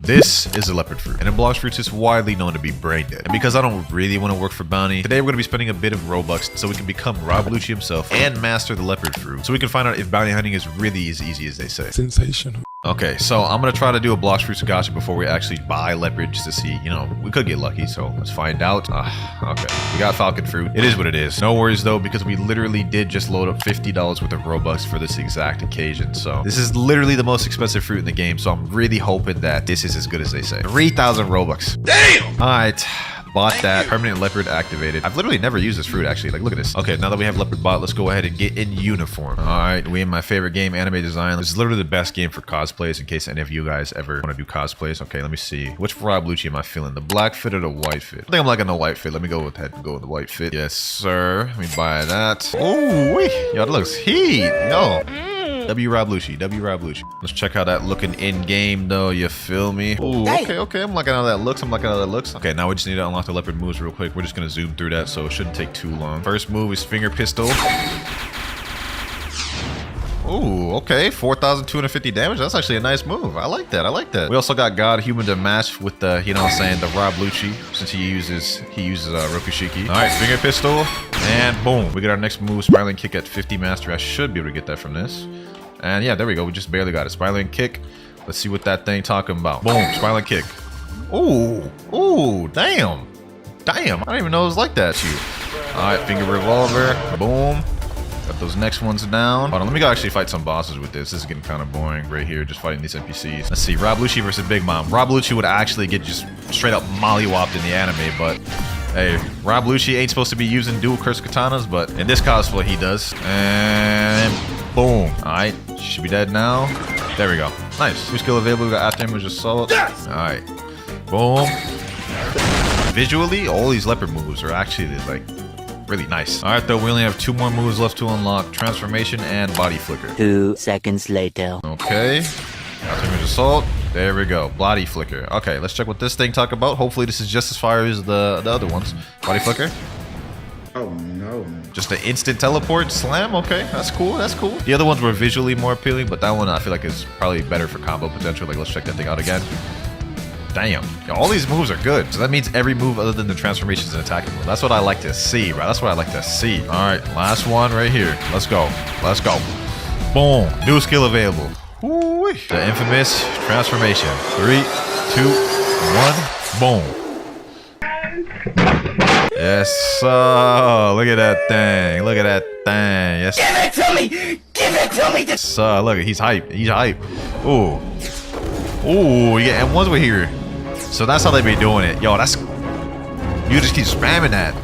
This is a leopard fruit, and in Blox fruits is widely known to be brain dead. And because I don't really want to work for bounty, today we're going to be spending a bit of Robux so we can become Roblucci himself and master the leopard fruit, so we can find out if bounty hunting is really as easy as they say. Sensational. Okay, so I'm gonna try to do a Blox fruits gacha before we actually buy leopard, just to see, you know, we could get lucky, so let's find out. Okay, we got falcon fruit. It is what it is. No worries though, because we literally did just load up $50 worth of Robux for this exact occasion. So this is literally the most expensive fruit in the game, so I'm really hoping that this is as good as they say. 3,000 Robux. Damn! Alright. Bought that. Permanent leopard activated. I've literally never used this fruit, actually. Like, look at this. Okay, now that we have leopard bought, let's go ahead and get in uniform. All right, we in my favorite game, anime design. This is literally the best game for cosplays, in case any of you guys ever want to do cosplays. Okay, let me see. Which Roblucci am I feeling? The black fit or the white fit? I think I'm liking the white fit. Let me go with that. Go with the white fit. Yes, sir. Let me buy that. Oh, wait. Yo, that looks heat. Yo. W Roblucci. Let's check how that looking in game though, you feel me? Ooh, okay. I'm liking how that looks. Okay, now we just need to unlock the leopard moves real quick. We're just gonna zoom through that, so it shouldn't take too long. First move is finger pistol. Ooh, okay, 4,250 damage. That's actually a nice move. I like that. We also got God Human to match with the, you know what I'm saying, the Roblucci, since he uses Rokushiki. All right, finger pistol, and boom. We get our next move, spiraling kick at 50 mastery. I should be able to get that from this. And yeah, there we go. We just barely got it. Spiraling kick. Let's see what that thing talking about. Boom, spiraling kick. Ooh, damn. I don't even know it was like that, you. All right, finger revolver. Boom. Got those next ones down. Hold on, let me go actually fight some bosses with this. This is getting kind of boring right here, just fighting these NPCs. Let's see, Roblucci versus Big Mom. Roblucci would actually get just straight up mollywopped in the anime, but hey, Roblucci ain't supposed to be using dual curse katanas, but in this cosplay he does. And boom. All right, should be dead now. There we go. Nice. New skill available. We got after image assault. Yes! All right. Boom. Visually, all these leopard moves are actually like really nice. All right, though, we only have 2 more moves left to unlock: transformation and body flicker. 2 seconds later. Okay. After image assault. There we go. Body flicker. Okay, let's check what this thing talk about. Hopefully, this is just as fire as the other ones. Body flicker. Oh no. Just an instant teleport slam. Okay, that's cool. The other ones were visually more appealing, but that one I feel like is probably better for combo potential. Like, let's check that thing out again. Damn. Yo, all these moves are good. So that means every move other than the transformation is an attacking move. That's what I like to see, bro. That's what I like to see. All right, last one right here. Let's go. Boom. New skill available. Ooh-wee. The infamous transformation. 3, 2, 1. Boom. Yes, sir. Look at that thing. Yes. Give it to me. Yes, sir. Look, he's hype. Ooh, you get M1s with here. So that's how they be doing it. Yo, that's... You just keep spamming that.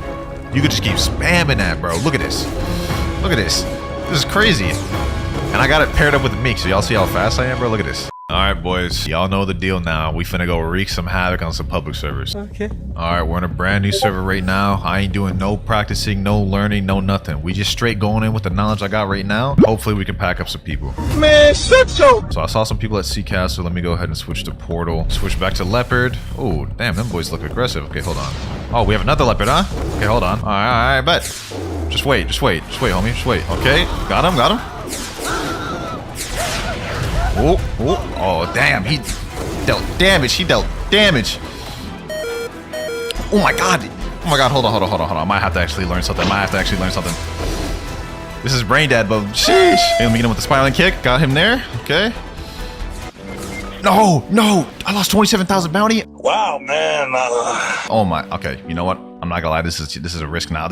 Bro. Look at this. This is crazy. And I got it paired up with Meek, so y'all see how fast I am, bro? Look at this. All right, boys. Y'all know the deal now. We finna go wreak some havoc on some public servers. Okay. All right, we're in a brand new server right now. I ain't doing no practicing, no learning, no nothing. We just straight going in with the knowledge I got right now. Hopefully, we can pack up some people. Man, shut your... So I saw some people at Seacast, so let me go ahead and switch to Portal. Switch back to Leopard. Oh, damn, them boys look aggressive. Okay, hold on. Oh, we have another Leopard, huh? Okay, hold on. All right, bet. Just wait, homie. Just wait. Okay, got him. Oh, damn, he dealt damage. Oh my god, hold on. I might have to actually learn something. This is brain dead, but sheesh. Okay, let me get him with the spiraling kick. Got him there. Okay. No, I lost 27,000 bounty. Wow, man. Oh my, okay, you know what? I'm not gonna lie, this is a risk now.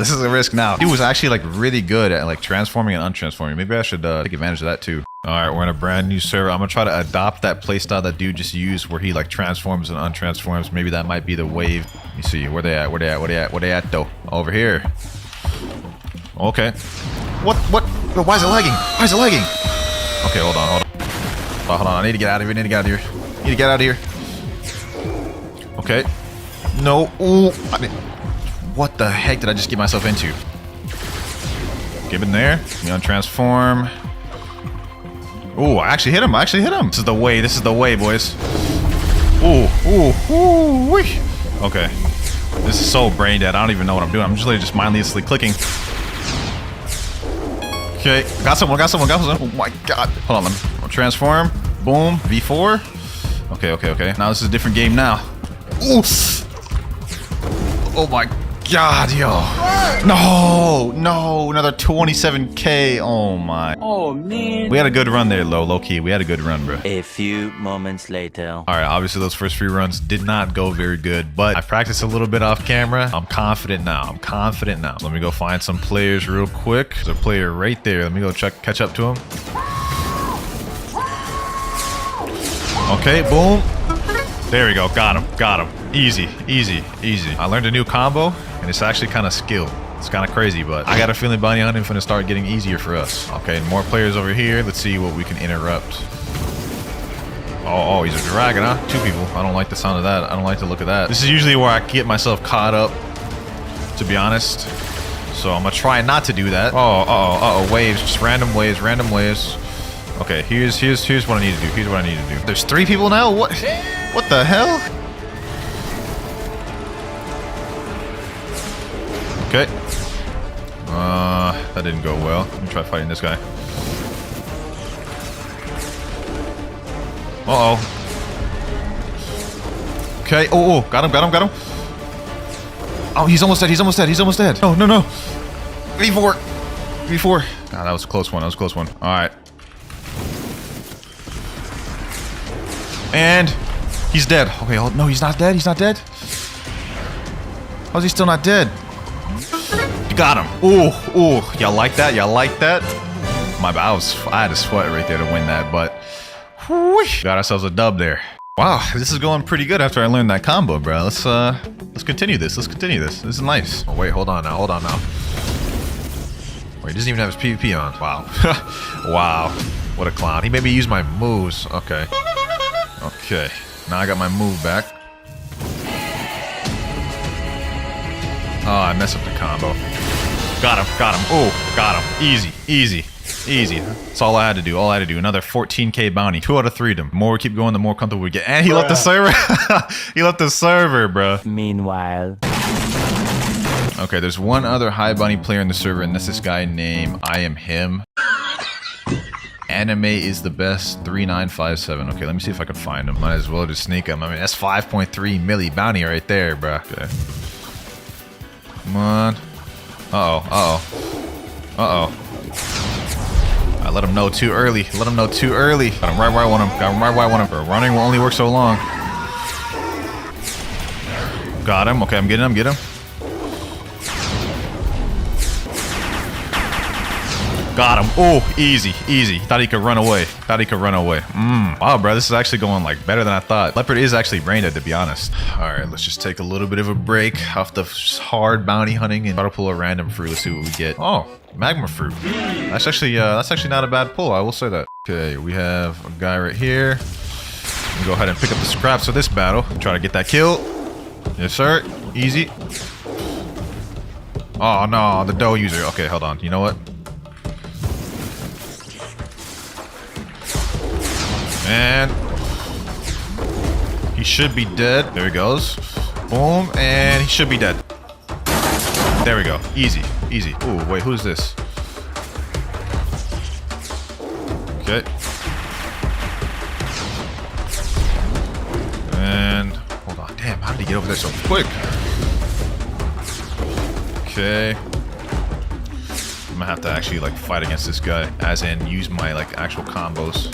He was actually like really good at like transforming and untransforming. Maybe I should take advantage of that too. All right, we're in a brand new server. I'm gonna try to adopt that playstyle that dude just used, where he like transforms and untransforms. Maybe that might be the wave. Let me see, where they at though? Over here. Okay. What? Why is it lagging? Okay, hold on. I need to get out of here. Okay. No. Ooh. What the heck did I just get myself into? Give it there. Me untransform. Ooh, I actually hit him. This is the way, boys. Ooh, wee. Okay. This is so brain dead. I don't even know what I'm doing. I'm just mindlessly clicking. Okay, got someone. Oh my god. Hold on, let me transform. Boom, V4. Okay, okay, okay. Now this is a different game now. Ooh. Oh my God, yo. No, no, another 27K. Oh my. Oh, man. We had a good run there, low key. We had a good run, bro. A few moments later. All right, obviously those first 3 runs did not go very good, but I practiced a little bit off camera. I'm confident now. I'm confident now. So let me go find some players real quick. There's a player right there. Let me go catch up to him. Okay, boom. There we go. Got him. Got him. Easy, easy, easy. I learned a new combo, and it's actually kind of skill. It's kind of crazy, but I got a feeling bounty hunting is going to start getting easier for us. Okay, more players over here. Let's see what we can interrupt. Oh, he's a dragon, huh? 2 people. I don't like the sound of that. I don't like the look of that. This is usually where I get myself caught up, to be honest. So I'm going to try not to do that. Oh, waves. Just random waves, random waves. Okay, here's what I need to do. Here's what I need to do. There's 3 people now? What the hell? Okay. That didn't go well. Let me try fighting this guy. Uh-oh. Okay. Oh, got him. Oh, he's almost dead. He's almost dead. Oh, no. V4. God, that was a close one. All right. And he's dead. Okay, no, he's not dead. How's he still not dead? Got him. Ooh. Y'all like that? My bad. I had to sweat right there to win that, but whoosh, got ourselves a dub there. Wow, this is going pretty good after I learned that combo, bro. Let's continue this. This is nice. Oh, wait, hold on now. Wait, he doesn't even have his PvP on. Wow. Wow. What a clown. He made me use my moves. Okay. Now I got my move back. Oh, I messed up the combo. Got him. Oh, got him. Easy. That's all I had to do. Another 14K bounty. 2 out of 3 of them. The more we keep going, the more comfortable we get. And he left the server. He left the server, bro. Meanwhile. Okay, there's one other high bounty player in the server, and that's this guy named I Am Him. Anime is the best 3957. Okay, let me see if I can find him. Might as well just sneak him. I mean, that's 5.3 milli bounty right there, bro. Okay. Come on. Uh-oh. I let him know too early. Got him right where I want him. Bro, running will only work so long. Got him. Okay, I'm getting him. Got him. Oh, easy. Thought he could run away. Wow, bro, this is actually going like better than I thought. Leopard is actually brain dead, to be honest. All right, let's just take a little bit of a break off the hard bounty hunting and try to pull a random fruit. Let's see what we get. Oh, magma fruit. That's actually not a bad pull. I will say that. Okay, we have a guy right here. We'll go ahead and pick up the scraps of this battle. Try to get that kill. Yes, sir. Easy. Oh no, the dough user. Okay, hold on. You know what? And he should be dead. There he goes. Boom, and he should be dead. There we go. Easy. Ooh, wait, who's this? Okay. And hold on. Damn, how did he get over there so quick? Okay. I'm gonna have to actually like fight against this guy, as in use my like actual combos.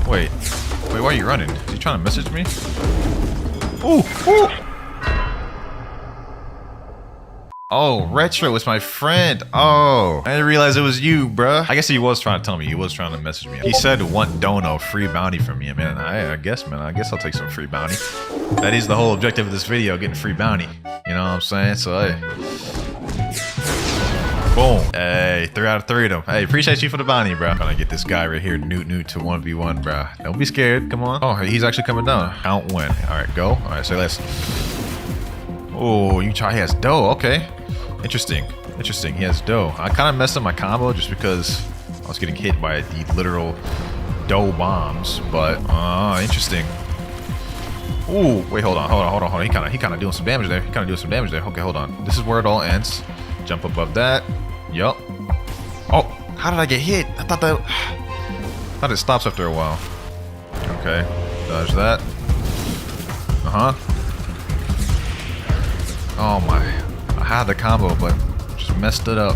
Wait, why are you running? Is he trying to message me? Ooh! Oh, Retro was my friend. Oh, I didn't realize it was you, bruh. I guess he was trying to tell me. He was trying to message me. He said, want dono, free bounty from me. Man, I guess I'll take some free bounty. That is the whole objective of this video, getting free bounty. You know what I'm saying? So, hey. Boom. Hey, 3 out of 3 of them. Hey, appreciate you for the bounty, bro. Gonna get this guy right here, Newt to 1v1, bro. Don't be scared. Come on. Oh, he's actually coming down. Count win. All right, go. All right, say less. Oh, you try. He has dough. Okay. Interesting. He has dough. I kind of messed up my combo just because I was getting hit by the literal dough bombs, but interesting. Ooh, wait, hold on. He kind of doing some damage there. Okay, hold on. This is where it all ends. Jump above that. Yup. Oh, how did I get hit? I thought it stops after a while. Okay. Dodge that. Uh-huh. Oh my. I had the combo, but just messed it up.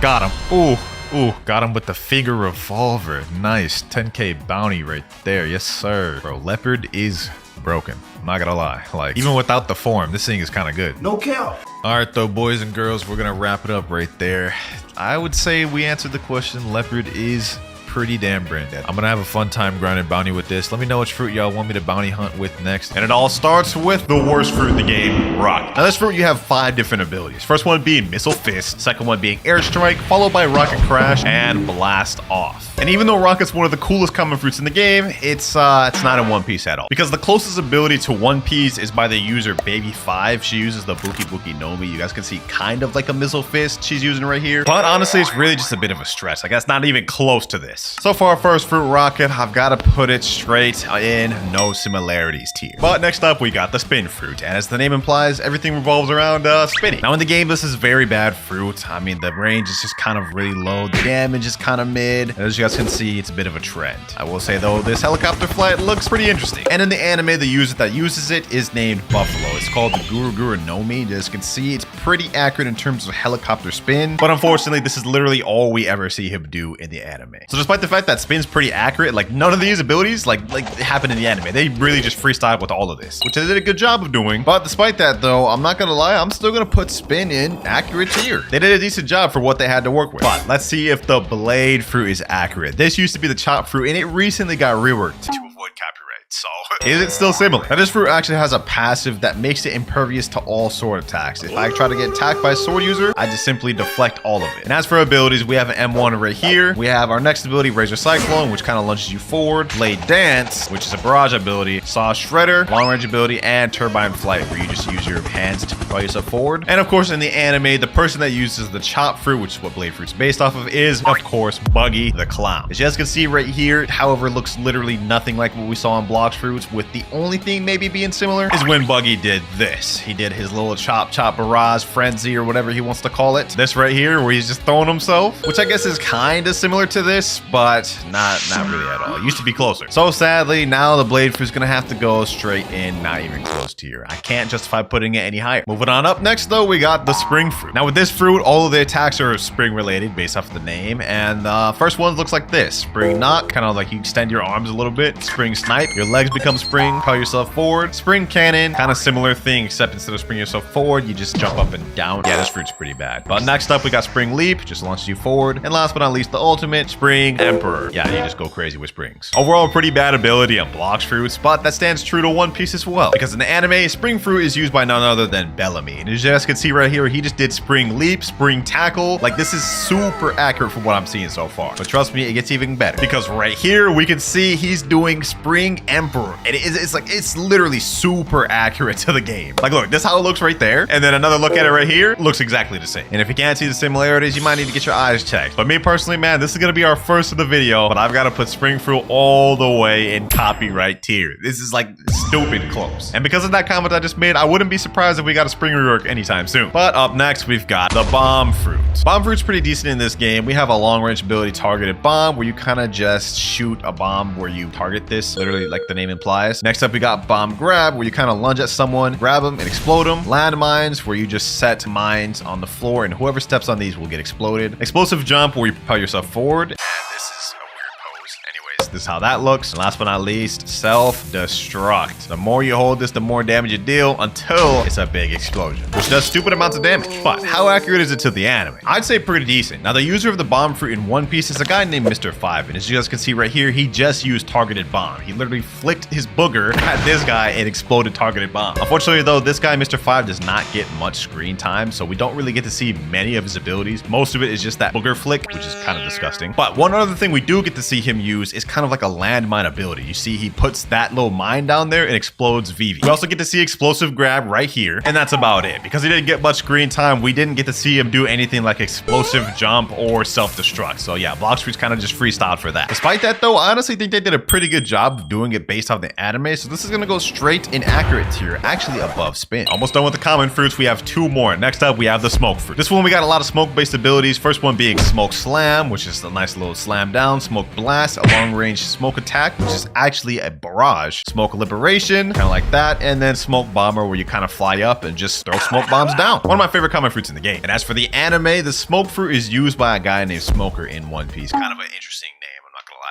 Got him. Ooh. Ooh, got him with the finger revolver. Nice. 10k bounty right there. Yes, sir. Bro, Leopard is broken. I'm not gonna lie. Like, even without the form, this thing is kind of good. No cap. All right, though, boys and girls, we're gonna wrap it up right there. I would say we answered the question. Leopard is pretty damn brain dead. I'm gonna have a fun time grinding bounty with this. Let me know which fruit y'all want me to bounty hunt with next. And it all starts with the worst fruit in the game, Rocket. Now this fruit, you have 5 different abilities. First one being Missile Fist, second one being Airstrike, followed by Rocket Crash and Blast Off. And even though Rocket's one of the coolest common fruits in the game, it's not in One Piece at all. Because the closest ability to One Piece is by the user Baby 5. She uses the Buki Buki Nomi. You guys can see kind of like a Missile Fist she's using right here. But honestly, it's really just a bit of a stretch. Like, that's not even close to this. So for our first fruit, Rocket, I've got to put it straight in no similarities tier. But next up, we got the Spin Fruit. And as the name implies, everything revolves around spinning. Now in the game, this is very bad fruit. I mean, the range is just kind of really low. The damage is kind of mid. And as you guys can see, it's a bit of a trend. I will say though, this helicopter flight looks pretty interesting. And in the anime, the user that uses it is named Buffalo. It's called the Guru Guru Nomi. As you can see, it's pretty accurate in terms of helicopter spin. But unfortunately, this is literally all we ever see him do in the anime. So despite the fact that spin's pretty accurate, like none of these abilities like happen in the anime. They really just freestyle with all of this, which they did a good job of doing. But despite that though, I'm not gonna lie, I'm still gonna put spin in accurate tier. They did a decent job for what they had to work with. But let's see if the blade fruit is accurate. This used to be the chop fruit and it recently got reworked to avoid copyright. So is it still similar? Now this fruit actually has a passive that makes it impervious to all sword attacks. If I try to get attacked by a sword user, I just simply deflect all of it. And as for abilities, we have an M1 right here. We have our next ability, Razor Cyclone, which kind of launches you forward. Blade Dance, which is a barrage ability. Saw Shredder, long range ability, and Turbine Flight, where you just use your hands to propel yourself forward. And of course, in the anime, the person that uses the chop fruit, which is what Blade Fruit's based off of, is of course Buggy the Clown. As you guys can see right here, however, looks literally nothing like what we saw in Blox fruits, with the only thing maybe being similar is when Buggy did this. He did his little chop barrage frenzy or whatever he wants to call it. This right here where he's just throwing himself, which I guess is kind of similar to this, but not really at all. It used to be closer. So sadly, now the Blade Fruit's gonna have to go straight in, not even close to here. I can't justify putting it any higher. Moving on up next though, we got the Spring Fruit. Now with this fruit, all of the attacks are spring related based off of the name, and first one looks like this. Spring Knock, kind of like you extend your arms a little bit. Spring Snipe, your legs become spring, propel yourself forward. Spring Cannon, kind of similar thing, except instead of springing yourself forward, you just jump up and down. Yeah, this fruit's pretty bad. But next up, we got Spring Leap, just launches you forward. And last but not least, the ultimate, Spring Emperor. Yeah, you just go crazy with springs. Overall, pretty bad ability on Blox fruits, but that stands true to One Piece as well. Because in the anime, Spring Fruit is used by none other than Bellamy. And as you guys can see right here, he just did Spring Leap, Spring Tackle. Like, this is super accurate from what I'm seeing so far. But trust me, it gets even better. Because right here, we can see he's doing Spring Emperor. And it's literally super accurate to the game. Like, look, this is how it looks right there. And then another look at it right here, looks exactly the same. And if you can't see the similarities, you might need to get your eyes checked. But me personally, man, this is gonna be our first of the video, but I've got to put Spring Fruit all the way in copyright tier. This is like stupid close. And because of that comment I just made, I wouldn't be surprised if we got a Spring rework anytime soon. But up next, we've got the Bomb Fruit. Bomb Fruit's pretty decent in this game. We have a long range ability, Targeted Bomb, where you kind of just shoot a bomb where you target this, literally like the name implies. Next up, we got Bomb Grab, where you kind of lunge at someone, grab them, and explode them. Landmines, where you just set mines on the floor, and whoever steps on these will get exploded. Explosive Jump, where you propel yourself forward. And this is a weird pose. Anyways, this is how that looks. And last but not least, Self-Destruct. The more you hold this, the more damage you deal until it's a big explosion, which does stupid amounts of damage. But how accurate is it to the anime? I'd say pretty decent. Now, the user of the Bomb Fruit in One Piece is a guy named Mr. 5, and as you guys can see right here, he just used Targeted Bomb. He literally flicked his booger at this guy and exploded Targeted Bomb. Unfortunately though, this guy, Mr. 5, does not get much screen time, so we don't really get to see many of his abilities. Most of it is just that booger flick, which is kind of disgusting. But one other thing we do get to see him use is kind of like a landmine ability. You see, he puts that little mine down there and explodes Vivi. We also get to see Explosive Grab right here, and that's about it. Because he didn't get much screen time, we didn't get to see him do anything like Explosive Jump or Self-Destruct. So yeah, Blox Fruit's kind of just freestyled for that. Despite that though, I honestly think they did a pretty good job of doing it based off the anime, so this is gonna go straight in accurate tier, actually above Spin. Almost done with the common fruits, we have 2 more. Next up, we have the Smoke Fruit. This one, we got a lot of smoke-based abilities. First one being Smoke Slam, which is a nice little slam down. Smoke Blast, a long range range smoke attack, which is actually a barrage. Smoke liberation, kind of like that. And then smoke bomber, where you kind of fly up and just throw smoke bombs down. One of my favorite common fruits in the game. And as for the anime, the smoke fruit is used by a guy named Smoker in One Piece. Kind of an interesting name.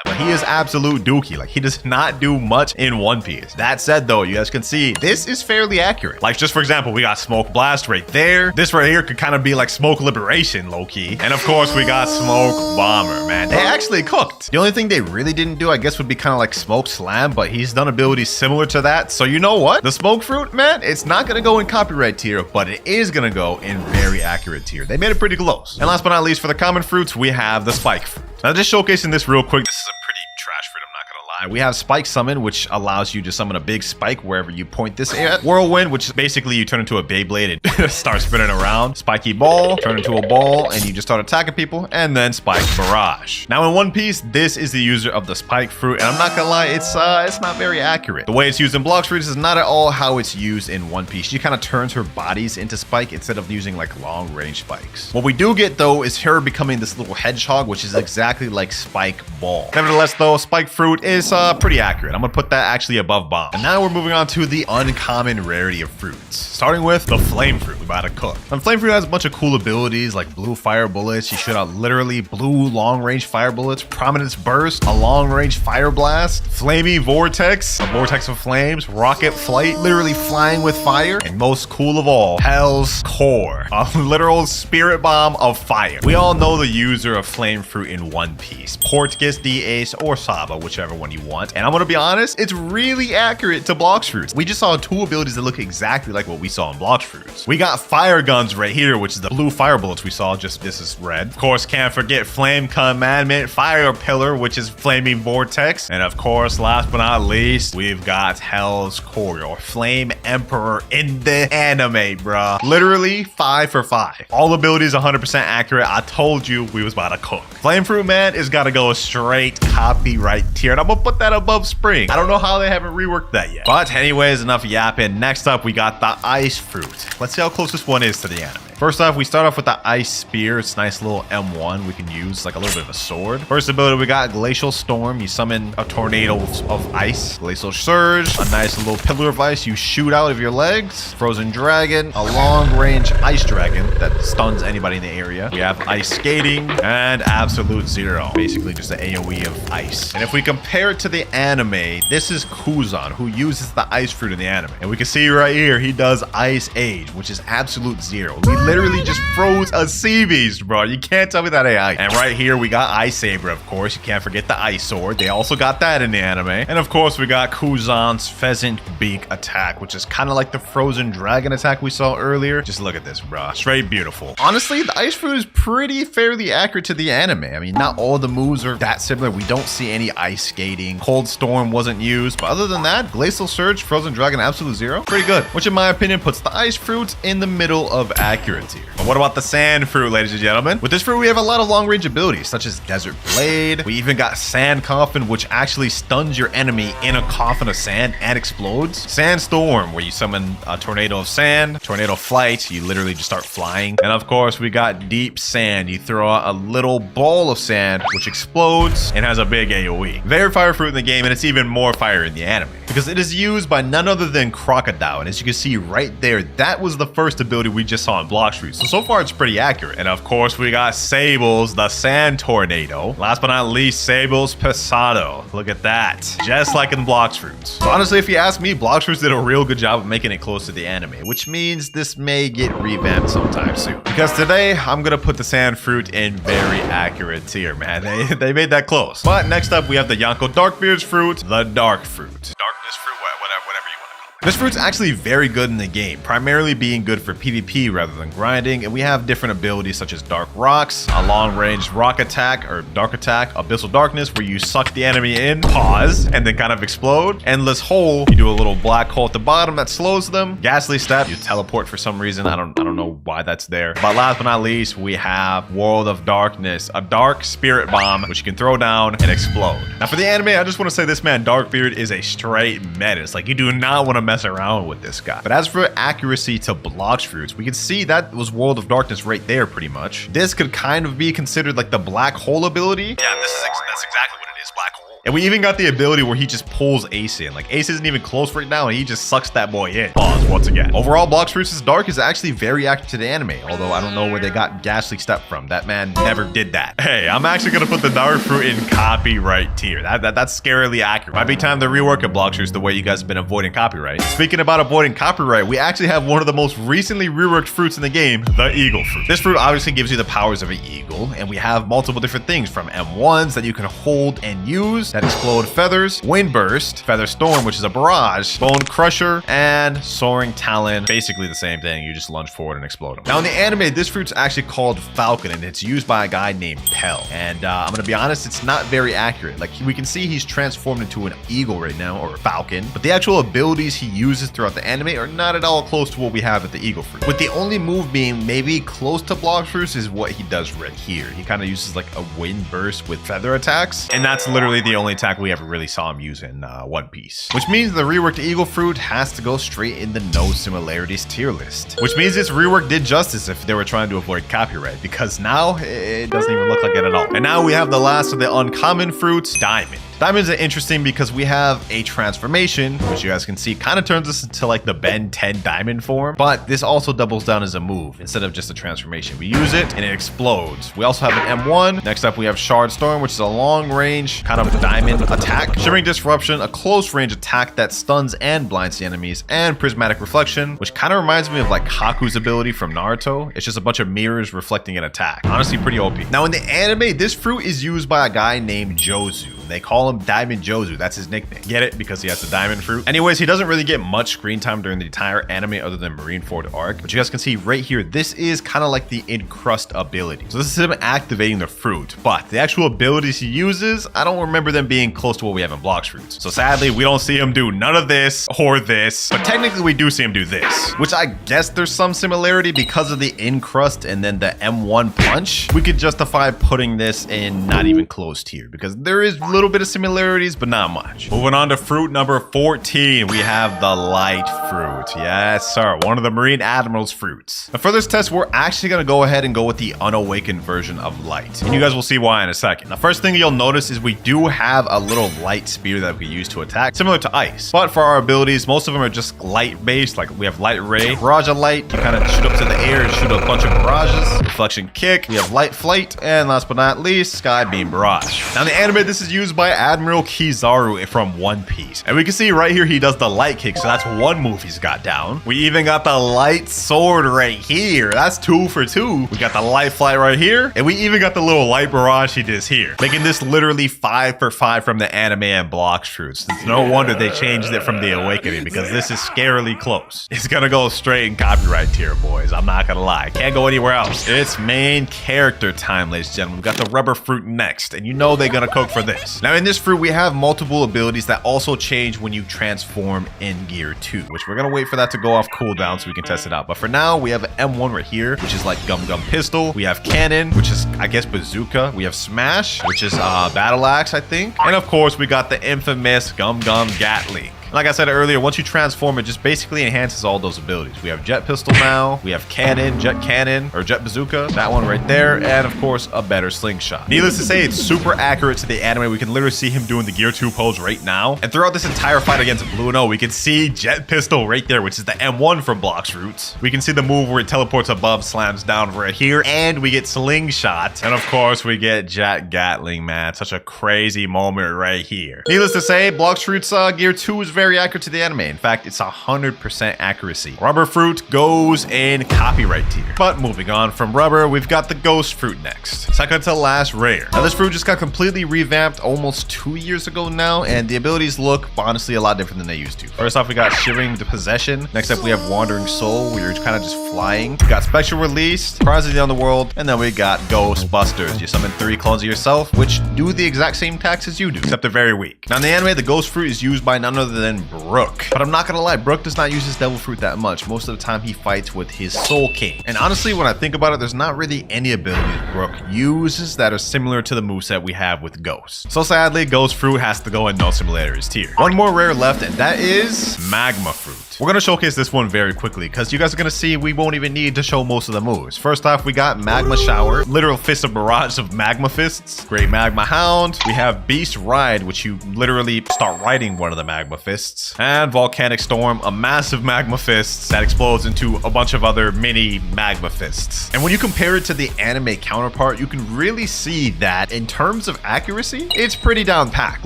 But he is absolute dookie. Like, he does not do much in One Piece. That said, though, you guys can see this is fairly accurate. Like, just for example, we got Smoke Blast right there. This right here could kind of be like Smoke Liberation, low-key. And of course, we got Smoke Bomber, man. They actually cooked. The only thing they really didn't do, I guess, would be kind of like Smoke Slam, but he's done abilities similar to that. So you know what? The Smoke Fruit, man, it's not going to go in copyright tier, but it is going to go in very accurate tier. They made it pretty close. And last but not least, for the common fruits, we have the Spike Fruit. Now, just showcasing this real quick. This is a pretty trash fruit, I'm not gonna lie. We have Spike Summon, which allows you to summon a big spike wherever you point this at. Whirlwind, which is basically you turn into a Beyblade and start spinning around. Spiky Ball, turn into a ball, and you just start attacking people. And then Spike Barrage. Now in One Piece, this is the user of the Spike Fruit, and I'm not gonna lie, it's not very accurate. The way it's used in Blox Fruits is not at all how it's used in One Piece. She kind of turns her bodies into Spike instead of using like long range spikes. What we do get though is her becoming this little hedgehog, which is exactly like Spike Ball. Nevertheless though, Spike Fruit is pretty accurate. I'm gonna put that actually above Bomb. And now we're moving on to the uncommon rarity of fruits. Starting with the Flame Fruit, we're about to cook. And Flame Fruit has a bunch of cool abilities like blue fire bullets. You shoot out literally blue long range fire bullets, Prominence Burst, a long range fire blast, Flamey Vortex, a vortex of flames, rocket flight, literally flying with fire, and most cool of all, Hell's Core, a literal spirit bomb of fire. We all know the user of Flame Fruit in One Piece, Portgas, D-Ace, or Saba, whichever one you want. And I'm gonna be honest, it's really accurate to Blox Fruits. We just saw two abilities that look exactly like what we saw in Blox Fruits. We got fire guns right here, which is the blue fire bullets we saw, just this is red. Of course, can't forget Flame Commandment, Fire Pillar, which is Flaming Vortex. And of course, last but not least, we've got Hell's Core, or Flame Emperor in the anime, bruh. Literally 5 for 5. All abilities 100% accurate. I told you we was about to cook. Flame Fruit, man, is gotta go straight copyright tier. And I'm gonna put that above Spring. I don't know how they haven't reworked that yet. But anyways, enough yapping. Next up, we got the Ice Fruit. Let's see how close this one is to the anime. First off, we start off with the Ice Spear. It's a nice little M1 we can use, like a little bit of a sword. First ability, we got Glacial Storm. You summon a tornado of ice. Glacial Surge, a nice little pillar of ice you shoot out of your legs. Frozen Dragon, a long-range Ice Dragon that stuns anybody in the area. We have Ice Skating, and Absolute Zero. Basically just an AoE of ice. And if we compare it to the anime, this is Kuzan, who uses the Ice Fruit in the anime. And we can see right here, he does Ice Age, which is Absolute Zero. He literally just froze a sea beast, bro. You can't tell me that AI. And right here, we got Ice Saber, of course. You can't forget the Ice Sword. They also got that in the anime. And of course, we got Kuzan's Pheasant Beak attack, which is kind of like the Frozen Dragon attack we saw earlier. Just look at this, bro. Straight beautiful. Honestly, the Ice Fruit is pretty fairly accurate to the anime. I mean, not all the moves are that similar. We don't see any ice skating. Cold Storm wasn't used. But other than that, Glacial Surge, Frozen Dragon, Absolute Zero, pretty good. Which in my opinion puts the Ice Fruits in the middle of accurate tier. But what about the Sand Fruit, ladies and gentlemen? With this fruit, we have a lot of long range abilities, such as Desert Blade. We even got Sand Coffin, which actually stuns your enemy in a coffin of sand and explodes. Sandstorm, where you summon a tornado of sand. Tornado Flight, you literally just start flying. And of course, we got Deep Sand. You throw out a little ball of sand, which explodes and has a big AoE. Very fire fruit in the game, and it's even more fire in the anime, because it is used by none other than Crocodile. And as you can see right there, that was the first ability we just saw in Blox Fruit. So far it's pretty accurate. And of course, we got Sable's the Sand Tornado. Last but not least, Sable's Pesado. Look at that. Just like in Blox Fruits. So honestly, if you ask me, Blox Fruits did a real good job of making it close to the anime, which means this may get revamped sometime soon. Because today, I'm gonna put the Sand Fruit in very accurate tier, man. They made that close. But next up, we have the Yonko Darkbeard's Fruit, the Dark Fruit. Darkness Fruit, whatever you want to call it. This fruit's actually very good in the game, primarily being good for PvP rather than grinding, and we have different abilities such as Dark Rocks, a long-range rock attack or dark attack, Abyssal Darkness, where you suck the enemy in, pause, and then kind of explode. Endless Hole, you do a little black hole at the bottom that slows them. Ghastly Step, you teleport for some reason. I don't know why that's there. But last but not least, we have World of Darkness, a dark spirit bomb, which you can throw down and explode. Now for the anime, I just want to say this man, Darkbeard, is a straight menace. Like, you do not want to mess around with this guy. But as for accuracy to Blox Fruits, we can see that was World of Darkness right there pretty much. This could kind of be considered like the black hole ability. Yeah, that's exactly what it is, black hole. And we even got the ability where he just pulls Ace in. Like Ace isn't even close right now and he just sucks that boy in. Pause once again. Overall, Blox Fruits' Dark is actually very accurate to the anime, although I don't know where they got Ghastly Step from. That man never did that. Hey, I'm actually gonna put the Dark Fruit in copyright tier. That's scarily accurate. Might be time to rework a Blox Fruits the way you guys have been avoiding copyright. Speaking about avoiding copyright, we actually have one of the most recently reworked fruits in the game, the Eagle Fruit. This fruit obviously gives you the powers of an eagle, and we have multiple different things from M1s that you can hold and use that explode feathers, Wind Burst, Feather Storm, which is a barrage, Bone Crusher, and Soaring Talon. Basically the same thing, you just lunge forward and explode them. Now in the anime, this fruit's actually called Falcon, and it's used by a guy named Pell. And I'm gonna be honest, it's not very accurate. Like we can see he's transformed into an eagle right now, or a falcon, but the actual abilities he uses throughout the anime are not at all close to what we have at the Eagle Fruit. With the only move being maybe close to Blox Fruits is what he does right here. He kind of uses like a Wind Burst with feather attacks, and that's literally the only attack we ever really saw him use in One Piece. Which means the reworked Eagle Fruit has to go straight in the no similarities tier list. Which means this rework did justice if they were trying to avoid copyright, because now it doesn't even look like it at all. And now we have the last of the uncommon fruits, Diamond. Diamonds are interesting because we have a transformation, which you guys can see kind of turns us into like the Ben 10 diamond form, but this also doubles down as a move instead of just a transformation. We use it and it explodes. We also have an M1. Next up, we have Shard Storm, which is a long range kind of diamond attack. Shimmering Disruption, a close range attack that stuns and blinds the enemies, and Prismatic Reflection, which kind of reminds me of like Haku's ability from Naruto. It's just a bunch of mirrors reflecting an attack. Honestly, pretty OP. Now in the anime, this fruit is used by a guy named Jozu. They call him Diamond Jozu. That's his nickname. Get it? Because he has the diamond fruit. Anyways, he doesn't really get much screen time during the entire anime other than Marineford arc. But you guys can see right here, this is kind of like the Encrust ability. So this is him activating the fruit. But the actual abilities he uses, I don't remember them being close to what we have in Blox Fruits. So sadly, we don't see him do none of this or this. But technically, we do see him do this. Which I guess there's some similarity because of the Encrust and then the M1 punch. We could justify putting this in not even close tier because there is a little bit of similarities, but not much. Moving on to fruit number 14, we have the Light Fruit. Yes, sir. One of the Marine Admiral's fruits. Now for this test, we're actually going to go ahead and go with the unawakened version of Light. And you guys will see why in a second. The first thing you'll notice is we do have a little light spear that we use to attack, similar to ice. But for our abilities, most of them are just light based. Like we have Light Ray, Barrage of Light. You kind of shoot up to the air and shoot a bunch of barrages. Reflection Kick. We have Light Flight. And last but not least, Sky Beam Barrage. Now in the anime, this is used by Admiral Kizaru from One Piece. And we can see right here, he does the light kick. So that's one move he's got down. We even got the light sword right here. That's 2 for 2. We got the light flight right here. And we even got the little light barrage he does here. Making this literally 5 for 5 from the anime and Blox Fruits. It's no wonder they changed it from the Awakening because this is scarily close. It's gonna go straight in copyright tier, boys. I'm not gonna lie. Can't go anywhere else. It's main character time, ladies and gentlemen. We've got the rubber fruit next. And you know they're gonna cook for this. Now in this fruit, we have multiple abilities that also change when you transform in Gear 2, which we're gonna wait for that to go off cooldown so we can test it out. But for now, we have M1 right here, which is like Gum Gum Pistol. We have Cannon, which is, I guess, Bazooka. We have Smash, which is Battle Axe, I think. And of course, we got the infamous Gum Gum Gatling. Like I said earlier, once you transform, it just basically enhances all those abilities. We have Jet Pistol now, we have Cannon, Jet Cannon, or Jet Bazooka, that one right there, and of course, a better Slingshot. Needless to say, it's super accurate to the anime. We can literally see him doing the Gear 2 pose right now. And throughout this entire fight against Blue and O, we can see Jet Pistol right there, which is the M1 from Blox Fruits. We can see the move where it teleports above, slams down right here, and we get Slingshot. And of course, we get Jet Gatling, man. Such a crazy moment right here. Needless to say, Blox Fruits Gear 2 is very accurate to the anime. In fact, it's 100% accuracy. Rubber Fruit goes in copyright tier. But moving on from Rubber, we've got the Ghost Fruit next. Second to last rare. Now this fruit just got completely revamped almost 2 years ago now, and the abilities look honestly a lot different than they used to. First off, we got Shivering the Possession. Next up, we have Wandering Soul, where you're kind of just flying. We got Spectral Release, Prizes of the Underworld, and then we got Ghostbusters. You summon 3 clones of yourself, which do the exact same attacks as you do, except they're very weak. Now in the anime, the Ghost Fruit is used by none other than Brook. But I'm not gonna lie, Brook does not use his devil fruit that much. Most of the time he fights with his soul king. And honestly, when I think about it, there's not really any abilities Brook uses that are similar to the moveset we have with Ghost. So sadly, Ghost fruit has to go in no similarities tier. One more rare left, and that is Magma fruit. We're gonna showcase this one very quickly because you guys are gonna see we won't even need to show most of the moves. First off, we got Magma Shower, literal fist of barrage of magma fists. Great Magma Hound. We have Beast Ride, which you literally start riding one of the magma fists. And Volcanic Storm, a massive magma fist that explodes into a bunch of other mini magma fists. And when you compare it to the anime counterpart, you can really see that in terms of accuracy, it's pretty down packed.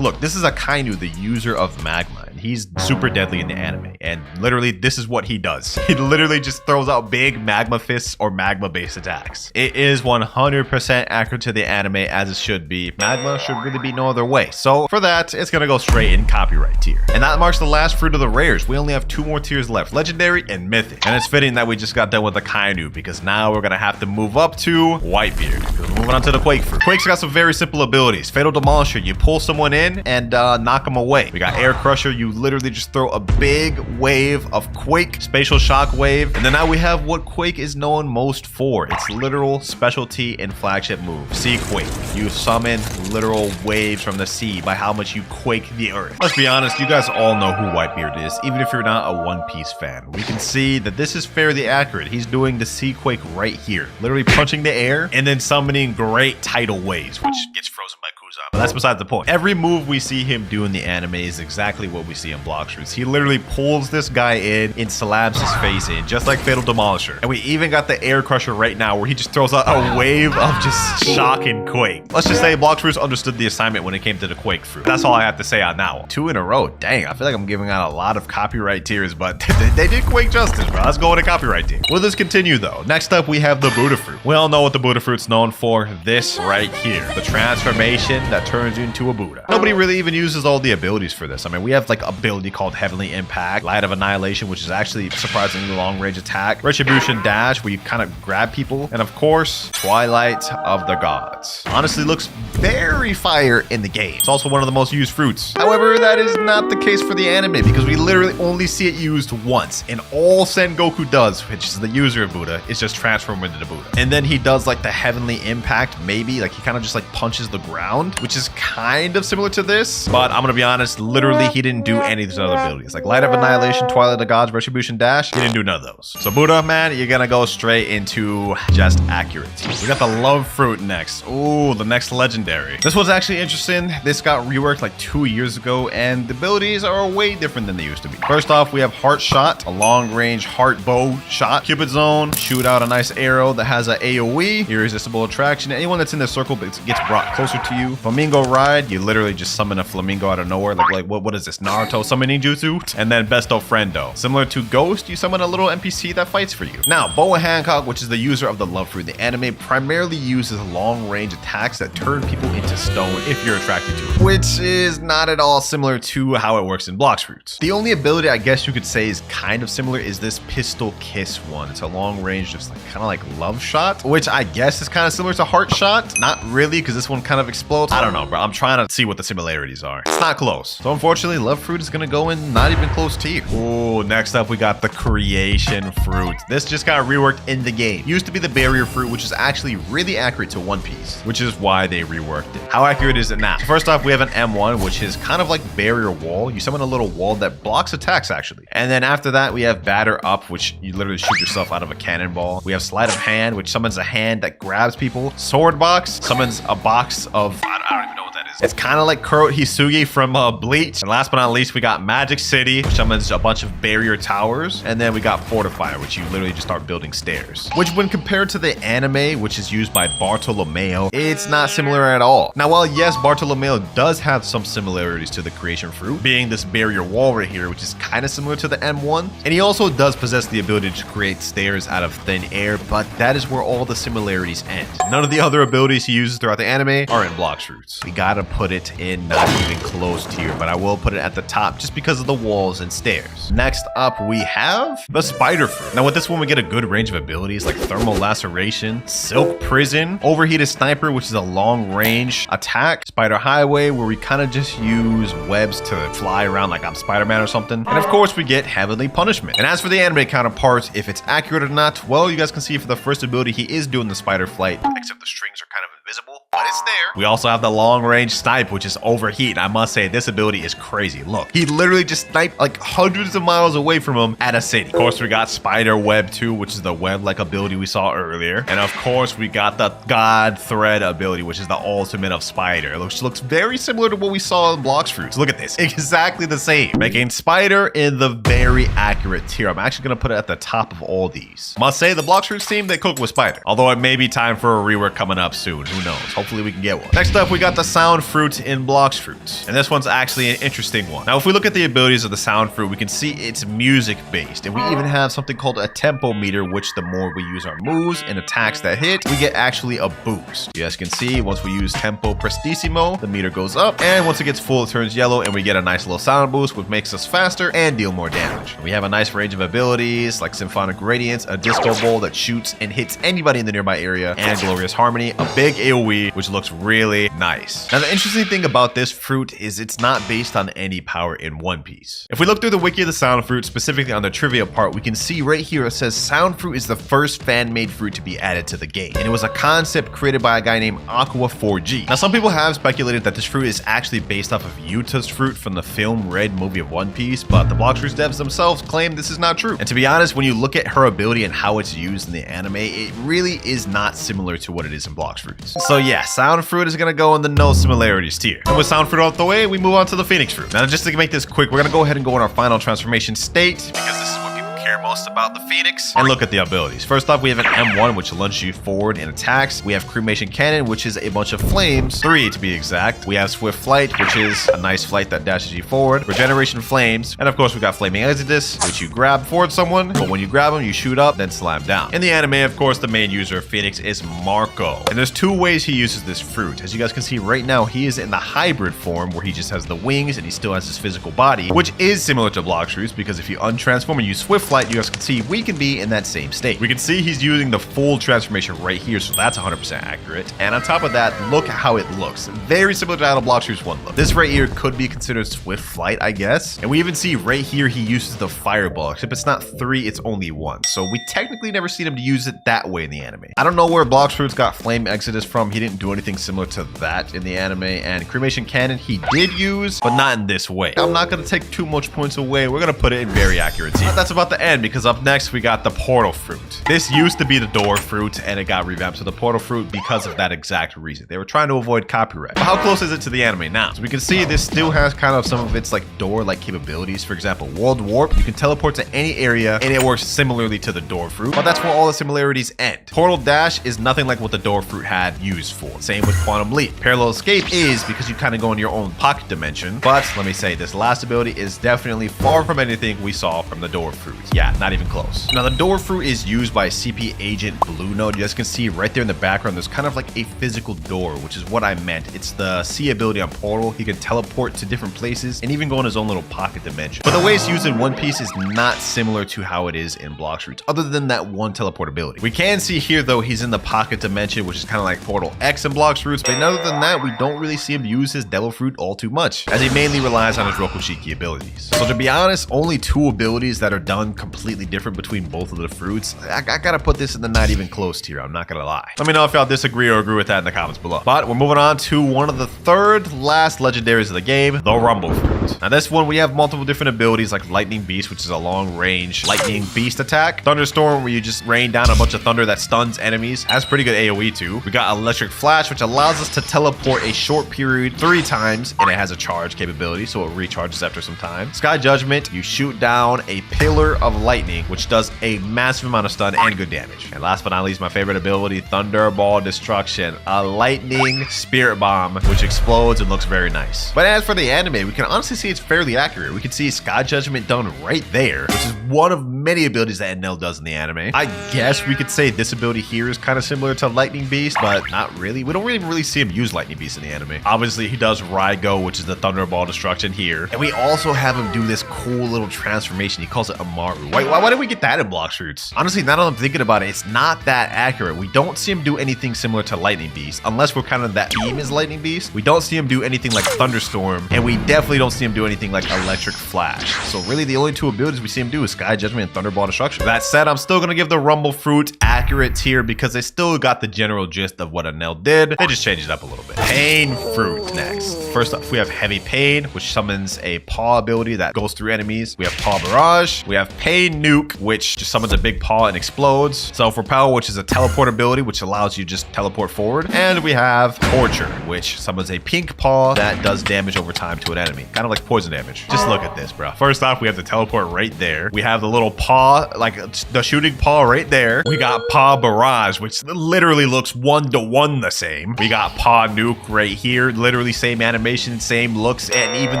Look, this is a Kainu, the user of magma. He's super deadly in the anime, and literally this is what he does. He literally just throws out big magma fists or magma based attacks. It is 100% accurate to the anime as it should be. Magma should really be no other way. So for that, it's gonna go straight in copyright tier. And that marks the last fruit of the rares. We only have 2 more tiers left, legendary and mythic. And it's fitting that we just got done with the Kainu because now we're gonna have to move up to Whitebeard. We're moving on to the Quake fruit. Quake's got some very simple abilities. Fatal Demolisher, you pull someone in and knock them away. We got Air Crusher, you literally just throw a big wave of Quake, Spatial Shock Wave, and then now we have what Quake is known most for. It's literal specialty and flagship move, Sea Quake. You summon literal waves from the sea by how much you quake the earth. Let's be honest, you guys all know who Whitebeard is, even if you're not a One Piece fan. We can see that this is fairly accurate. He's doing the Sea Quake right here, literally punching the air and then summoning great tidal waves, which gets frozen by Kuzan. But that's besides the point. Every move we see him do in the anime is exactly what we see in Blox. He literally pulls this guy in and slams his face in, just like Fatal Demolisher. And we even got the Air Crusher right now, where he just throws out a wave of just shock and quake. Let's just say Blox understood the assignment when it came to the Quake fruit. That's all I have to say on that one. 2 in a row. Dang, I feel like I'm giving out a lot of copyright tiers, but they did Quake justice, bro. Let's go with a copyright tier. Will this continue though? Next up, we have the Buddha fruit. We all know what the Buddha fruit's known for. This right here, the transformation that turns you into a Buddha. Nobody really even uses all the abilities for this. I mean, we have like ability called Heavenly Impact, Light of Annihilation, which is actually surprisingly long range attack, Retribution Dash, where you kind of grab people, and of course, Twilight of the Gods. Honestly, looks very fire in the game. It's also one of the most used fruits. However, that is not the case for the anime because we literally only see it used once, and all Sengoku does, which is the user of Buddha, is just transform into the Buddha. And then he does like the Heavenly Impact, maybe, like he kind of just like punches the ground, which is kind of similar to this, but I'm gonna be honest, literally he didn't do any of these other abilities. Like Light of Annihilation, Twilight of the Gods, Retribution Dash, he didn't do none of those. So Buddha, man, you're gonna go straight into just accurate. We got the Love Fruit next. Ooh, the next legendary. This one's actually interesting. This got reworked like 2 years ago, and the abilities are way different than they used to be. First off, we have Heart Shot, a long-range heart bow shot. Cupid Zone, shoot out a nice arrow that has a AoE, irresistible attraction. Anyone that's in the circle gets brought closer to you. Flamingo Ride, you literally just summon a flamingo out of nowhere. Like what is this, Naruto summoning jutsu? And then Besto Friendo. Similar to Ghost, you summon a little NPC that fights for you. Now, Boa Hancock, which is the user of the Love Fruit, the anime primarily uses long-range attacks that turn people into stone if you're attracted to it, which is not at all similar to how it works in Blox Fruits. The only ability I guess you could say is kind of similar is this Pistol Kiss one. It's a long-range, just like kind of like love shot, which I guess is kind of similar to Heart Shot. Not really, because this one kind of explodes. I don't know, bro. I'm trying to see what the similarities are. It's not close. So unfortunately, Love Fruit is gonna go in not even close tier. Ooh, next up we got the Creation Fruit. This just got reworked in the game. Used to be the Barrier Fruit, which is actually really accurate to One Piece, which is why they reworked it. How accurate is it now? First off, we have an M1, which is kind of like Barrier Wall. You summon a little wall that blocks attacks actually. And then after that, we have Batter Up, which you literally shoot yourself out of a cannonball. We have Sleight of Hand, which summons a hand that grabs people. Sword Box summons a box of, I don't even know what that is. It's kind of like Kuro Hisugi from Bleach. And last but not least, we got Magic City, which summons a bunch of barrier towers. And then we got Fortifier, which you literally just start building stairs. Which when compared to the anime, which is used by Bartolomeo, it's not similar at all. Now, while yes, Bartolomeo does have some similarities to the Creation Fruit, being this barrier wall right here, which is kind of similar to the M1. And he also does possess the ability to create stairs out of thin air, but that is where all the similarities end. None of the other abilities he uses throughout the anime are in Blox Fruits. We gotta put it in not even close tier, but I will put it at the top just because of the walls and stairs. Next up, we have the spider fruit. Now with this one, we get a good range of abilities like thermal laceration, silk prison, overheated sniper, which is a long range attack, spider highway, where we kind of just use webs to fly around like I'm Spider-Man or something. And of course, we get heavenly punishment. And as for the anime counterparts, if it's accurate or not, well, you guys can see for the first ability, he is doing the spider flight, except the strings are kind of invisible, but it's there. We also have the long range snipe, which is overheat. And I must say, this ability is crazy. Look, he literally just sniped like hundreds of miles away from him at a city. Of course, we got spider web too, which is the web-like ability we saw earlier. And of course, we got the god thread ability, which is the ultimate of spider, which looks very similar to what we saw in Blox fruits. Look at this, exactly the same, making spider in the very accurate tier. I'm actually going to put it at the top of all these. Must say, the Blox fruits team, they cook with spider, although it may be time for a rework coming up soon. Who knows? Hopefully we can get one. Next up, we got the sound fruit in Blox fruits, and this one's actually an interesting one. Now, if we look at the abilities of the sound fruit, we can see it's music based, and we even have something called a tempo meter, which the more we use our moves and attacks that hit, we get actually a boost. You guys can see once we use tempo prestissimo, the meter goes up, and once it gets full, it turns yellow, and we get a nice little sound boost, which makes us faster and deal more damage. We have a nice range of abilities like symphonic radiance, a disco ball that shoots and hits anybody in the nearby area, and glorious harmony, a big AoE, which looks really nice. Now, the interesting thing about this fruit is it's not based on any power in One Piece. If we look through the wiki of the sound fruit, specifically on the trivia part, we can see right here it says sound fruit is the first fan-made fruit to be added to the game, and it was a concept created by a guy named Aqua 4G. Now, some people have speculated that this fruit is actually based off of Yuta's fruit from the film Red movie of One Piece, but the Blox fruits devs themselves claim this is not true. And to be honest, when you look at her ability and how it's used in the anime, it really is not similar to what it is in Blox fruits. So yeah, sound fruit is gonna go in the no similarities tier. And with sound fruit out the way, we move on to the Phoenix fruit. Now, just to make this quick, we're gonna go ahead and go in our final transformation state, because this is what people care most about the Phoenix, and look at the abilities. First off, we have an M1, which lunges you forward and attacks. We have cremation cannon, which is a bunch of flames, 3 to be exact. We have swift flight, which is a nice flight that dashes you forward. Regeneration flames, and of course we got flaming exodus, which you grab forward someone, but when you grab them, you shoot up, then slam down. In the anime, of course, the main user of Phoenix is Marco, and there's 2 ways he uses this fruit. As you guys can see right now, he is in the hybrid form, where he just has the wings and he still has his physical body, which is similar to Blox fruits, because if you untransform and use swift flight, you guys can see we can be in that same state. We can see he's using the full transformation right here, so that's 100% accurate. And on top of that, look at how it looks. Very similar to how the Blox fruits one look. This right here could be considered swift flight, I guess. And we even see right here he uses the fireball, except it's not 3, it's only 1. So we technically never seen him to use it that way in the anime. I don't know where Blox fruits got flame exodus from. He didn't do anything similar to that in the anime. And cremation cannon he did use, but not in this way. I'm not going to take too much points away. We're going to put it in very accurate tier. But that's about the end, because up next we got the portal fruit. This used to be the door fruit, and it got revamped to the portal fruit because of that exact reason. They were trying to avoid copyright. But how close is it to the anime now? So we can see this still has kind of some of its like door-like capabilities. For example, world warp, you can teleport to any area, and it works similarly to the door fruit, but that's where all the similarities end. Portal dash is nothing like what the door fruit had used for. Same with quantum leap. Parallel escape is because you kind of go in your own pocket dimension, but let me say, this last ability is definitely far from anything we saw from the door fruit. Yeah, not even close. Now, the door fruit is used by CP agent Blue Note. You guys can see right there in the background, there's kind of like a physical door, which is what I meant. It's the C ability on Portal. He can teleport to different places and even go in his own little pocket dimension. But the way it's used in One Piece is not similar to how it is in Blox fruits, other than that one teleport ability. We can see here, though, he's in the pocket dimension, which is kind of like Portal X in Blox fruits, but other than that, we don't really see him use his Devil Fruit all too much, as he mainly relies on his Rokushiki abilities. So to be honest, only 2 abilities that are done completely different between both of the fruits. I gotta put this in the not even close tier, I'm not gonna lie. Let me know if y'all disagree or agree with that in the comments below. But we're moving on to one of the 3rd last legendaries of the game, the Rumble Fruit. Now this one, we have multiple different abilities like Lightning Beast, which is a long range lightning beast attack. Thunderstorm, where you just rain down a bunch of thunder that stuns enemies. Has pretty good AoE too. We got Electric Flash, which allows us to teleport a short period 3 times, and it has a charge capability, so it recharges after some time. Sky Judgment, you shoot down a pillar of lightning, which does a massive amount of stun and good damage. And last but not least, my favorite ability, Thunderball Destruction, a lightning spirit bomb, which explodes and looks very nice. But as for the anime, we can honestly see it's fairly accurate. We can see Sky Judgment done right there, which is one of many abilities that Enel does in the anime. I guess we could say this ability here is kind of similar to Lightning Beast, but not really. We don't really see him use Lightning Beast in the anime. Obviously, he does Raigo, which is the Thunderball Destruction here. And we also have him do this cool little transformation. He calls it Amaru. Why did we get that in Blox Fruits? Honestly, now that I'm thinking about it, it's not that accurate. We don't see him do anything similar to Lightning Beast, unless we're kind of that team is Lightning Beast. We don't see him do anything like Thunderstorm, and we definitely don't see him do anything like Electric Flash. So really, the only two abilities we see him do is Sky Judgment and Thunderball Destruction. That said, I'm still gonna give the Rumble Fruit accurate tier because they still got the general gist of what Enel did. They just changed it up a little bit. Pain Fruit next. First up, we have Heavy Pain, which summons a paw ability that goes through enemies. We have Paw Barrage. We have Pain Nuke, which just summons a big paw and explodes. Self-Repel, which is a teleport ability, which allows you just teleport forward. And we have Torture, which summons a pink paw that does damage over time to an enemy. Kind of like poison damage. Just look at this, bro. First off, we have the teleport right there. We have the little paw, like the shooting paw right there. We got Paw Barrage, which literally looks 1-to-1 the same. We got Paw Nuke right here. Literally same animation, same looks, and even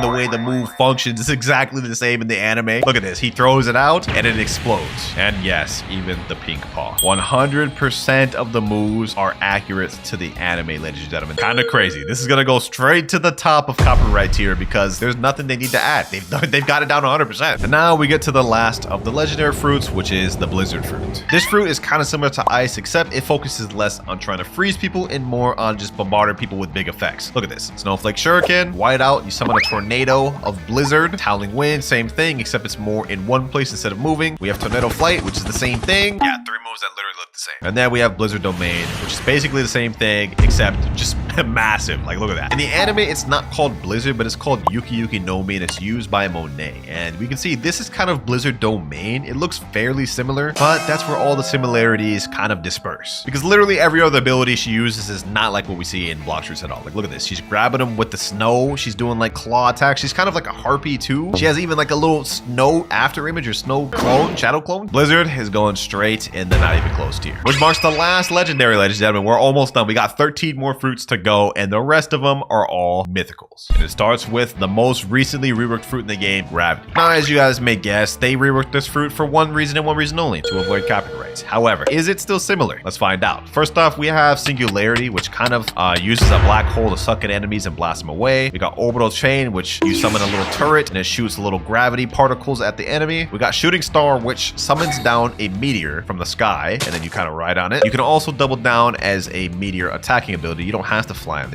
the way the move functions is exactly the same in the anime. Look at this. He throws it out and it explodes. And yes, even the pink paw. 100% of the moves are accurate to the anime, ladies and gentlemen. Kind of crazy. This is gonna go straight to the top of copyright tier because there's nothing they need to add. They've got it down 100%. And now we get to the last of the legendary fruits, which is the Blizzard Fruit. This fruit is kind of similar to Ice, except it focuses less on trying to freeze people and more on just bombarding people with big effects. Look at this. Snowflake Shuriken, Whiteout, you summon a tornado of Blizzard. Howling Wind, same thing, except it's more in one place instead of moving. We have Tornado Flight, which is the same thing. Yeah, 3 moves that literally look the same. And then we have Blizzard Domain, which is basically the same thing, except just massive. Like, look at that. In the anime, it's not called Blizzard, but it's called Yuki Yuki no Mi, and it's used by Monet. And we can see this is kind of Blizzard Domain. It looks fairly similar, but that's where all the similarities kind of disperse. Because literally every other ability she uses is not like what we see in Blox Fruits at all. Like, look at this. She's grabbing him with the snow. She's doing like claw attacks. She's kind of like a harpy too. She has even like a little snow after image or snow clone, shadow clone. Blizzard is going straight in the not even close tier, which marks the last legendary, ladies and gentlemen. We're almost done. We got 13 more fruits to go, and the rest of them are all mythicals. And it starts with the most recently reworked fruit in the game, Gravity. Now, as you guys may guess, they reworked this fruit for one reason and one reason only, to avoid copyrights. However, is it still similar? Let's find out. First off, we have Singularity, which kind of uses a black hole to suck at enemies and blast them away. We got Orbital Chain, which you summon a little turret and it shoots little gravity particles at the enemy. We got Shooting Star, which summons down a meteor from the sky, and then you kind of ride on it. You can also double down as a meteor attacking ability. You don't have to fly on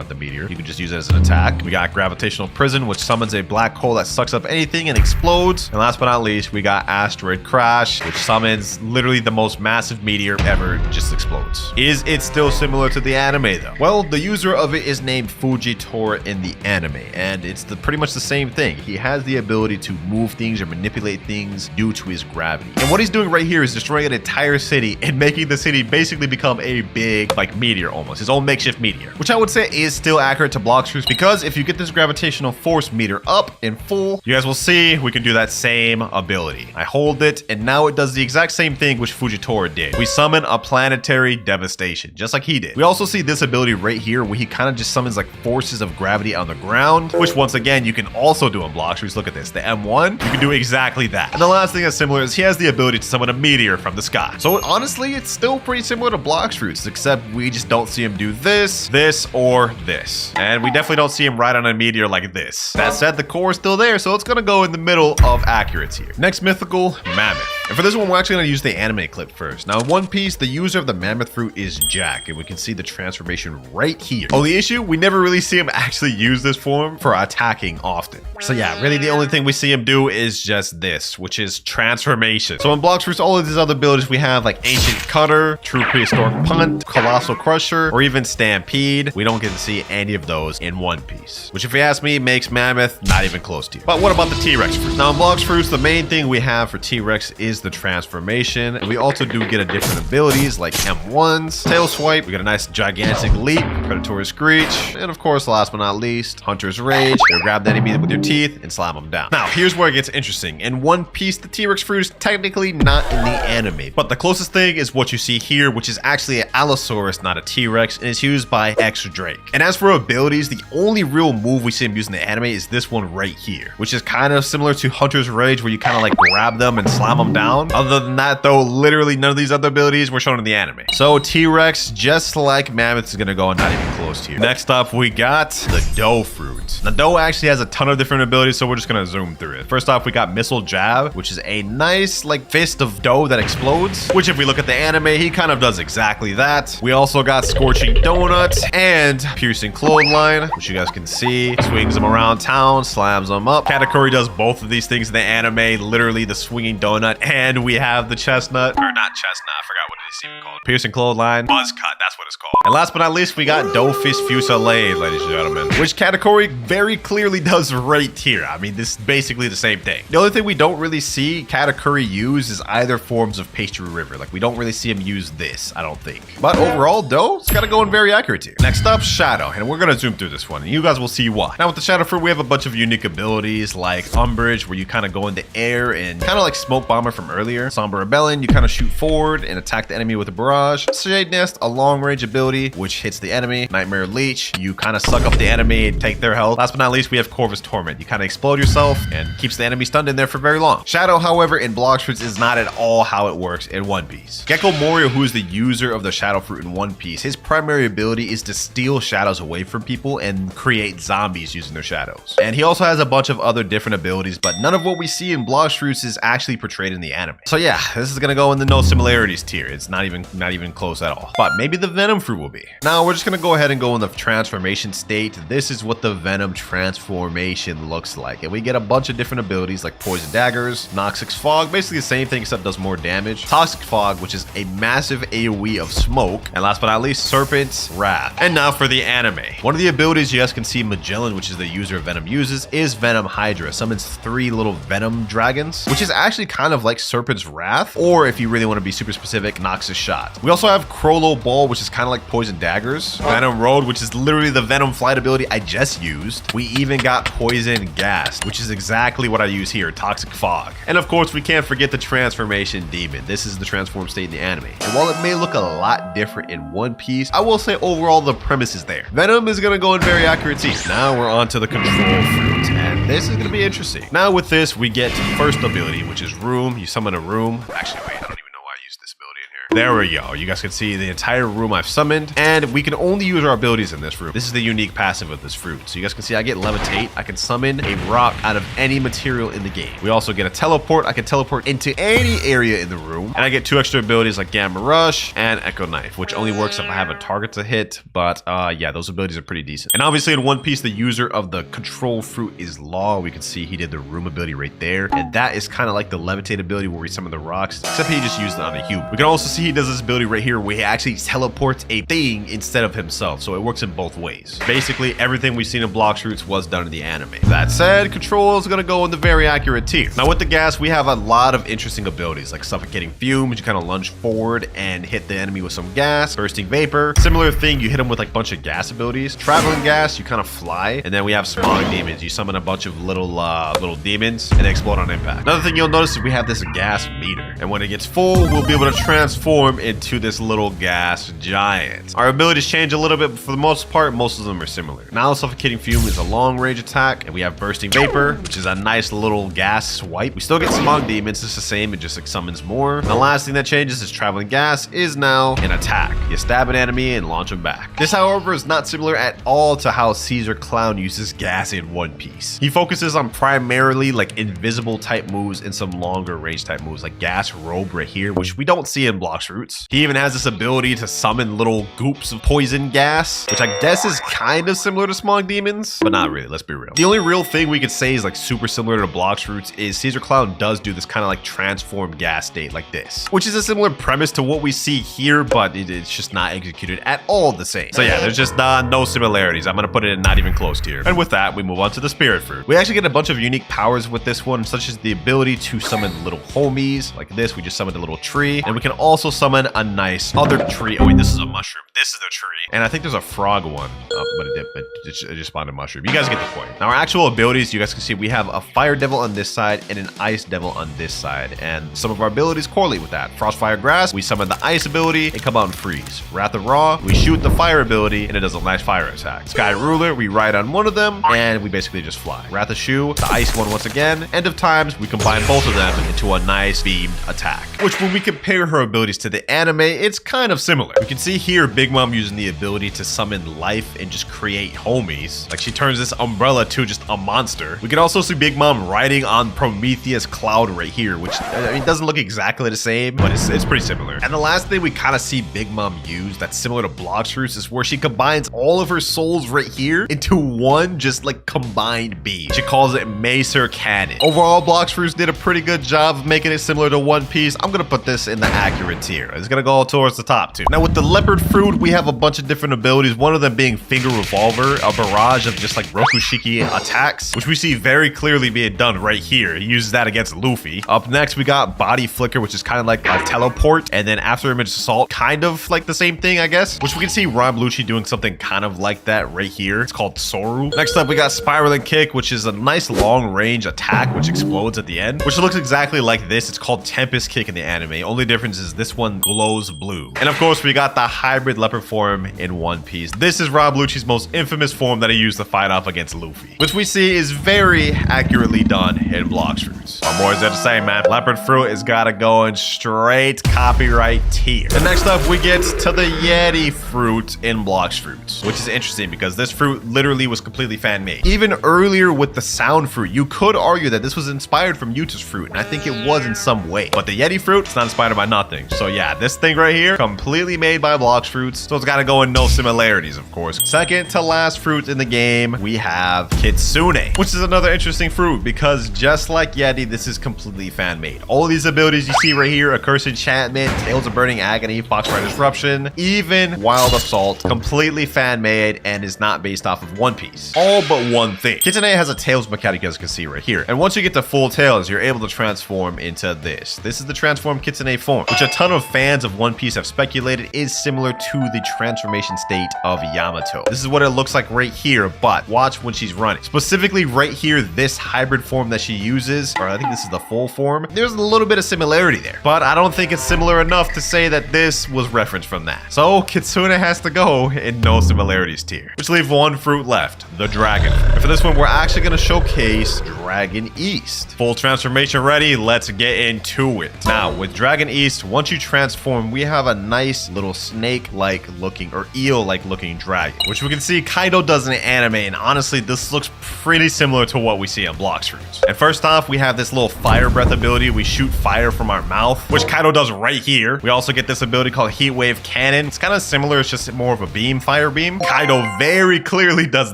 the meteor. You can just use it as an attack. We got Gravitational Prison, which summons a black hole that sucks up anything and explodes. And last but not least, we got Asteroid Crash, which summons literally the most massive meteor ever, just explodes. Is it still similar to the anime though? Well, the user of it is named Fujitora in the anime, and it's pretty much the same thing. He has the ability to move things or manipulate things due to his gravity. And what he's doing right here is destroying an entire city and making the city basically become a big like meteor, almost his own makeshift meteor, which I would say is still accurate to Blox Fruits, because if you get this gravitational force meter up in full, you guys will see we can do that same ability. I hold it and now it does the exact same thing which Fujitora did. We summon a planetary devastation just like he did. We also see this ability right here where he kind of just summons like forces of gravity on the ground, which once again you can also do in Blox Fruits. Look at this, the M1, you can do exactly that. And the last thing that's similar is he has the ability to summon a meteor from the sky. So honestly, it's still pretty similar to Blox Fruits, except we just don't see him do this, or this. And we definitely don't see him ride on a meteor like this. That said, the core is still there, so it's gonna go in the middle of accuracy here. Next mythical, Mammoth. And for this one, we're actually gonna use the anime clip first. Now in One Piece, the user of the Mammoth Fruit is Jack, and we can see the transformation right here. Only issue, we never really see him actually use this form for attacking often. So yeah, really the only thing we see him do is just this, which is transformation. So in Blox Fruits, all of these other abilities we have like Ancient Cutter, True Prehistoric Punt, Colossal Crusher, or even Stampede. We don't get to see any of those in One Piece, which if you ask me, makes Mammoth not even close to you. But what about the T-Rex fruit? Now in Blox Fruits, the main thing we have for T-Rex is the transformation. And we also do get a different abilities like M1s, Tail Swipe, we got a nice gigantic leap, Predatory Screech, and of course, last but not least, Hunter's Rage. You grab the enemy with your teeth and slam them down. Now, here's where it gets interesting. In One Piece, the T-Rex fruit is technically not in the anime, but the closest thing is what you see here, which is actually an Allosaurus, not a T-Rex, and it's used by X Drake. And as for abilities, the only real move we see him use in the anime is this one right here, which is kind of similar to Hunter's Rage, where you kind of like grab them and slam them down down. Other than that, though, literally none of these other abilities were shown in the anime. So T-Rex, just like Mammoth, is gonna go not even close here. Next up, we got the Dough Fruit. The Dough actually has a ton of different abilities, so we're just gonna zoom through it. First off, we got Missile Jab, which is a nice like fist of dough that explodes, which if we look at the anime, he kind of does exactly that. We also got Scorching Donut and Piercing Clothesline, which you guys can see. Swings them around town, slams them up. Katakuri does both of these things in the anime, literally the Swinging Donut, and we have the Chestnut, or not Chestnut, I forgot what it is even called. Piercing Clothesline, Buzz Cut, that's what it's called. And last but not least, we got Dough Fist Fusillade, ladies and gentlemen, which Katakuri very clearly does right here. I mean, this is basically the same thing. The only thing we don't really see Katakuri use is either forms of Pastry River. Like, we don't really see him use this, I don't think. But overall, Dough, it's gotta go in very accurate here. Next up, Shadow, and we're gonna zoom through this one, and you guys will see why. Now, with the Shadow Fruit, we have a bunch of unique abilities, like Umbrage, where you kind of go in the air, and kind of like Smoke Bomber from earlier. Somber Rebellion, you kind of shoot forward and attack the enemy with a barrage. Shade Nest, a long-range ability, which hits the enemy. Nightmare Leech, you kind of suck up the enemy and take their health. Last but not least, we have Corvus Torment. You kind of explode yourself and keeps the enemy stunned in there for very long. Shadow, however, in Blox Fruits is not at all how it works in One Piece. Gecko Moria, who is the user of the Shadow Fruit in One Piece, his primary ability is to steal shadows away from people and create zombies using their shadows. And he also has a bunch of other different abilities, but none of what we see in Blox Fruits is actually portrayed in the anime. So yeah, this is gonna go in the no similarities tier. It's not even close at all. But maybe the Venom Fruit will be. Now we're just gonna go ahead and go in the transformation state. This is what the Venom transformation looks like. And we get a bunch of different abilities like Poison Daggers, Noxic Fog, basically the same thing except does more damage. Toxic Fog, which is a massive AoE of smoke. And last but not least, Serpent's Wrath. And now for the anime. One of the abilities you guys can see Magellan, which is the user of Venom, uses is Venom Hydra. Summons 3 little Venom dragons, which is actually kind of like Serpent's Wrath, or if you really want to be super specific, Noxus Shot. We also have Crollo Ball, which is kind of like Poison Daggers. Venom Road, which is literally the Venom Flight ability I just used. We even got Poison Gas, which is exactly what I use here, Toxic Fog. And of course, we can't forget the Transformation Demon. This is the transform state in the anime. And while it may look a lot different in One Piece, I will say overall the premise is there. Venom is going to go in very accurate too. Now we're on to the Control Fruit, and this is going to be interesting. Now with this, we get first ability, which is Room. You summon a room. Actually, wait, I don't even know why I used this ability in here. There we go. You guys can see the entire room I've summoned, and we can only use our abilities in this room. This is the unique passive of this fruit. So you guys can see I get Levitate. I can summon a rock out of any material in the game. We also get a Teleport. I can teleport into any area in the room, and I get 2 extra abilities like Gamma Rush and Echo Knife, which only works if I have a target to hit, but yeah, those abilities are pretty decent. And obviously in One Piece, the user of the Control Fruit is Law. We can see he did the room ability right there, and that is kind of like the Levitate ability where we summon the rocks, except he just used it on a human. We can also see he does this ability right here where he actually teleports a thing instead of himself, so it works in both ways. Basically, everything we've seen in Blox Fruits was done in the anime. That said, Control is gonna go in the very accurate tier. Now with the gas, we have a lot of interesting abilities like Suffocating Fume, which you kind of lunge forward and hit the enemy with some gas. Bursting Vapor, similar thing, you hit him with like a bunch of gas abilities. Traveling Gas, you kind of fly. And then we have Smog Demons. You summon a bunch of little demons and they explode on impact. Another thing you'll notice is we have this gas meter, and when it gets full, we'll be able to transform into this little gas giant. Our abilities change a little bit, but for the most part, most of them are similar. Now Suffocating Fume is a long range attack, and we have Bursting Vapor, which is a nice little gas swipe. We still get Smog Demons, it's the same, it just like summons more. And the last thing that changes is Traveling Gas is now an attack. You stab an enemy and launch them back. This, however, is not similar at all to how Caesar Clown uses gas in One Piece. He focuses on primarily like invisible type moves and some longer range type moves like Gas Robe right here, which we don't see in Blox Fruits. He even has this ability to summon little goops of poison gas, which I guess is kind of similar to Smog Demons, but not really, let's be real. The only real thing we could say is like super similar to Blox Fruits is Caesar Clown does do this kind of like transform gas state like this, which is a similar premise to what we see here, but it's just not executed at all the same. So yeah, there's just no similarities. I'm gonna put it in not even close tier. And with that, we move on to the Spirit Fruit. We actually get a bunch of unique powers with this one, such as the ability to summon little homies like this. We just summoned a little tree, and we can also summon a nice other tree. Oh wait, this is a mushroom. this is the tree. And I think there's a frog one, but it just spawned a mushroom. You guys get the point. Now our actual abilities, you guys can see we have a fire devil on this side and an ice devil on this side. And some of our abilities correlate with that. Frostfire Grass, we summon the ice ability and come out and freeze. Wrath of Ra, we shoot the fire ability and it does a nice fire attack. Sky Ruler, we ride on one of them and we basically just fly. Wrath of Shu, the ice one once again. End of Times, we combine both of them into a nice beamed attack. Which when we compare her abilities to the anime, it's kind of similar. We can see here Big Mom using the ability to summon life and just create homies. Like she turns this umbrella to just a monster. We can also see Big Mom riding on Prometheus Cloud right here, which I mean doesn't look exactly the same, but it's pretty similar. And the last thing we kind of see Big Mom use that's similar to Blox Fruits is where she combines all of her souls right here into one just like combined beam. She calls it Macer Cannon. Overall, Blox Fruits did a pretty good job of making it similar to One Piece. I'm gonna put this in the accurate tier. It's gonna go towards the top too. Now with the Leopard Fruit, we have a bunch of different abilities. One of them being Finger Revolver, a barrage of just like Rokushiki attacks, which we see very clearly being done right here. He uses that against Luffy. Up next, we got Body Flicker, which is kind of like a teleport, and then After Image Assault, kind of like the same thing, I guess, which we can see Rob Lucci doing something kind of like that right here. It's called Soru. Next up, we got Spiraling Kick, which is a nice long range attack, which explodes at the end, which looks exactly like this. It's called Tempest Kick in the anime. Only difference is this one glows blue. And of course, we got the hybrid leopard form in One Piece. This is Rob Lucci's most infamous form that he used to fight off against Luffy, which we see is very accurately done in Blox Fruits. What more is there to say, man? Leopard Fruit has got to go in straight copyright tier. And next up, we get to the Yeti Fruit in Blox Fruits, which is interesting because this fruit literally was completely fan-made. Even earlier with the Sound Fruit, you could argue that this was inspired from Yuta's fruit, and I think it was in some way. But the Yeti Fruit, it's not inspired by nothing. So yeah, this thing right here, completely made by Blox Fruits, so it's got to go in no similarities, of course. Second to last fruit in the game, we have Kitsune, which is another interesting fruit because just like Yeti, this is completely fan-made. All of these abilities you see right here, Accursed Enchantment, Tales of Burning Agony, Foxfire Disruption, even Wild Assault, completely fan-made and is not based off of One Piece. All but one thing. Kitsune has a Tails mechanic, as you can see right here. And once you get to full Tails, you're able to transform into this. This is the transformed Kitsune form, which a ton of fans of One Piece have speculated is similar to the transformation state of Yamato. This is what it looks like right here, but watch when she's running. Specifically right here, this hybrid form that she uses, or I think this is the full form, there's a little bit of similarity there, but I don't think it's similar enough to say that this was referenced from that. So Kitsune has to go in no similarities tier, which leaves one fruit left, the Dragon Fruit. And for this one, we're actually going to showcase Dragon East. Full transformation ready, let's get into it. Now with Dragon East, once you transform, we have a nice little snake-like looking or eel-like looking dragon, which we can see Kaido does in the anime, and honestly this looks pretty similar to what we see in Blox Fruits. And first off, we have this little fire breath ability. We shoot fire from our mouth, which Kaido does right here. We also get this ability called Heat Wave Cannon. It's kind of similar, it's just more of a beam, fire beam. Kaido very clearly does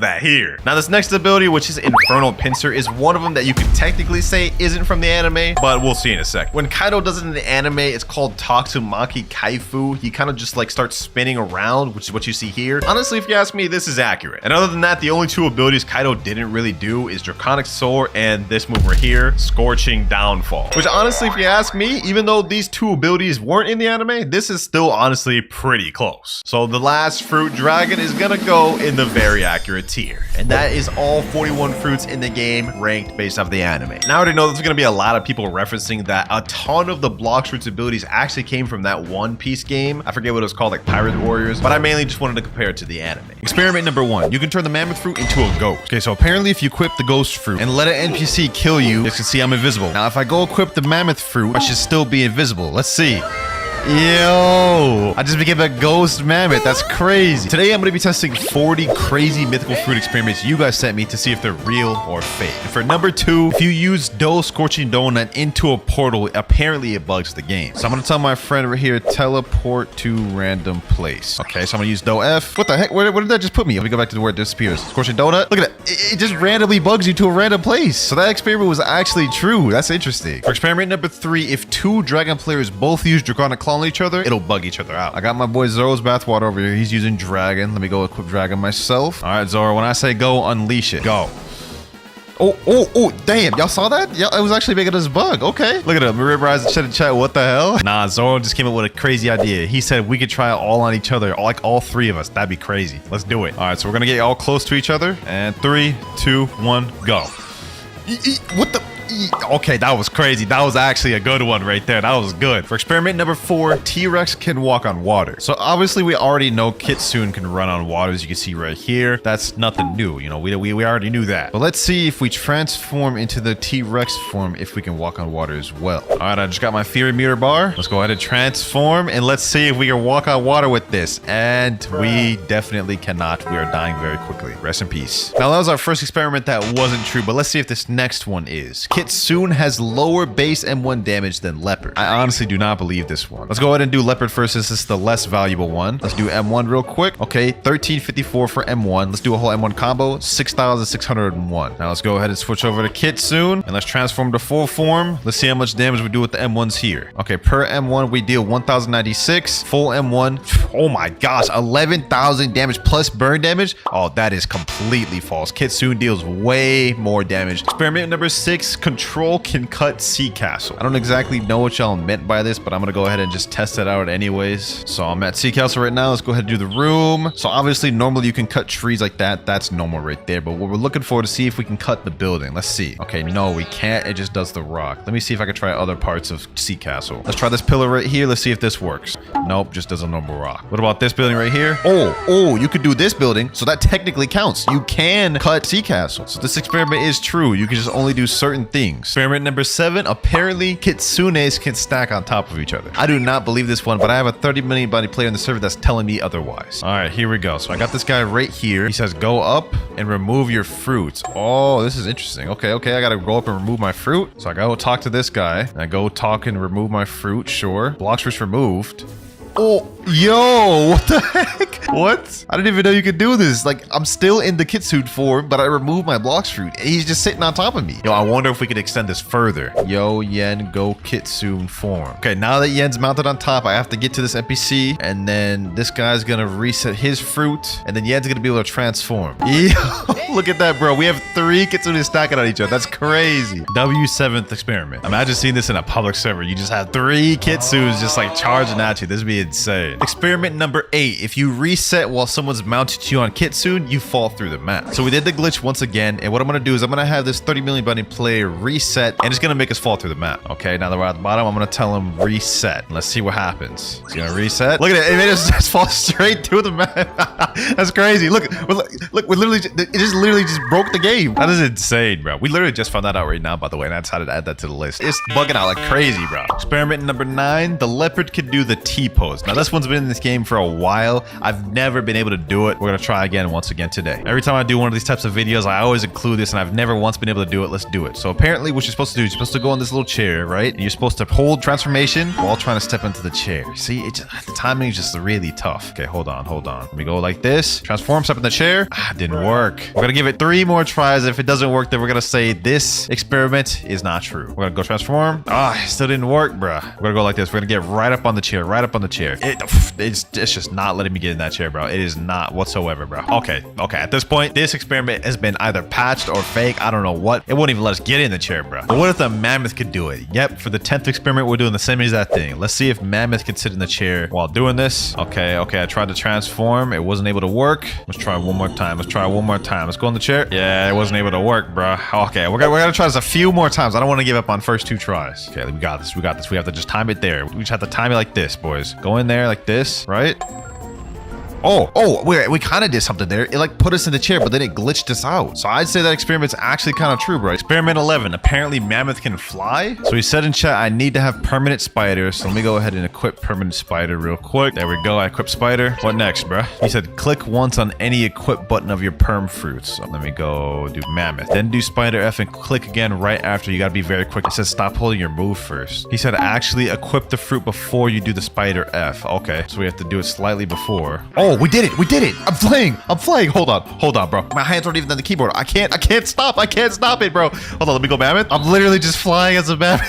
that here. Now this next ability, which is Infernal Pincer, is one of them that you could technically say isn't from the anime, but we'll see in a sec. When Kaido does it in the anime, it's called Tatsumaki Kaifu. He kind of just like starts spinning around, which is what you see here. Honestly, if you ask me, this is accurate. And other than that, the only two abilities Kaido didn't really do is Draconic Soar and this move right here, Scorching Downfall. Which honestly, if you ask me, even though these two abilities weren't in the anime, this is still honestly pretty close. So the last fruit dragon is gonna go in the very accurate tier. And that is all 41 fruits in the game ranked based off the anime. Now I already know there's gonna be a lot of people referencing that a ton of the Blox Fruits abilities actually came from that One Piece game. I forget what it was called, like Pirate Warriors, but I mainly just wanted to compare it to the anime. Experiment number 1, you can turn the mammoth fruit into a ghost. Okay, so apparently if you equip the ghost fruit and let an NPC kill you, you can see I'm invisible. Now if I go equip the mammoth fruit, I should still be invisible. Let's see. Yo, I just became a ghost mammoth. That's crazy. Today I'm going to be testing 40 crazy mythical fruit experiments you guys sent me to see if they're real or fake. And for number 2, if you use dough scorching donut into a portal, apparently it bugs the game. So I'm going to tell my friend right here, teleport to random place. Okay, so I'm going to use dough F. What the heck? Where did that just put me? Let me go back to where it disappears. Scorching donut. Look at that. It just randomly bugs you to a random place. So that experiment was actually true. That's interesting. For experiment number 3, if 2 dragon players both use Draconic Claw on each other, it'll bug each other out. I got my boy Zoro's bathwater over here. He's using dragon. Let me go equip dragon myself. All right, Zoro, when I say go, unleash it. Go. Oh, damn. Y'all saw that? Yeah, it was actually making us bug. Okay. Look at him. Ribrise and in chat. What the hell? Nah, Zoro just came up with a crazy idea. He said we could try it all on each other, like all three of us. That'd be crazy. Let's do it. All right, so we're going to get all close to each other. And 3, 2, 1, go. What the? Okay, that was crazy. That was actually a good one right there. That was good. For experiment number 4, T-Rex can walk on water. So obviously we already know Kitsune can run on water, as you can see right here. That's nothing new. You know, we already knew that. But let's see if we transform into the T-Rex form, if we can walk on water as well. All right, I just got my theory meter bar. Let's go ahead and transform, and let's see if we can walk on water with this. And we definitely cannot. We are dying very quickly. Rest in peace. Now, that was our first experiment that wasn't true, but let's see if this next one is. Kitsune has lower base M1 damage than Leopard. I honestly do not believe this one. Let's go ahead and do Leopard first, since this is the less valuable one. Let's do M1 real quick. Okay, 1354 for M1. Let's do a whole M1 combo, 6,601. Now let's go ahead and switch over to Kitsune, and let's transform to full form. Let's see how much damage we do with the M1s here. Okay, per M1 we deal 1,096. Full M1, oh my gosh, 11,000 damage plus burn damage. Oh, that is completely false. Kitsune deals way more damage. Experiment number 6, Control can cut Sea Castle. I don't exactly know what y'all meant by this, but I'm gonna go ahead and just test it out anyways. So I'm at Sea Castle right now. Let's go ahead and do the room. So obviously normally you can cut trees like that. That's normal right there. But what we're looking for to see if we can cut the building. Let's see. Okay, no, we can't. It just does the rock. Let me see if I can try other parts of Sea Castle. Let's try this pillar right here. Let's see if this works. Nope, just does a normal rock. What about this building right here? Oh, you could do this building. So that technically counts. You can cut Sea Castle. So this experiment is true. You can just only do certain things. Experiment number 7, apparently Kitsunes can stack on top of each other. I do not believe this one, but I have a 30 million body player in the server that's telling me otherwise. All right, here we go. So I got this guy right here. He says go up and remove your fruits. Oh, this is interesting. Okay, I gotta go up and remove my fruit. So I go talk to this guy, and I go talk and remove my fruit. Sure, Blox was removed. Oh, yo, what the heck? What? I didn't even know you could do this. Like, I'm still in the Kitsune form, but I removed my Blox fruit. He's just sitting on top of me. Yo, I wonder if we could extend this further. Yo, Yen, go Kitsune form. Okay, now that Yen's mounted on top, I have to get to this NPC, and then this guy's gonna reset his fruit, and then Yen's gonna be able to transform. Yo, look at that, bro. We have 3 Kitsunes stacking on each other. That's crazy. W7th experiment. Imagine seeing this in a public server. You just have 3 Kitsunes just like charging at you. This would be insane. Experiment number 8. If you reset while someone's mounted to you on Kitsune, you fall through the map. So we did the glitch once again, and what I'm gonna do is I'm gonna have this 30 million bunny player reset, and it's gonna make us fall through the map. Okay, now that we're at the bottom, I'm gonna tell him reset. Let's see what happens. It's gonna reset. Look at it. It made us just fall straight through the map. That's crazy. Look, we literally just broke the game. That is insane, bro. We literally just found that out right now, by the way, and I decided to add that to the list. It's bugging out like crazy, bro. Experiment number 9. The Leopard can do the T-pose. Now, this one's been in this game for a while. I've never been able to do it. We're gonna try again once again today. Every time I do one of these types of videos, I always include this, and I've never once been able to do it. Let's do it. So apparently what you're supposed to do is you're supposed to go on this little chair, right? And you're supposed to hold transformation while trying to step into the chair. See, the timing is just really tough. Okay, hold on. Let me go like this. Transform, step in the chair. Didn't work. We're gonna give it 3 more tries. If it doesn't work, then we're gonna say this experiment is not true. We're gonna go transform. It still didn't work, bruh. We're gonna go like this. We're gonna get right up on the chair. It's just not letting me get in that chair, bro. It is not whatsoever, bro. Okay. At this point, this experiment has been either patched or fake. I don't know what. It won't even let us get in the chair, bro. But what if the mammoth could do it? Yep, for the 10th experiment, we're doing the same exact thing. Let's see if mammoth can sit in the chair while doing this. Okay. I tried to transform. It wasn't able to work. Let's try one more time. Let's go in the chair. Yeah, it wasn't able to work, bro. Okay, we're gonna try this a few more times. I don't want to give up on first 2 tries. Okay, we got this. We have to just time it there. We just have to time it like this, boys. Go in there like this, right? Oh, we kind of did something there. It like put us in the chair, but then it glitched us out. So I'd say that experiment's actually kind of true, bro. Experiment 11. Apparently mammoth can fly. So he said in chat, I need to have permanent spider. So let me go ahead and equip permanent spider real quick. There we go. I equipped spider. What next, bro? He said click once on any equip button of your perm fruits. So let me go do mammoth. Then do spider F and click again right after. You got to be very quick. It says stop holding your move first. He said actually equip the fruit before you do the spider F. Okay. So we have to do it slightly before. Oh, we did it. We did it. I'm flying. I'm flying. Hold on, bro. My hands aren't even on the keyboard. I can't stop. I can't stop it, bro. Hold on, let me go mammoth. I'm literally just flying as a mammoth.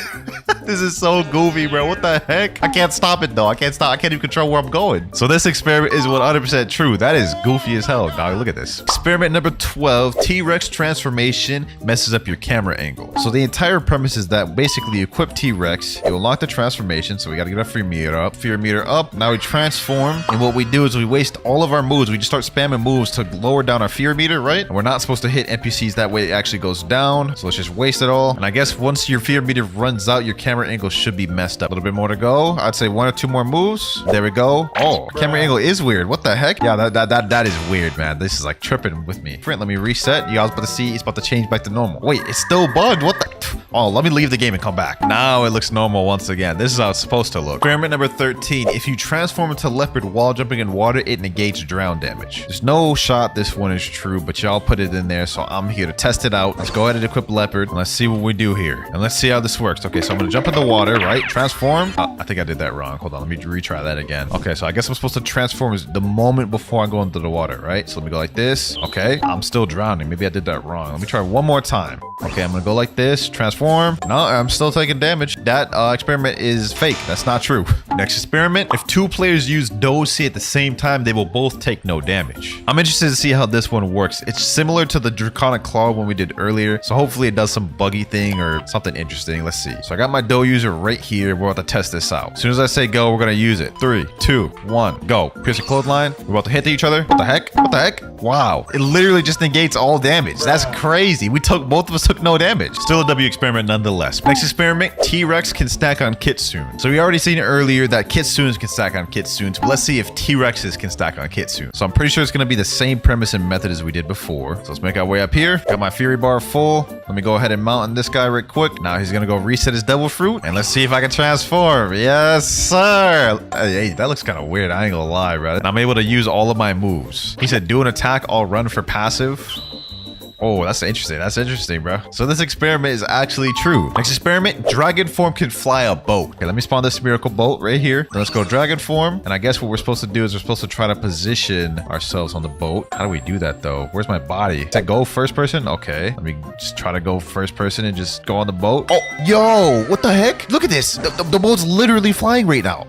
This is so goofy, bro. What the heck? I can't stop it, though. I can't stop. I can't even control where I'm going. So this experiment is 100% true. That is goofy as hell, dog. Look at this. Experiment number 12. T-Rex transformation messes up your camera angle. So the entire premise is that basically you equip T-Rex, you unlock the transformation. So we got to get our fear meter up. Fear meter up. Now we transform. And what we do is we waste all of our moves. We just start spamming moves to lower down our fear meter, right? And we're not supposed to hit NPCs. That way it actually goes down. So let's just waste it all. And I guess once your fear meter runs out, your camera angle should be messed up. A little bit more to go. I'd say 1 or 2 more moves. There we go. Oh, camera angle is weird. What the heck? Yeah, that is weird, man. This is like tripping with me. Friend, let me reset. You guys about to see it's about to change back to normal. Wait, it's still bugged. What the? Oh, let me leave the game and come back. Now it looks normal once again. This is how it's supposed to look. Experiment number 13. If you transform into leopard while jumping in water, it negates drown damage. There's no shot this one is true, but y'all put it in there, so I'm here to test it out. Let's go ahead and equip leopard, and let's see what we do here. And let's see how this works. Okay, so I'm gonna jump in the water, right? Transform. I think I did that wrong. Hold on, let me retry that again. Okay, so I guess I'm supposed to transform the moment before I go into the water, right? So let me go like this. Okay, I'm still drowning. Maybe I did that wrong. Let me try one more time. Okay, I'm gonna go like this. Transform. No, I'm still taking damage. That experiment is fake. That's not true. Next experiment. If 2 players use Dosi at the same time, they will both take no damage. I'm interested to see how this one works. It's similar to the Draconic Claw one we did earlier, so hopefully it does some buggy thing or something interesting. Let's see. So I got my Do user right here. We're about to test this out. As soon as I say go, we're gonna use it. 3, 2, 1, go. Pierce the clothesline. We're about to hit each other. What the heck? What the heck? Wow. It literally just negates all damage. That's crazy. Both of us took no damage. Still a W experiment nonetheless. Next experiment, T-Rex can stack on Kitsune. So we already seen earlier that Kitsunes can stack on Kitsunes, but let's see if T-Rexes can stack on Kitsune. So I'm pretty sure it's gonna be the same premise and method as we did before. So let's make our way up here. Got my Fury Bar full. Let me go ahead and mount on this guy real quick. Now he's gonna go reset his Devil Fruit, and let's see if I can transform. Yes, sir. Hey, that looks kind of weird. I ain't gonna lie, bro. And I'm able to use all of my moves. He said, do an attack, I'll run for passive. Oh, that's interesting. That's interesting, bro. So this experiment is actually true. Next experiment, dragon form can fly a boat. Okay, let me spawn this miracle boat right here. Then let's go dragon form. And I guess what we're supposed to do is we're supposed to try to position ourselves on the boat. How do we do that though? Where's my body? Is that go first person? Okay, let me just try to go first person and just go on the boat. Oh, yo, what the heck? Look at this. The boat's literally flying right now.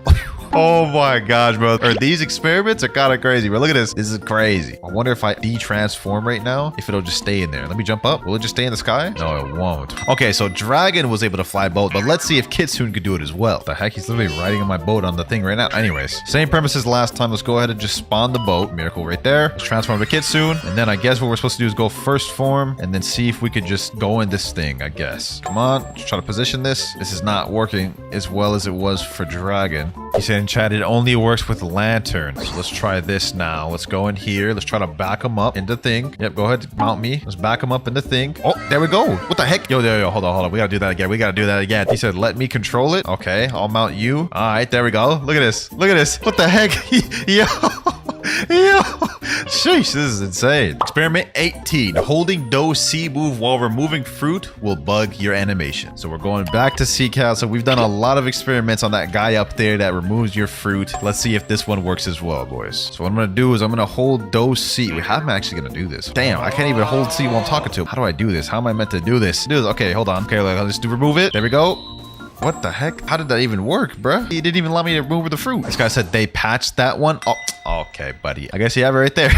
Oh my gosh, bro. These experiments are kind of crazy, bro. Look at this. This is crazy. I wonder if I de-transform right now, if it'll just stay in there. Let me jump up. Will it just stay in the sky? No, it won't. Okay, so Dragon was able to fly boat, but let's see if Kitsune could do it as well. What the heck? He's literally riding on my boat on the thing right now. Anyways, same premise as last time. Let's go ahead and just spawn the boat. Miracle right there. Let's transform to Kitsune. And then I guess what we're supposed to do is go first form and then see if we could just go in this thing, I guess. Come on. Let's try to position this. This is not working as well as it was for Dragon. He said in chat, it only works with lanterns. So let's try this now. Let's go in here. Let's try to back him up in the thing. Yep, go ahead, mount me. Let's back him up in the thing. Oh, there we go. What the heck? Yo, hold on. We gotta do that again. We gotta do that again. He said, let me control it. Okay, I'll mount you. All right, there we go. Look at this. Look at this. What the heck? Yo. Yo. Sheesh, this is insane. Experiment 18. Holding Do C move while removing fruit will bug your animation. So we're going back to C-Cal. So we've done a lot of experiments on that guy up there that removes your fruit. Let's see if this one works as well, boys. So what I'm gonna do is I'm gonna hold Do C. Wait, how am I actually gonna do this? Damn, I can't even hold C while I'm talking to him. How do I do this? How am I meant to do this? Okay, hold on. Okay, let's remove it. There we go. What the heck? How did that even work, bruh? He didn't even allow me to remove the fruit. This guy said they patched that one. Oh, okay, buddy. I guess you have it right there.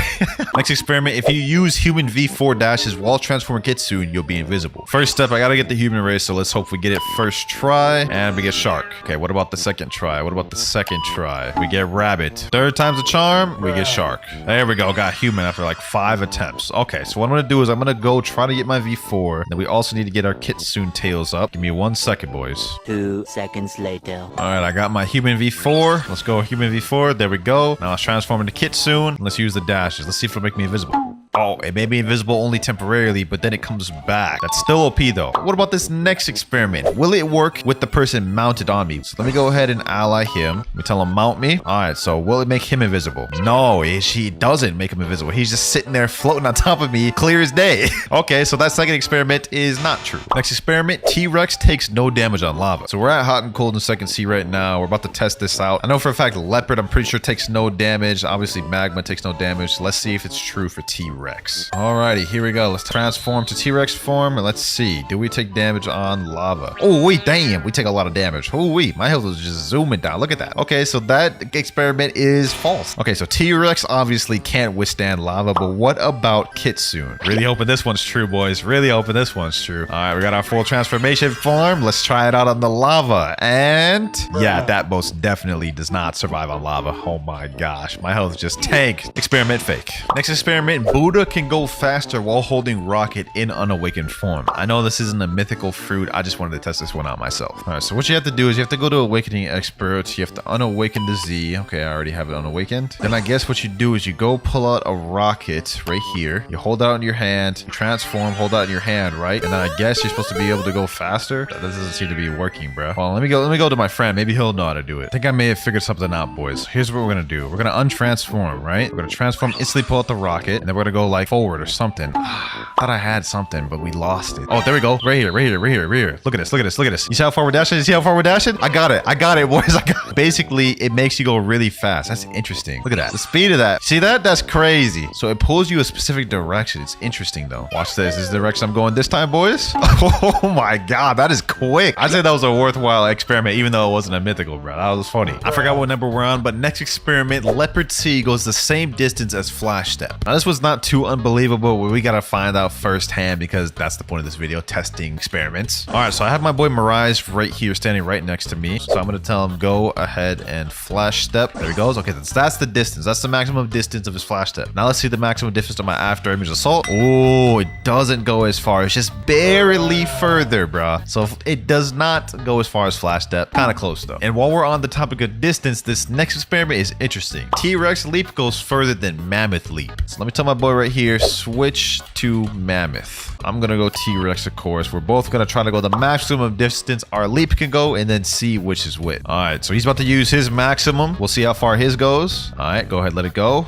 Next experiment. If you use human V4 dashes while transforming Kitsune, you'll be invisible. First step, I gotta get the human race, so let's hope we get it first try. And we get shark. Okay, what about the second try? What about the second try? We get rabbit. Third time's a charm, we get shark. There we go. Got human after like 5 attempts. Okay, so what I'm gonna do is I'm gonna go try to get my V4. Then we also need to get our Kitsune tails up. Give me 1 second, boys. 2 seconds later. All right, I got my human V4. Let's go human V4. There we go. Now let's transform into Kitsune. Let's use the dashes. Let's see if it'll make me invisible. Oh, it may be invisible only temporarily, but then it comes back. That's still OP though. What about this next experiment? Will it work with the person mounted on me? So let me go ahead and ally him. Let me tell him mount me. All right, so will it make him invisible? No, she doesn't make him invisible. He's just sitting there floating on top of me, clear as day. Okay, so that second experiment is not true. Next experiment, T-Rex takes no damage on lava. So we're at hot and cold in second C right now. We're about to test this out. I know for a fact Leopard, I'm pretty sure, takes no damage. Obviously, Magma takes no damage. Let's see if it's true for T-Rex. Alrighty, here we go. Let's transform to T-Rex form, and let's see. Do we take damage on lava? Oh, wait, damn. We take a lot of damage. Oh, wait. My health is just zooming down. Look at that. Okay, so that experiment is false. Okay, so T-Rex obviously can't withstand lava, but what about Kitsune? Really hoping this one's true, boys. Really hoping this one's true. All right, we got our full transformation form. Let's try it out on the lava. And yeah, that most definitely does not survive on lava. Oh my gosh, my health just tanked. Experiment fake. Next experiment, Buddha can go faster while holding rocket in unawakened form. I know this isn't a mythical fruit. I just wanted to test this one out myself. All right, so what you have to do is you have to go to awakening expert. You have to unawaken the Z. Okay, I already have it unawakened. Then I guess what you do is you go pull out a rocket right here. You hold it out in your hand, transform, hold out in your hand, right? And then I guess you're supposed to be able to go faster. That doesn't seem to be working, bro. Well, let me go to my friend. Maybe he'll know how to do it. I think I may have figured something out, boys. Here's what we're gonna do. We're gonna untransform, right? We're gonna transform, instantly pull out the rocket, and then we're gonna go like forward or something. Thought I had something, but we lost it. Oh, there we go. Right here, right here, right here, right here. Look at this, look at this, look at this. You see how far we're dashing? You see how far we're dashing? I got it, boys. I got it. Basically, it makes you go really fast. That's interesting. Look at that. The speed of that. See that? That's crazy. So it pulls you a specific direction. It's interesting though. Watch this. This is the direction I'm going this time, boys. Oh my god, that is quick. I'd say that was a worthwhile experiment, even though it wasn't a mythical, bro. That was funny. I forgot what number we're on, but next experiment, Leopard C goes the same distance as Flash Step. Now this was not too unbelievable, but we gotta find out firsthand because that's the point of this video, testing experiments. All right, so I have my boy Mirage right here, standing right next to me. So I'm gonna tell him go ahead and Flash Step. There he goes. Okay, that's the distance. That's the maximum distance of his Flash Step. Now let's see the maximum distance of my after image assault. Oh, it doesn't go as far. It's just barely further, bruh. So it does not go as far as Flash Step. Kind of close though. And while we're on the topic of distance, this next experiment is interesting. T-Rex leap goes further than Mammoth leap. So let me tell my boy right here, switch to Mammoth. I'm gonna go T-Rex, of course. We're both gonna try to go the maximum distance our leap can go and then see which is which. All right, so he's about to use his maximum. We'll see how far his goes. All right, go ahead, let it go.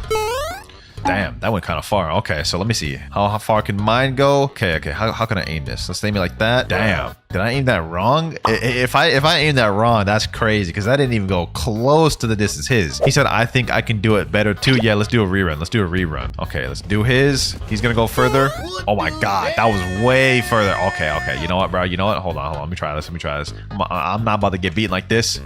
Damn, that went kind of far. Okay, so let me see. How far can mine go? Okay. How can I aim this? Let's aim it like that. Damn. Did I aim that wrong? If I aim that wrong, that's crazy because that didn't even go close to the distance his. He said, I think I can do it better too. Yeah, let's do a rerun. Let's do a rerun. Okay, let's do his. He's gonna go further. Oh my god, that was way further. Okay. You know what, bro? You know what? Hold on. Let me try this. I'm not about to get beaten like this.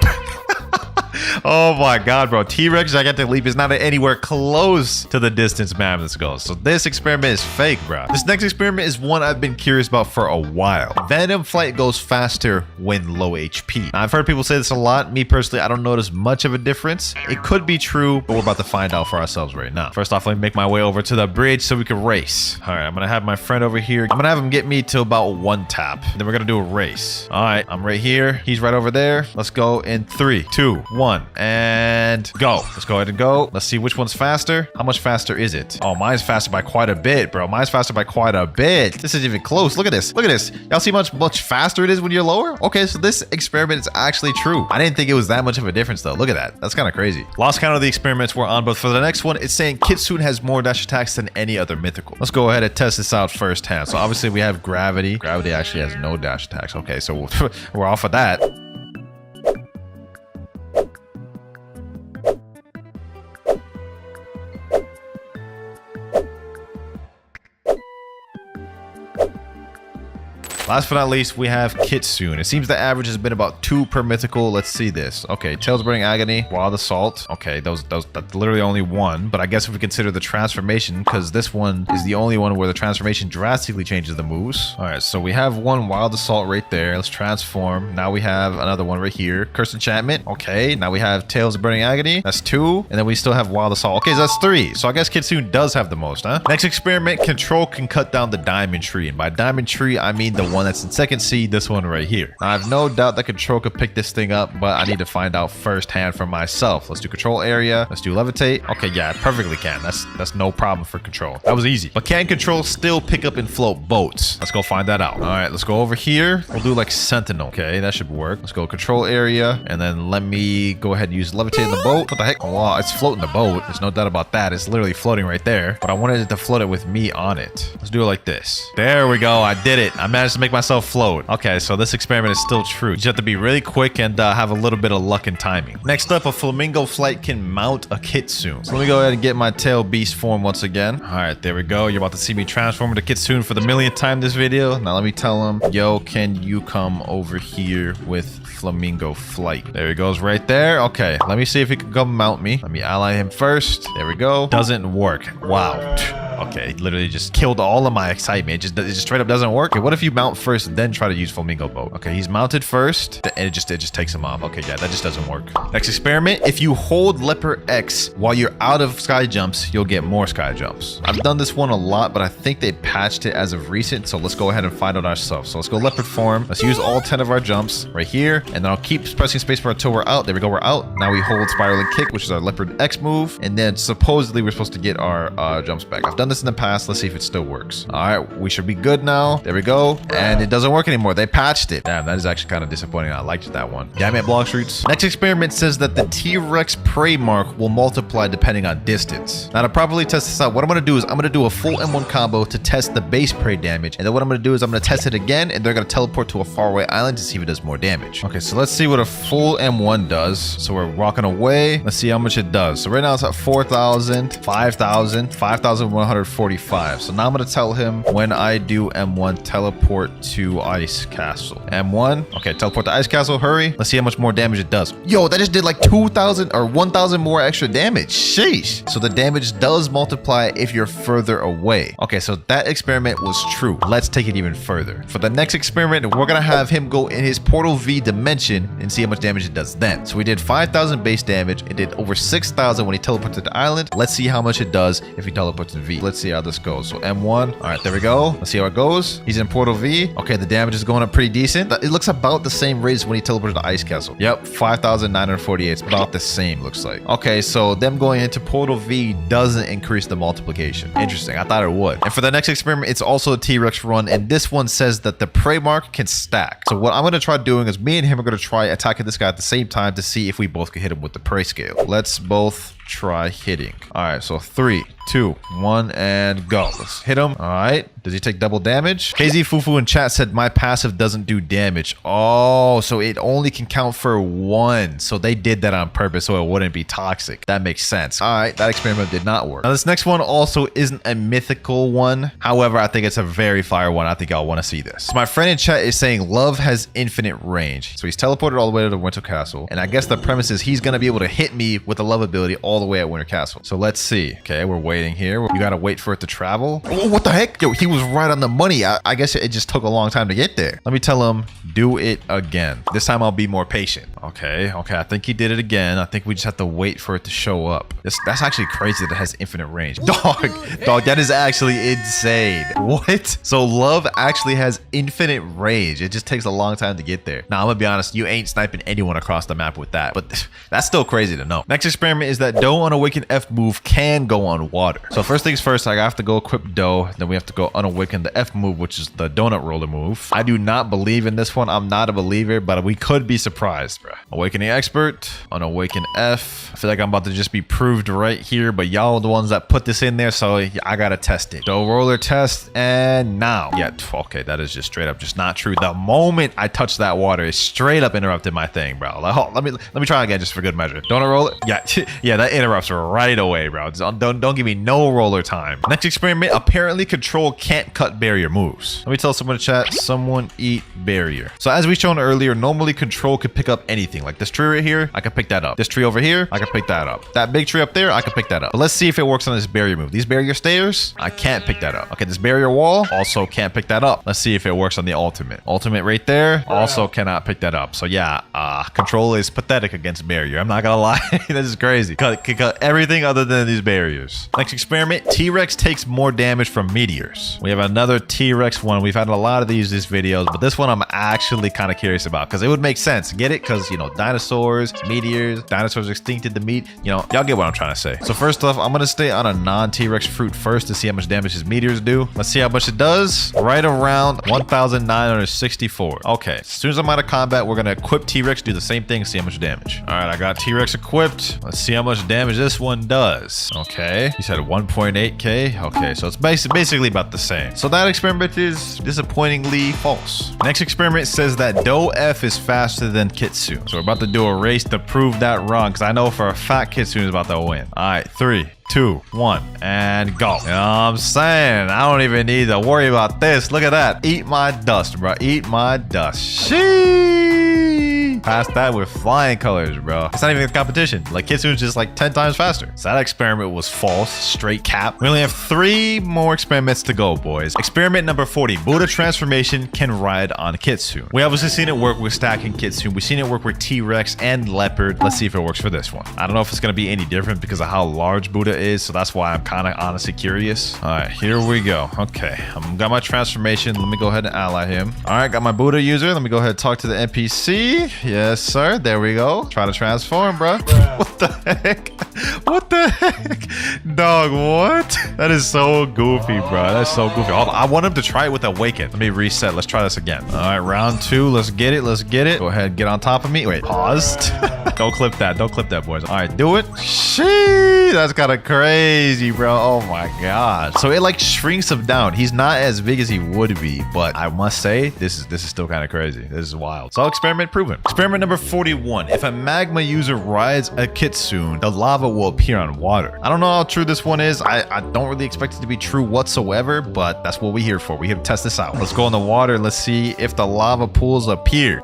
Oh my god, bro. T-Rex gigantic leap is not anywhere close to the distance Mammoth goes. So this experiment is fake, bro. This next experiment is one I've been curious about for a while. Venom flight goes faster when low HP. Now, I've heard people say this a lot. Me personally, I don't notice much of a difference. It could be true, but we're about to find out for ourselves right now. First off, let me make my way over to the bridge so we can race. All right, I'm gonna have my friend over here. I'm gonna have him get me to about 1 tap. Then we're gonna do a race. All right, I'm right here. He's right over there. Let's go in 3, 2, 1, and go. Let's go ahead and go. Let's see which one's faster. How much faster is it? Oh, mine's faster by quite a bit, bro. Mine's faster by quite a bit. This isn't even close. Look at this. Look at this. Y'all see much faster it is when you're lower? Okay, so this experiment is actually true. I didn't think it was that much of a difference though. Look at that. That's kind of crazy. Lost count of the experiments we're on, but for the next one, it's saying Kitsune has more dash attacks than any other mythical. Let's go ahead and test this out firsthand. So obviously we have Gravity. Gravity actually has no dash attacks. Okay, so we're off of that. Last but not least, we have Kitsune. It seems the average has been about 2 per mythical. Let's see this. Okay, Tails Burning Agony, Wild Assault. Okay, that's literally only 1. But I guess if we consider the transformation, because this one is the only one where the transformation drastically changes the moves. All right, so we have 1 Wild Assault right there. Let's transform. Now we have another one right here. Curse Enchantment. Okay, now we have Tails Burning Agony. That's 2. And then we still have Wild Assault. Okay, so that's 3. So I guess Kitsune does have the most, huh? Next experiment, Control can cut down the Diamond Tree. And by Diamond Tree, I mean the one one that's in second seed, this one right here. Now, I have no doubt that control could pick this thing up, but I need to find out firsthand for myself. Let's do control area. Let's do levitate. Okay, yeah, I perfectly can. That's no problem for control. That was easy. But can control still pick up and float boats? Let's go find that out. All right, let's go over here. We'll do like sentinel. Okay, that should work. Let's go control area, and then let me go ahead and use levitate in the boat. What the heck? Oh, wow, it's floating the boat. There's no doubt about that. It's literally floating right there, but I wanted it to float it with me on it. Let's do it like this. There we go. I did it. I managed to make myself float. Okay, so this experiment is still true. You just have to be really quick and have a little bit of luck and timing. Next up, a flamingo flight can mount a kitsune. So let me go ahead and get my tail beast form once again. All right, there we go. You're about to see me transform into kitsune for the millionth time this video. Now let me tell him, yo, can you come over here with flamingo flight? There he goes right there. Okay, let me see if he can come mount me. Let me ally him first. There we go. Doesn't work. Wow. Okay, it literally just killed all of my excitement. It just straight up doesn't work. Okay, what if you mount first and then try to use flamingo boat? Okay, he's mounted first and it just takes him off. Okay, yeah, that just doesn't work. Next experiment, if you hold Leopard X while you're out of sky jumps, you'll get more sky jumps. I've done this one a lot, but I think they patched it as of recent, so let's go ahead and find out ourselves. So let's go leopard form. Let's use all 10 of our jumps right here, and then I'll keep pressing spacebar until we're out. There we go, we're out. Now we hold spiral and kick, which is our Leopard X move, and then supposedly we're supposed to get our jumps back. I've done this in the past. Let's see if it still works. All right, we should be good now. There we go, and it doesn't work anymore. They patched it. Damn, that is actually kind of disappointing. I liked that one. Damn it, Blox roots. Next experiment says that the T-Rex prey mark will multiply depending on distance. Now to properly test this out, what I'm going to do is I'm going to do a full M1 combo to test the base prey damage, and then what I'm going to do is I'm going to test it again, and they're going to teleport to a faraway island to see if it does more damage. Okay, so let's see what a full M1 does. So we're walking away. Let's see how much it does. So right now it's at 4,000, 5,000, 5,145. So now I'm going to tell him when I do M1, teleport to Ice Castle. M1. Okay, teleport to Ice Castle. Hurry. Let's see how much more damage it does. Yo, that just did like 2,000 or 1,000 more extra damage. Sheesh. So the damage does multiply if you're further away. Okay, so that experiment was true. Let's take it even further. For the next experiment, we're going to have him go in his Portal V dimension and see how much damage it does then. So we did 5,000 base damage. It did over 6,000 when he teleported to the island. Let's see how much it does if he teleports to V. Let's see how this goes. So M1. All right, there we go. Let's see how it goes. He's in Portal V. Okay, the damage is going up pretty decent. It looks about the same rate as when he teleported to Ice Castle. Yep, 5,948. It's about the same, looks like. Okay, so them going into Portal V doesn't increase the multiplication. Interesting. I thought it would. And for the next experiment, it's also a T-Rex run, and this one says that the prey mark can stack. So what I'm going to try doing is me and him are going to try attacking this guy at the same time to see if we both can hit him with the prey scale. Let's both try hitting. All right, so 3, 2, 1, and go. Let's hit him. All right. Does he take double damage? KZ Fufu in chat said my passive doesn't do damage. Oh, so it only can count for 1. So they did that on purpose so it wouldn't be toxic. That makes sense. All right, that experiment did not work. Now this next one also isn't a mythical one. However, I think it's a very fire one. I think y'all want to see this. So my friend in chat is saying love has infinite range. So he's teleported all the way to the Winter Castle. And I guess the premise is he's going to be able to hit me with the love ability all the way at Winter Castle. So let's see. Okay, we're waiting here. You got to wait for it to travel. Oh, what the heck? Yo, he was right on the money. I guess it just took a long time to get there. Let me tell him, do it again. This time I'll be more patient. Okay. I think he did it again. I think we just have to wait for it to show up. That's actually crazy that it has infinite range. Dog, that is actually insane. What? So love actually has infinite range. It just takes a long time to get there. Now, I'm gonna be honest, you ain't sniping anyone across the map with that, but that's still crazy to know. Next experiment is that Doe on Awaken F move can go on water. So first things first, I have to go equip Doe, then we have to go unawaken the F move, which is the donut roller move. I do not believe in this one. I'm not a believer, but we could be surprised, bro. Awakening Expert, unawaken F. I feel like I'm about to just be proved right here, but y'all are the ones that put this in there, so I gotta test it. Doe roller test, and now. Yeah, okay, that is just straight up just not true. The moment I touch that water, it straight up interrupted my thing, bro. Like, oh, let me try again just for good measure. Donut roller. Yeah, that interrupts right away, bro. Don't give me no roller time. Next experiment, apparently control can't cut barrier moves. Let me tell someone in chat, someone eat barrier. So as we shown earlier, normally control could pick up anything. Like this tree right here, I can pick that up. This tree over here, I can pick that up. That big tree up there, I can pick that up. But let's see if it works on this barrier move. These barrier stairs, I can't pick that up. Okay, this barrier wall, also can't pick that up. Let's see if it works on the ultimate. Ultimate right there, also cannot pick that up. So yeah, control is pathetic against barrier. I'm not gonna lie. This is crazy. Cut everything other than these barriers. Next experiment, T-Rex takes more damage from meteors. We have another T-Rex one. We've had a lot of these videos, but this one I'm actually kind of curious about because it would make sense. Get it? Because, you know, dinosaurs, meteors, dinosaurs extincted the meat. You know, y'all get what I'm trying to say. So first off, I'm going to stay on a non-T-Rex fruit first to see how much damage his meteors do. Let's see how much it does. Right around 1,964. Okay, as soon as I'm out of combat, we're going to equip T-Rex, do the same thing, see how much damage. All right, I got T-Rex equipped. Let's see how much damage this one does. Okay, he said 1.8k. Okay, so it's basically about the same. So that experiment is disappointingly false. Next experiment says that Doe F is faster than Kitsune. So we're about to do a race to prove that wrong because I know for a fact Kitsune is about to win. All right, 3, 2, 1, and go. You know what I'm saying? I don't even need to worry about this. Look at that. Eat my dust, bro. Eat my dust. Sheesh. Past that with flying colors, bro. It's not even a competition. Like, Kitsune's just like 10 times faster. So that experiment was false. Straight cap. We only have 3 more experiments to go, boys. Experiment number 40. Buddha transformation can ride on Kitsune. We obviously seen it work with stacking Kitsune. We've seen it work with T-Rex and Leopard. Let's see if it works for this one. I don't know if it's going to be any different because of how large Buddha is. So that's why I'm kind of honestly curious. All right, here we go. Okay, I've got my transformation. Let me go ahead and ally him. All right, got my Buddha user. Let me go ahead and talk to the NPC. Yes, sir. There we go. Try to transform, bro. What the heck? What the heck? Dog, what? That is so goofy, bro. That's so goofy. I want him to try it with Awaken. Let me reset. Let's try this again. All right, round 2. Let's get it. Let's get it. Go ahead. Get on top of me. Wait, paused. Don't clip that. Don't clip that, boys. All right, do it. Sheesh. That's kind of crazy, bro. Oh, my God. So it, like, shrinks him down. He's not as big as he would be, but I must say, this is still kind of crazy. This is wild. So experiment proven. Experiment number 41. If a magma user rides a Kitsune, the lava will appear on water. I don't know how true this one is. I don't really expect it to be true whatsoever, but that's what we're here for. We're here to test this out. Let's go in the water. Let's see if the lava pools appear.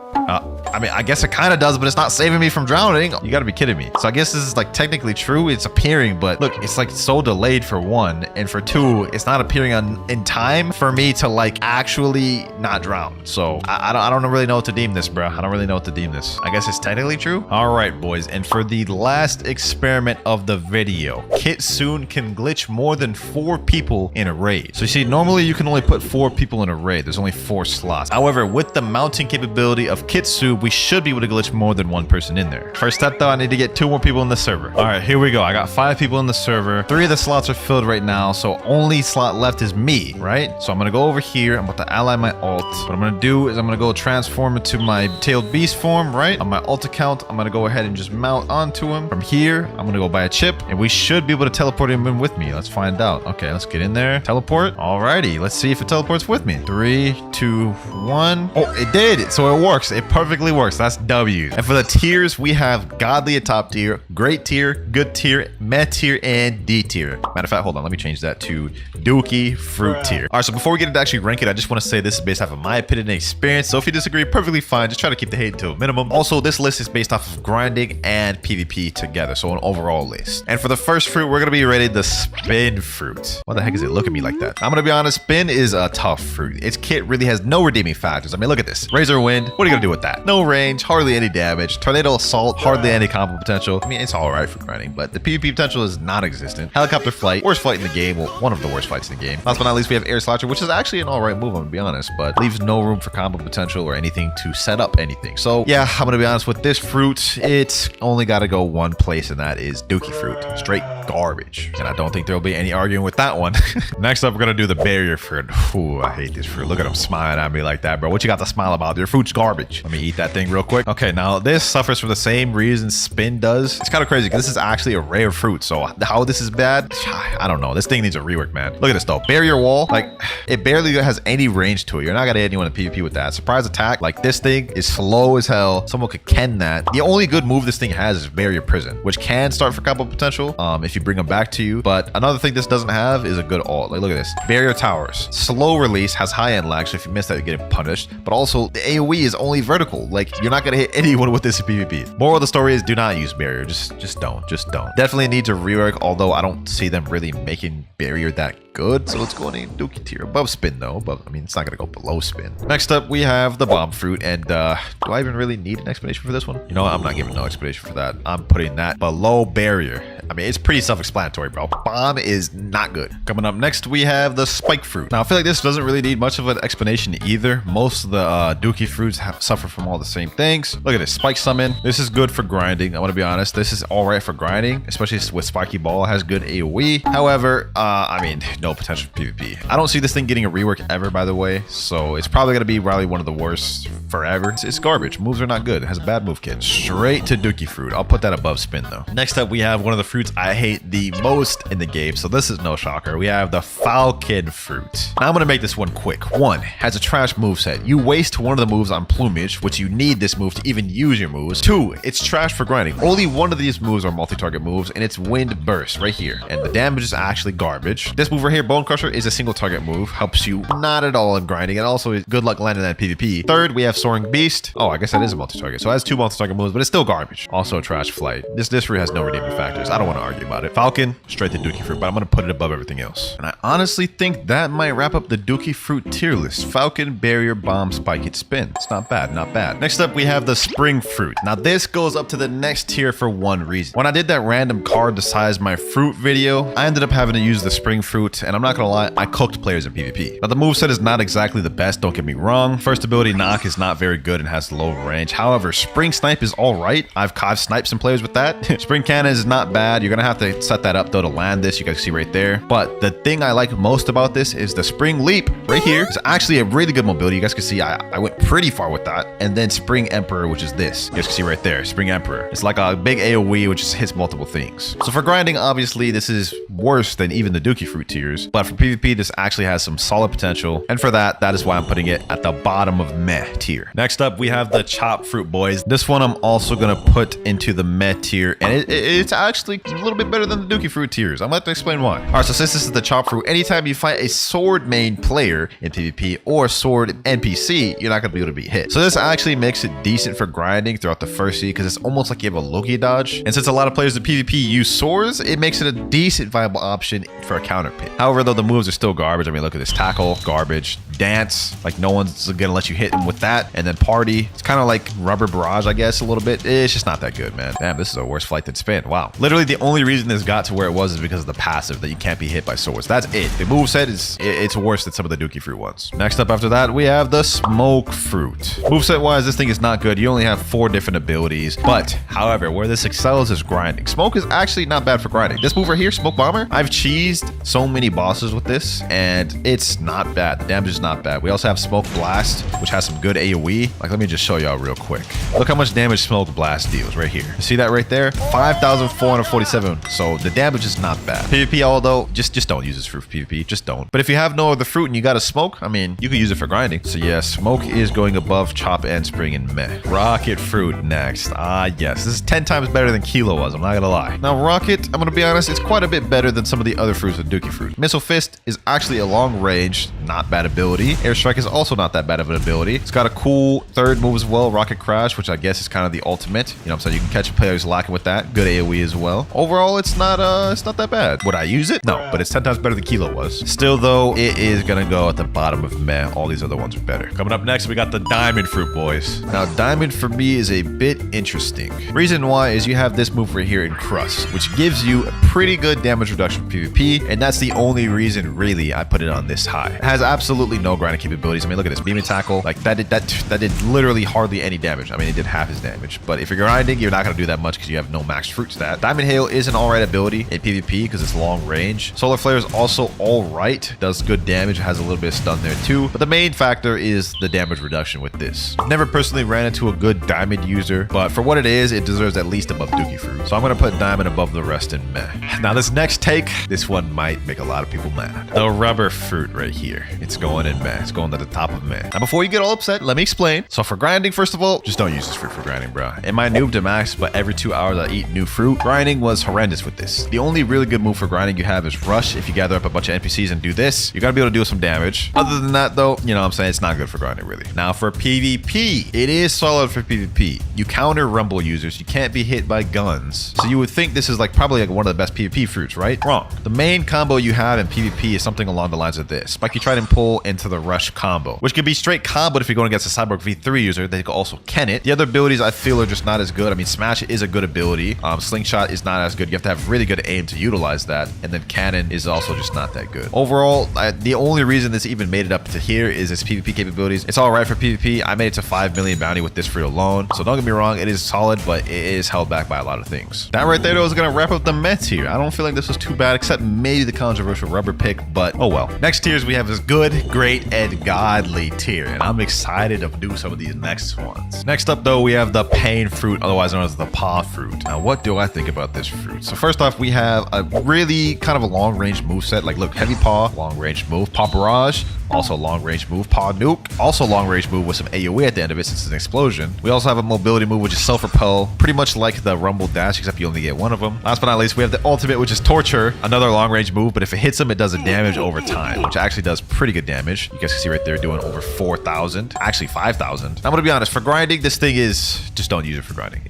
I mean, I guess it kind of does, but it's not saving me from drowning. You got to be kidding me. So I guess this is like technically true. It's appearing, but look, it's like so delayed for 1. And for 2, it's not appearing in time for me to like actually not drown. So I don't really know what to deem this, bro. I don't really know what to deem this. I guess it's technically true. All right, boys. And for the last experiment of the video, Kitsune can glitch more than 4 people in a raid. So you see, normally you can only put 4 people in a raid. There's only 4 slots. However, with the mounting capability of Kitsune, we should be able to glitch more than 1 person in there. First step though, I need to get 2 more people in the server. All right, here we go. I got 5 people in the server. 3 of the slots are filled right now, so only slot left is me, right? So I'm gonna go over here. I'm about to ally my ult. What I'm gonna do is I'm gonna go transform into my tailed beast form, right? On my ult account, I'm gonna go ahead and just mount onto him. From here, I'm gonna go buy a chip, and we should be able to teleport him in with me. Let's find out. Okay, let's get in there. Teleport. Alrighty, let's see if it teleports with me. 3, 2, 1. Oh, it did. So it works. It perfectly works. That's W. And for the tiers, we have godly at top tier, great tier, good tier, meh tier, and D tier. Matter of fact, hold on. Let me change that to Dookie fruit tier. All right, so before we get into actually rank it, I just want to say this is based off of my opinion and experience. So if you disagree, perfectly fine. Just try to keep the hate to a minimum. Also, this list is based off of grinding and PvP together. So an overall list. And for the first fruit, we're going to be rated the spin fruit. Why the heck is it looking at me like that? I'm going to be honest. Spin is a tough fruit. Its kit really has no redeeming factors. I mean, look at this. Razor Wind. What are you going to do with that? No range, hardly any damage. Tornado Assault, hardly any combo potential. I mean, it's all right for grinding, but the PvP potential is non-existent. Helicopter Flight, worst flight in the game. Well, one of the worst fights in the game. Last but not least, we have Air Slasher, which is actually an all right move, I'm gonna be honest, but leaves no room for combo potential or anything to set up anything. So yeah, I'm gonna be honest with this fruit. It's only got to go 1 place, and that is Dookie fruit. Straight garbage. And I don't think there'll be any arguing with that one. Next up, we're gonna do the barrier fruit. Ooh, I hate this fruit. Look at him smiling at me like that, bro. What you got to smile about? Your fruit's garbage. Let me eat that thing real quick. Okay, now this suffers from the same reason Spin does. It's kind of crazy because this is actually a rare fruit. So how this is bad, I don't know. This thing needs a rework, man. Look at this though. Barrier wall, like it barely has any range to it. You're not gonna hit anyone in PvP with that. Surprise attack, like this thing is slow as hell. Someone could ken that. The only good move this thing has is Barrier Prison, which can start for combo potential if you bring them back to you. But another thing this doesn't have is a good ult. Like look at this. Barrier Towers, slow release, has high end lag, so if you miss that, you're getting punished. But also the AoE is only vertical. Like you're not gonna hit anyone with this in PvP. Moral of the story is do not use Barrier. Just don't. Definitely needs a rework, although I don't see them really making Barrier that good. So let's go in Dookie tier. Above Spin though. I mean, it's not gonna go below Spin. Next up, we have the Bomb Fruit. And do I even really need an explanation for this one? You know what? I'm not giving no explanation for that. I'm putting that below Barrier. I mean, it's pretty self-explanatory, bro. Bomb is not good. Coming up next, we have the spike fruit. Now, I feel like this doesn't really need much of an explanation either. Most of the dookie fruits suffer from all the same things. Look at this, spike summon. This is good for grinding. I want to be honest. This is all right for grinding, especially with spiky ball. It has good AoE. However, I mean, no potential for PvP. I don't see this thing getting a rework ever, by the way. So it's probably going to be probably one of the worst forever. It's garbage. Moves are not good. It has a bad move kit. Straight to dookie fruit. I'll put that above spin though. Next up, we have one of the fruits I hate the most in the game. So this is no shocker. We have the falcon fruit. Now I'm going to make this one quick. One, has a trash moveset. You waste one of the moves on plumage, which you need this move to even use your moves. Two, it's trash for grinding. Only one of these moves are multi-target moves, and it's wind burst right here. And the damage is actually garbage. This move right here, Bone Crusher, is a single target move. Helps you not at all in grinding, and also is good luck landing that PvP. Third, we have Soaring Beast. Oh, I guess that is a multi-target. So it has two multi-target moves, but it's still garbage. Also a trash flight. This fruit has no redeeming factors. I don't want to argue about it. Falcon, straight to dookie fruit, but I'm going to put it above everything else. And I honestly think that might wrap up the dookie fruit tier list. Falcon, barrier, bomb, spike, hit, spin. It's not bad, not bad. Next up, we have the spring fruit. Now this goes up to the next tier for one reason. When I did that random card the size my fruit video, I ended up having to use the spring fruit, and I'm not gonna lie, I cooked players in PvP. Now the moveset is not exactly the best, don't get me wrong. First ability knock is not very good and has low range. However, spring snipe is all right. I've sniped some players with that. Spring cannon is not bad. You're gonna have to set that up though to land this. You guys see right there. But the thing I like most about this is the spring leap right here. It's actually a really good mobility. You guys can see I went pretty far with that. And then spring emperor, which is this. You guys can see right there, spring emperor. It's like a big AoE which just hits multiple things. So for grinding, obviously this is worse than even the dookie fruit tiers. But for PvP, this actually has some solid potential. And for that is why I'm putting it at the bottom of meh tier. Next up, we have the chop fruit, boys. This one I'm also gonna put into the meh tier, and it's actually a little bit better than the dookie fruit tiers. I'm about to explain why. All right, so since this is the chop fruit, anytime you fight a sword main player in PvP or sword NPC, you're not gonna be able to be hit. So this actually makes it decent for grinding throughout the first seed, because it's almost like you have a Loki dodge. And since a lot of players in PvP use swords, it makes it a decent viable option for a counter pick. However, though, the moves are still garbage. I mean, look at this: tackle, garbage; dance, like no one's gonna let you hit him with that; and then party, it's kind of like rubber barrage, I guess, a little bit. It's just not that good, man. Damn, this is a worse flight than spin. Wow. Literally the only reason this got to where it was is because of the passive, that you can't be hit by swords. That's it. The moveset is it's worse than some of the dookie fruit ones. Next up after that, we have the smoke fruit. Moveset wise, this thing is not good. You only have 4 different abilities, but however, where this excels is grinding. Smoke is actually not bad for grinding. This move right here, smoke bomber, I've cheesed so many bosses with this, and it's not bad. The damage is not bad. We also have smoke blast, which has some good AoE. Like, let me just show y'all real quick. Look how much damage smoke blast deals right here. You see that right there? 5,447. So the damage is not bad. PvP, although, just don't use this fruit for PvP. Just don't. But if you have no other fruit and you got a smoke, I mean, you can use it for grinding. So yeah, smoke is going above chop and spring and meh. Rocket fruit next. Yes, this is 10 times better than Kilo was. I'm not gonna lie. Now rocket, I'm gonna be honest, it's quite a bit better than some of the other fruits with dookie fruit. Missile fist is actually a long range, not bad ability. Airstrike is also not that bad of an ability. It's got a cool third move as well, rocket crash, which I guess is kind of the ultimate. You know what I'm saying? You can catch a player who's lacking with that. Good AoE as well. Overall, it's not that bad. Would I use it? No, but it's 10 times better than Kilo was. Still though, it is gonna go at the bottom of meh. All these other ones are better. Coming up next, we got the diamond fruit, boys. Now diamond for me is a bit interesting. Reason why is you have this move right here in crust, which gives you a pretty good damage reduction for PvP, and that's the only reason really I put it on this high. It has absolutely no grinding capabilities. I mean, look at this beam and tackle. Like that did literally hardly any damage. I mean, it did half his damage, but if you're grinding, you're not gonna do that much because you have no max fruit stat. Diamond hail is an alright ability in PvP because it's long range. Solar flare is also alright, does good damage, has a little bit of stun there too, but the main factor is the damage reduction with this. Never personally ran into a good diamond user, but for what it is, it deserves at least above dookie fruit. So I'm gonna put diamond above the rest in meh. Now this next take, this one might make a lot of people mad. The rubber fruit right here. It's going in meh. It's going to the top of meh. Now before you get all upset, let me explain. So for grinding, first of all, just don't use this fruit for grinding, bro. It might noob to max, but every 2 hours I eat new fruit. Grinding was horrendous with this. The only really good move for grinding you have is rush. If you gather up a bunch of NPCs and do this, you're gonna be able to do some damage. Other than that though, you know what I'm saying, it's not good for grinding really. Now for PvP, it is solid for PvP. You counter rumble users. You can't be hit by guns. So you would think this is like probably like one of the best PvP fruits, right? Wrong. The main combo you have in PvP is something along the lines of this. Spiky Trident pull into the rush combo, which can be straight comboed if you're going against a Cyborg V3 user. They can also Ken it. The other abilities I feel are just not as good. I mean, Smash is a good ability. Slingshot is not not as good. You have to have really good aim to utilize that. And then cannon is also just not that good. Overall, the only reason this even made it up to here is its PvP capabilities. It's all right for PvP. I made it to 5 million bounty with this fruit alone. So don't get me wrong, it is solid, but it is held back by a lot of things. That right there, though, is going to wrap up the Met tier. I don't feel like this was too bad, except maybe the controversial rubber pick, but oh well. Next tiers, we have this good, great, and godly tier, and I'm excited to do some of these next ones. Next up, though, we have the pain fruit, otherwise known as the paw fruit. Now, what do I think about this fruit? So first off, we have a really kind of a long-range moveset. Like, look, heavy paw, long-range move, paw barrage, also long-range move, paw nuke, also long-range move with some AoE at the end of it since it's an explosion. We also have a mobility move, which is self-repel, pretty much like the rumble dash, except you only get one of them. Last but not least, we have the ultimate, which is torture, another long-range move, but if it hits them, it does a damage over time, which actually does pretty good damage. You guys can see right there doing over 4,000, actually 5,000. I'm gonna be honest, for grinding, this thing is, just don't use it for grinding.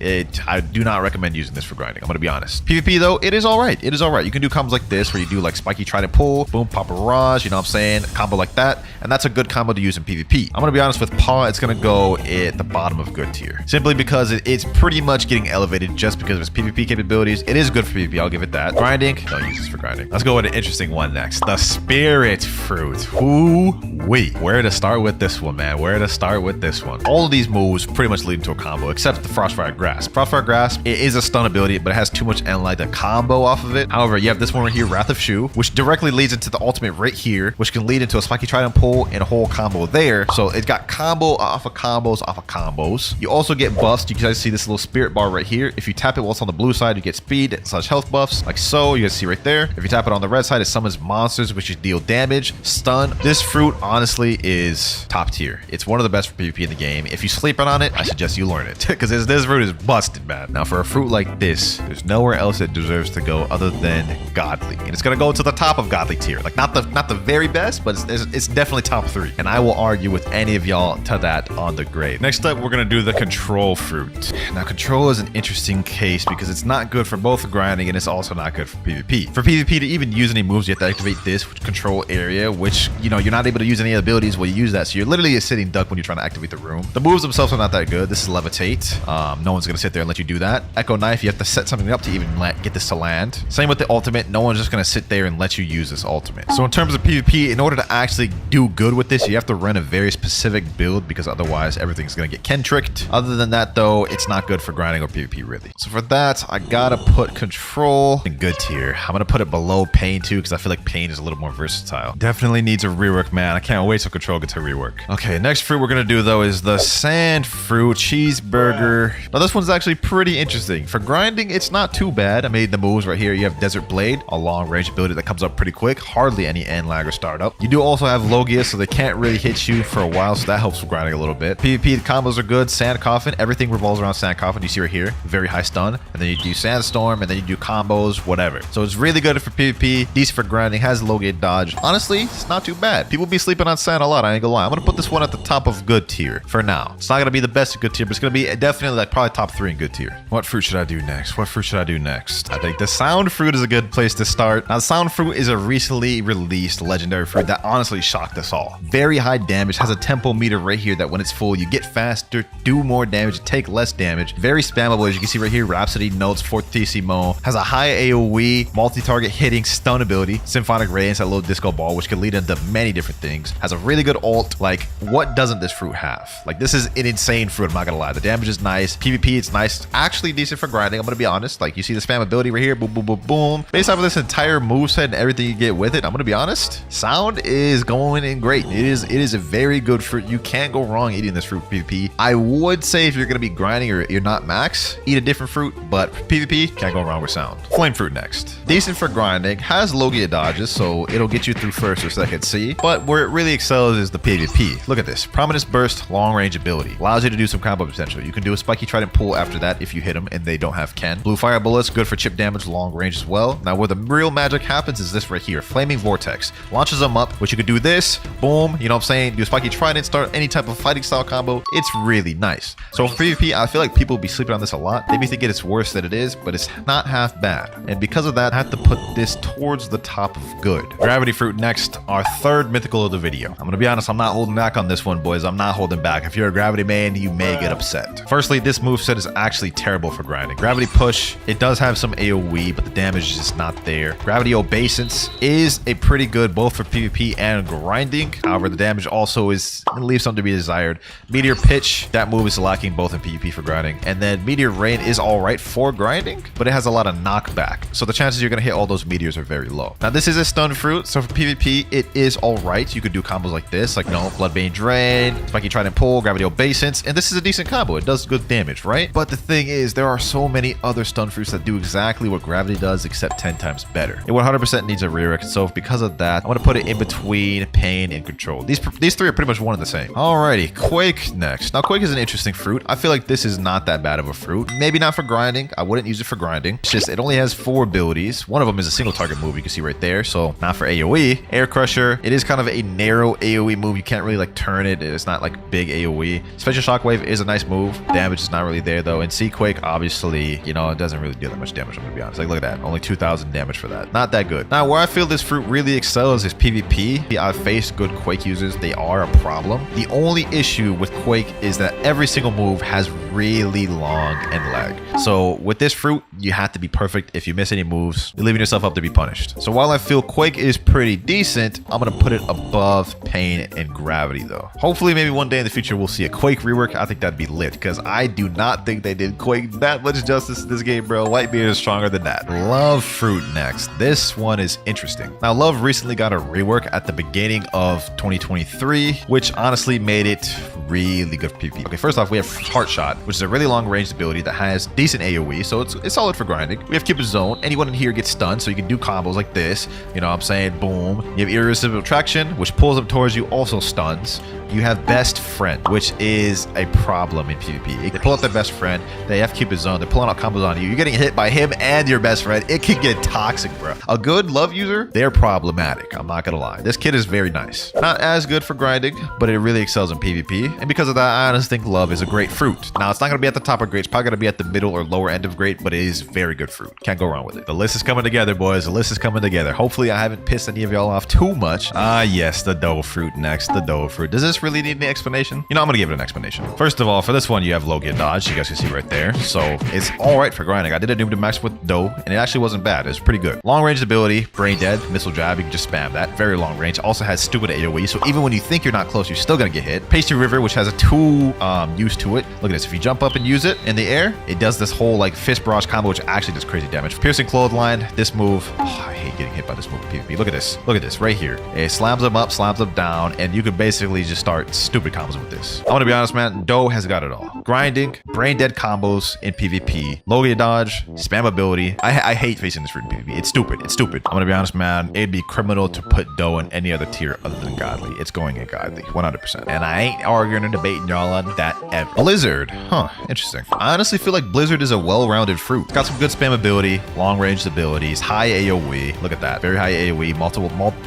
I do not recommend using this for grinding. I'm gonna be honest. PvP though, it is all right. It is all right. You can do combos like this where you do like spiky trident pull, boom, pop barrage, you know what I'm saying? A combo like that, and that's a good combo to use in PvP. I'm gonna be honest, with paw, it's gonna go at the bottom of good tier, simply because it's pretty much getting elevated just because of its PvP capabilities. It is good for PvP, I'll give it that. Grinding, don't use this for grinding. Let's go with an interesting one next. The spirit fruit. Ooh-wee. Where to start with this one, man? Where to start with this one? All of these moves pretty much lead to a combo, except the Frostfire Grasp. Frostfire Grasp, it is a stun ability, but it has too much Enlight to combo off of it. However, you have this one right here, Wrath of Shu, which directly leads into the ultimate right here, which can lead into a Spiky Trident pull and a whole combo there. So it's got combo off of combos off of combos. You also get buffs. You guys see this little spirit bar right here. If you tap it while it's on the blue side, you get speed / health buffs, like so. You guys see right there. If you tap it on the red side, it summons monsters, which deal damage, stun. This fruit honestly is top tier. It's one of the best for PvP in the game. If you sleeping on it, I suggest you learn it, because this fruit is busted, man. Now, for a fruit like this, there's nowhere else it deserves to go other than godly, and it's gonna go to the top of godly tier. Like not the very best, but it's definitely top 3, and I will argue with any of y'all to that on the grade. Next up, we're gonna do the control fruit. Now, control is an interesting case because it's not good for both grinding and it's also not good for PvP. For PvP, to even use any moves, you have to activate this control area, which, you know, you're not able to use any abilities while you use that, so you're literally a sitting duck when you're trying to activate the room. The moves themselves are not that good. This is levitate. No one's gonna sit there and let you do that. Echo knife, you have to set something up to even get this to land. Same with the ultimate. No one's just gonna sit there and let you use this ultimate. So in terms of PvP, in order to actually do good with this, you have to run a very specific build, because otherwise everything's gonna get Ken tricked. Other than that though, it's not good for grinding or PvP really. So for that, I gotta put control in good tier. I'm gonna put it below pain too, because I feel like pain is a little more versatile. Definitely needs a rework, man. I can't wait till control gets a rework. Okay, next fruit we're gonna do though is the sand fruit cheeseburger. Now this one's actually pretty interesting. For grinding, it's not too bad. I made the moves right here. You have Desert Blade, a long range ability that comes up pretty quick, hardly any end lag or startup. You do also have Logia, so they can't really hit you for a while, so that helps with grinding a little bit. PvP, the combos are good. Sand Coffin, everything revolves around Sand Coffin. You see right here, very high stun, and then you do Sandstorm, and then you do combos, whatever. So it's really good for PvP, decent for grinding, has Logia dodge. Honestly, it's not too bad. People be sleeping on Sand a lot, I ain't gonna lie. I'm gonna put this one at the top of good tier for now. It's not gonna be the best of good tier, but it's gonna be definitely like probably top 3 in good tier. What fruit should I do next? What fruit should I do next? I think the sound fruit is a good place to start. Now, the sound fruit is a recently released legendary fruit that honestly shocked us all. Very high damage, has a tempo meter right here that when it's full, you get faster, do more damage, take less damage. Very spammable, as you can see right here. Rhapsody notes, Fortissimo, has a high AoE, multi-target hitting, stun ability, Symphonic Radiance, that little disco ball, which can lead into many different things. Has a really good ult. Like, what doesn't this fruit have? Like, this is an insane fruit, I'm not gonna lie. The damage is nice. PvP, it's nice. Actually decent for grinding, I'm gonna be honest. Like, you see the spam ability right here, boom, boom, boom, boom. Based off of this entire moveset and everything you get with it, I'm gonna be honest, sound is going in great. It is a very good fruit. You can't go wrong eating this fruit for PvP. I would say if you're gonna be grinding or you're not max, eat a different fruit, but for PvP, can't go wrong with sound. Flame fruit next. Decent for grinding, has Logia dodges, so it'll get you through first or second C, but where it really excels is the PvP. Look at this. Prominence Burst, long range ability. Allows you to do some combo potential. You can do a Spiky Trident pull after that if you hit them and they don't have Ken. Blue Fire Bullets, good for chip damage, long range as well. Now where the real magic happens is this right here. Flaming Vortex. Launches them up, which you can do this, boom, you know what I'm saying? Do a spiky trident, start any type of fighting style combo. It's really nice. So for PvP, I feel like people will be sleeping on this a lot. They may think it's worse than it is, but it's not half bad. And because of that, I have to put this towards the top of good. Gravity Fruit next, our third mythical of the video. I'm gonna be honest, I'm not holding back on this one, boys. I'm not holding back. If you're a gravity main, you may get upset. Firstly, this moveset is actually terrible for grinding. Gravity Push, it does have some AoE, but the damage is just not there. Gravity Obeisance is a pretty good both for PvP and grinding. However, the damage also leaves something to be desired. Meteor Pitch, that move is lacking both in PvP for grinding. And then Meteor Rain is all right for grinding, but it has a lot of knockback. So the chances you're going to hit all those meteors are very low. Now, this is a stun fruit, so for PvP, it is all right. You could do combos like this, like, Bloodbane Drain, Spiky Trident Pull, Gravity Obeisance, and this is a decent combo. It does good damage, right? But the thing is, there are so many other stun fruits that do exactly what Gravity does, except 10 times better. It 100% needs a rework, so because of that, I'm going to put it in between Pain and Control. These three are pretty much one and the same. Alrighty, Quake next. Now, Quake is an interesting fruit. I feel like this is not that bad of a fruit. Maybe not for grinding. I wouldn't use it for grinding. It's just, it only has 4 abilities. One of them is a single target move, you can see right there, so not for AoE. Air Crusher, it is kind of a narrow AoE move. You can't really like turn it. It's not like big AoE. Special Shockwave is a nice move. Damage is not really there though. And Sea Quake, obviously, it doesn't really do that much damage, I'm gonna be honest. Like, look at that. Only 2,000 damage for that. Not that good. Now, where I feel this fruit really excels is PvP. I've faced good Quake users. They are a problem. The only issue with Quake is that every single move has really long end lag. So with this fruit, you have to be perfect. If you miss any moves, you're leaving yourself up to be punished. So while I feel Quake is pretty decent, I'm gonna put it above Pain and Gravity though. Hopefully maybe one day in the future we'll see a Quake rework. I think that'd be lit, because I do not think they did Quake that much justice in this game, bro. Whitebeard is stronger than that. Love Fruit next. This one is interesting. Now, Love recently got a rework at the beginning of 2023, which honestly made it really good for PvP. Okay, first off, we have Heart Shot, which is a really long range ability that has decent AoE, so it's solid for grinding. We have Cupid Zone. Anyone in here gets stunned, so you can do combos like this. You know what I'm saying? Boom. You have Irresistible Attraction, which pulls them towards you, also stuns. You have Best Friend, which is a problem in PvP. They pull out their best friend, they have Cupid Zone, they're pulling out combos on you. You're getting hit by him and your best friend. It can get toxic, bro. A good Love user, they're problematic. I'm not gonna lie. This kid is very nice. Not as good for grinding, but it really excels in PvP. And because of that, I honestly think Love is a great fruit. Now, it's not gonna be at the top of great. It's probably gonna be at the middle or lower end of great, but it is very good fruit. Can't go wrong with it. The list is coming together, boys. The list is coming together. Hopefully, I haven't pissed any of y'all off too much. Yes, the Doe fruit next. The Doe fruit. Does this really need an explanation? I'm gonna give it an explanation. First of all, for this one, you have Logia Dodge. You guys can see right there. So it's all right for grinding. I did a noob to max with Doe, and it actually wasn't bad. It was pretty good. Long range ability, Brain Dead, Missile Jab. You can just spam that. Very long range. Also has stupid AoE. So even when you think you're not close, you're still gonna get hit. Pasty River, which has a 2 use to it. Look at this. If you jump up and use it in the air, it does this whole like fist barrage combo, which actually does crazy damage. Piercing Clothesline. This move. Oh, I hate getting hit by this move in PvP. Look at this. Look at this right here. It slams them up, slams them down, and you can basically just start stupid combos with this. I'm gonna be honest, man. Doe has got it all. Grinding, brain dead combos in PvP, Logia Dodge, spam ability. I hate facing this fruit in PvP. It's stupid. It's stupid. I'm gonna be honest, man. It'd be criminal to put Doe in any other tier other than Godly. It's going in Godly, 100%. And I ain't arguing or debating y'all on that ever. Blizzard. Huh. Interesting. I honestly feel like Blizzard is a well-rounded fruit. It's got some good spam ability, long-range abilities, high AoE. Look at that. Very high AoE.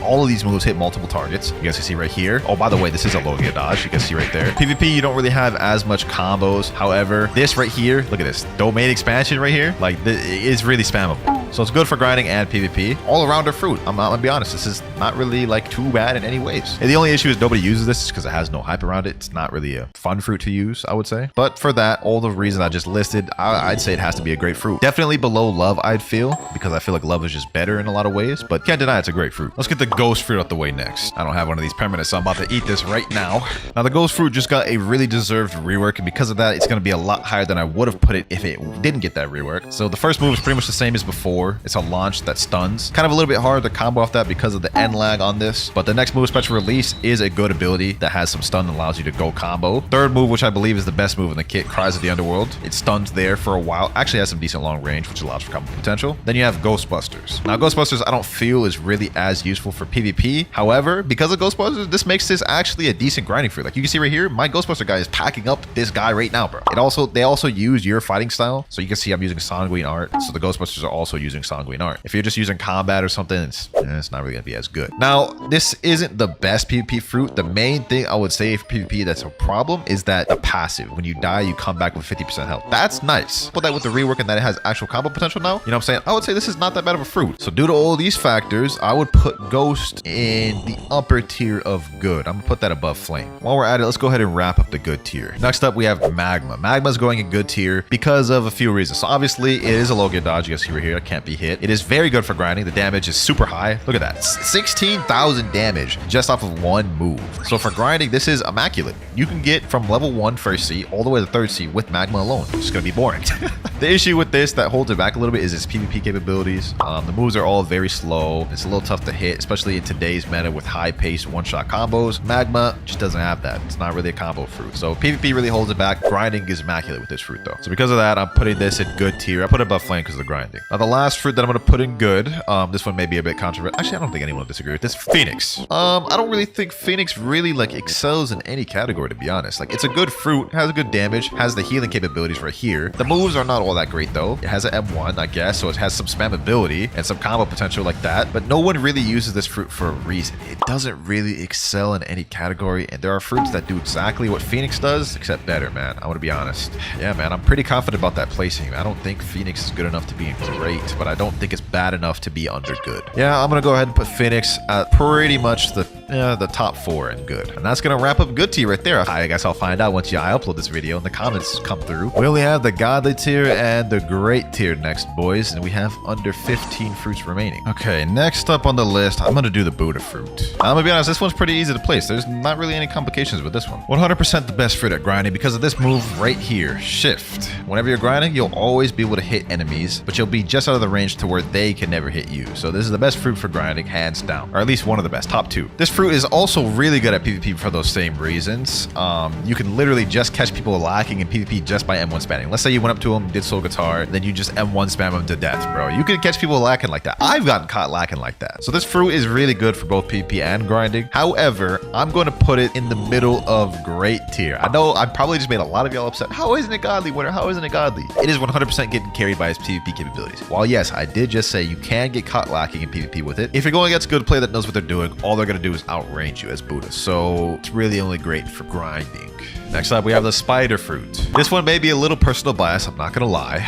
All of these moves hit multiple targets. You guys can see right here. Oh, by the way, this is a Logia Dodge. You can see right there. PvP, you don't really have as much combos. However, this right here, look at this domain expansion right here, like it's really spammable. So it's good for grinding and PvP. All-arounder fruit. I'm gonna be honest, this is not really like too bad in any ways. And the only issue is nobody uses this because it has no hype around it. It's not really a fun fruit to use, I would say. But for that, all the reasons I just listed, I'd say it has to be a great fruit. Definitely below Love, I'd feel, because I feel like Love is just better in a lot of ways, but can't deny it's a great fruit. Let's get the Ghost fruit out the way next. I don't have one of these permanents, so I'm about to eat this right now. Now, the Ghost fruit just got a really deserved rework, and because of that, it's gonna be a lot higher than I would have put it if it didn't get that rework. So the first move is pretty much the same as before. It's a launch that stuns. Kind of a little bit hard to combo off that because of the end lag on this, but the next move, Special Release, is a good ability that has some stun and allows you to go combo. Third move, which I believe is the best move in the kit, Cries of the Underworld. It stuns there for a while. Actually has some decent long range, which allows for combo potential. Then you have Ghostbusters. Now, Ghostbusters Ghostbusters I don't feel is really as useful for PvP. However, because of Ghostbusters, this makes this actually a decent grinding fruit. Like you can see right here, my Ghostbuster guy is packing up this guy right now, bro. They also use your fighting style. So you can see I'm using Sanguine art. So the Ghostbusters are also using Sanguine art. If you're just using combat or something, it's not really gonna be as good. Now, this isn't the best PvP fruit. The main thing I would say for PvP that's a problem is that the passive. When you die, you come back with 50% health. That's nice. Put that with the rework and that it has actual combo potential now. You know what I'm saying? I would say this is not that bad of a fruit. So due to all these factors, I would put Ghost in the upper tier of good. I'm gonna put that above Flame. While we're at it, let's go ahead and wrap up the good tier. Next up, we have Magma. Magma's going in good tier because of a few reasons. So obviously, it is a low get dodge. You can see right here, it can't be hit. It is very good for grinding. The damage is super high. Look at that. 16,000 damage just off of one move. So for grinding, this is immaculate. You can get from level 1 first C all the way to third C with Magma alone. It's just gonna be boring. The issue with this that holds it back a little bit is its PvP capabilities. The moves are all very slow. It's a little tough to hit, especially in today's meta with high-paced one-shot combos. Magma just doesn't have that. It's not really a combo fruit. So PvP really holds it back. Grinding is immaculate with this fruit though. So because of that, I'm putting this in good tier. I put it above Flame because of the grinding. Now the last fruit that I'm gonna put in good, this one may be a bit controversial. Actually, I don't think anyone will disagree with this. Phoenix. I don't really think Phoenix really like excels in any category, to be honest. Like it's a good fruit, has a good damage, has the healing capabilities right here. The moves are not all that great though. It has an M1, I guess, so it has some spammability and some combo potential like that. But no one really uses this fruit for a reason. It doesn't really excel in any category, and there are fruits that do exactly what Phoenix does, except better, man. I want to be honest. Yeah, man, I'm pretty confident about that placing. I don't think Phoenix is good enough to be great, but I don't think it's bad enough to be under good. Yeah, I'm gonna go ahead and put Phoenix at pretty much the top 4 in good. And that's gonna wrap up good tier right there. I guess I'll find out once I upload this video and the comments come through. We only have the godly tier and the great tier next, boys, and we have under 15 fruits remaining. Okay, next up on the list, I'm gonna do the Buddha fruit. I'm gonna be honest, this one's pretty easy to place. There's not really any complications with this one. 100% the best fruit at grinding because of this move right here, shift. Whenever you're grinding, you'll always be able to hit enemies, but you'll be just out of the range to where they can never hit you. So this is the best fruit for grinding, hands down, or at least one of the best, top 2. This fruit is also really good at PvP for those same reasons. You can literally just catch people lacking in PvP just by M1 spamming. Let's say you went up to them, did soul guitar, then you just M1 spam them to death, bro. You can catch people lacking like that. I've gotten caught lacking like that. So this fruit is really good for both PvP and grinding. However, I'm going to put it in the middle of great tier. I know I probably just made a lot of y'all upset. How isn't it godly, Winter? How isn't it godly? It is 100% getting carried by its PvP capabilities. While yes, I did just say you can get caught lacking in PvP with it. If you're going against a good player that knows what they're doing, all they're going to do is outrange you as Buddha. So it's really only great for grinding. Next up, we have the spider fruit. This one may be a little personal bias, I'm not gonna lie.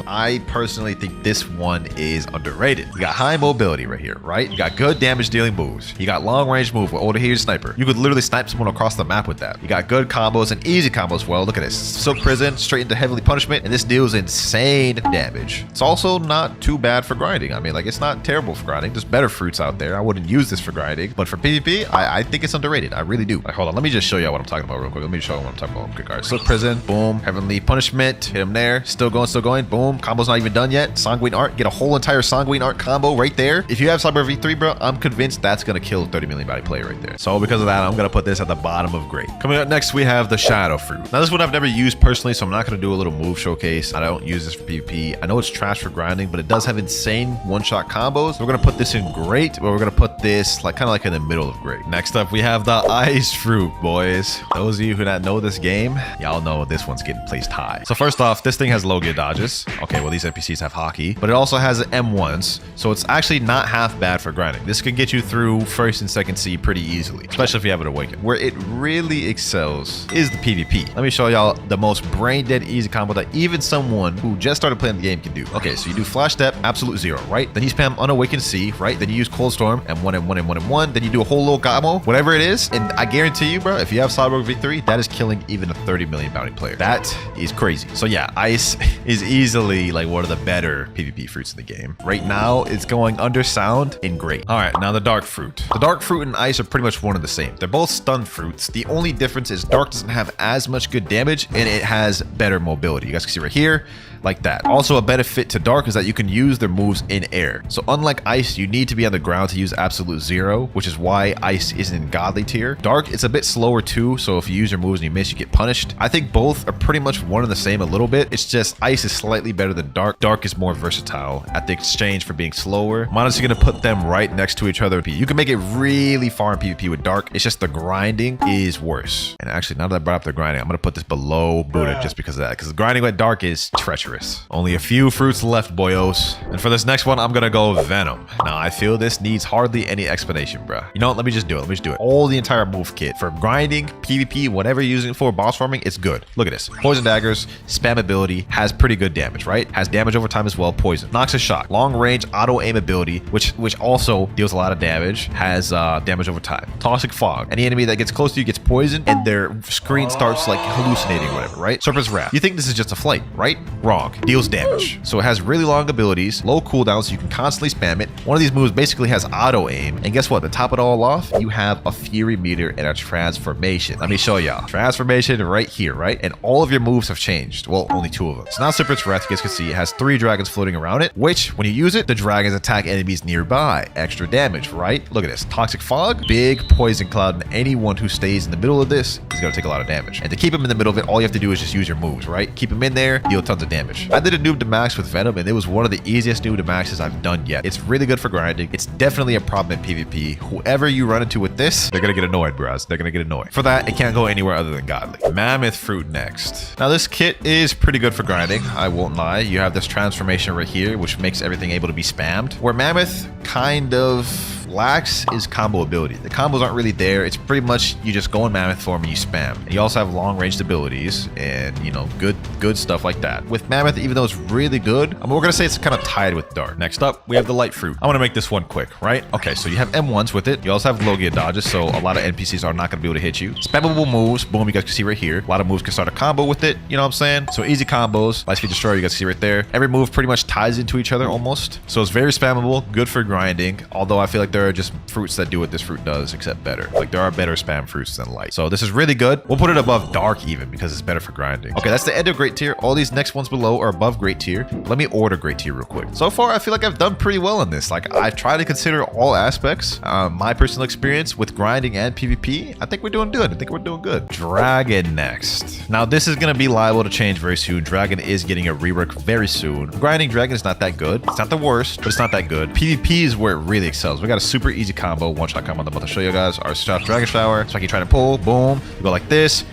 I personally think this one is underrated. You got high mobility right here, right? You got good damage dealing moves. You got long range move with Oda Sniper. You could literally snipe someone across the map with that. You got good combos and easy combos. Well, look at this. Silk Prison, straight into Heavenly Punishment, and this deals insane damage. It's also not too bad for grinding. I mean, like, it's not terrible for grinding. There's better fruits out there. I wouldn't use this for grinding, but for PvP, I think it's underrated. I really do. Like, hold on, let me just show you what I'm talking about real quick. Let me show you what I'm talking about. Quick card. Silk Prison, boom. Heavenly Punishment, hit him there. Still going, boom. Combo's not even done yet. Sanguine Art, get a whole entire Sanguine Art combo right there. If you have Cyber V3, bro, I'm convinced that's gonna kill a 30 million body player right there. So because of that, I'm gonna put this at the bottom of great. Coming up next, we have the Shadow Fruit. Now this one I've never used personally, so I'm not gonna do a little move showcase. I don't use this for PvP. I know it's trash for grinding, but it does have insane one-shot combos. We're gonna put this in great, but we're gonna put this like kind of like in the middle of great. Next up, we have the Ice Fruit, boys. Those of you who not know this game, y'all know this one's getting placed high. So first off, this thing has low gear dodges. Okay, well these NPCs have hockey, but it also has M1s, so it's actually not half bad for grinding. This can get you through first and second C pretty easily, especially if you have it awakened. Where it really excels is the PvP. Let me show y'all the most brain dead easy combo that even someone who just started playing the game can do. Okay, so you do Flash Step, absolute 0, right? Then you spam Unawakened C, right? Then you use Cold Storm, M1, M1, M1, M1. Then you do a whole little combo, whatever it is. And I guarantee you, bro, if you have Cyborg V3, that is killing even a 30 million bounty player. That is crazy. So yeah, Ice is easily like one of the better PvP fruits in the game. Right now, it's going under Sound and great. All right, now the Dark Fruit. The Dark Fruit and Ice are pretty much one and the same. They're both stun fruits. The only difference is Dark doesn't have as much good damage and it has better mobility. You guys can see right here, like that. Also, a benefit to Dark is that you can use their moves in air. So unlike Ice, you need to be on the ground to use absolute zero, which is why Ice isn't in godly tier. Dark, it's a bit slower too, so if you use your moves and you miss, you get punished. I think both are pretty much one and the same a little bit. It's just Ice is slightly better than Dark. Dark is more versatile at the exchange for being slower. I'm honestly gonna put them right next to each other. You can make it really far in PvP with Dark. It's just the grinding is worse. And actually, now that I brought up the grinding, I'm gonna put this below Buddha just because of that, because the grinding with Dark is treacherous. Only a few fruits left, boyos. And for this next one, I'm gonna go Venom. Now, I feel this needs hardly any explanation, bruh. You know what? Let me just do it. Let me just do it. All the entire move kit for grinding, PvP, whatever you're using it for, boss farming, it's good. Look at this. Poison daggers, spam ability, has pretty good damage, right? Has damage over time as well. Poison. Noxious shock. Long range auto aim ability, which also deals a lot of damage, has damage over time. Toxic fog. Any enemy that gets close to you gets poisoned and their screen starts like hallucinating or whatever, right? Serpent's Wrath. You think this is just a flight, right? Wrong. Deals damage. So it has really long abilities, low cooldowns, so you can constantly spam it. One of these moves basically has auto aim. And guess what? To top it all off, you have a Fury meter and a transformation. Let me show y'all. Transformation right here, right? And all of your moves have changed. Well, only 2 of them. So now Serpent's Wrath, you guys can see, it has 3 dragons floating around it, which when you use it, the dragons attack enemies nearby. Extra damage, right? Look at this. Toxic fog, big poison cloud, and anyone who stays in the middle of this is going to take a lot of damage. And to keep him in the middle of it, all you have to do is just use your moves, right? Keep him in there, deal tons of damage. I did a noob to max with Venom, and it was one of the easiest noob to maxes I've done yet. It's really good for grinding. It's definitely a problem in PvP. Whoever you run into with this, they're going to get annoyed, bros. They're going to get annoyed. For that, it can't go anywhere other than godly. Mammoth fruit next. Now, this kit is pretty good for grinding. I won't lie. You have this transformation right here, which makes everything able to be spammed. Where Mammoth kind of lacks is combo ability. The combos aren't really there. It's pretty much you just go in Mammoth form and you spam. And you also have long ranged abilities and, you know, good stuff like that. With Mammoth, even though it's really good, we're gonna say it's kind of tied with Dark. Next up, we have the light fruit. I want to make this one quick, right? Okay, so you have M1s with it. You also have Logia dodges, so a lot of NPCs are not gonna be able to hit you. Spammable moves, boom, you guys can see right here. A lot of moves can start a combo with it, you know what I'm saying? So easy combos. Light Speed Destroyer, you guys can see right there. Every move pretty much ties into each other almost. So it's very spammable, good for grinding, although I feel like there are just fruits that do what this fruit does, except better. Like, there are better spam fruits than light. So this is really good. We'll put it above Dark even because it's better for grinding. Okay, that's the end of Great Tier. All these next ones below are above Great Tier. Let me order Great Tier real quick. So far, I feel like I've done pretty well in this. Like, I've tried to consider all aspects. My personal experience with grinding and PvP, I think we're doing good. I think we're doing good. Dragon next. Now, this is going to be liable to change very soon. Dragon is getting a rework very soon. Grinding Dragon is not that good. It's not the worst, but it's not that good. PvP is where it really excels. We got a super easy combo, one-shot combo I'm about to show you guys. Our shot Dragon Shower. So I can try to pull, boom. You go like this,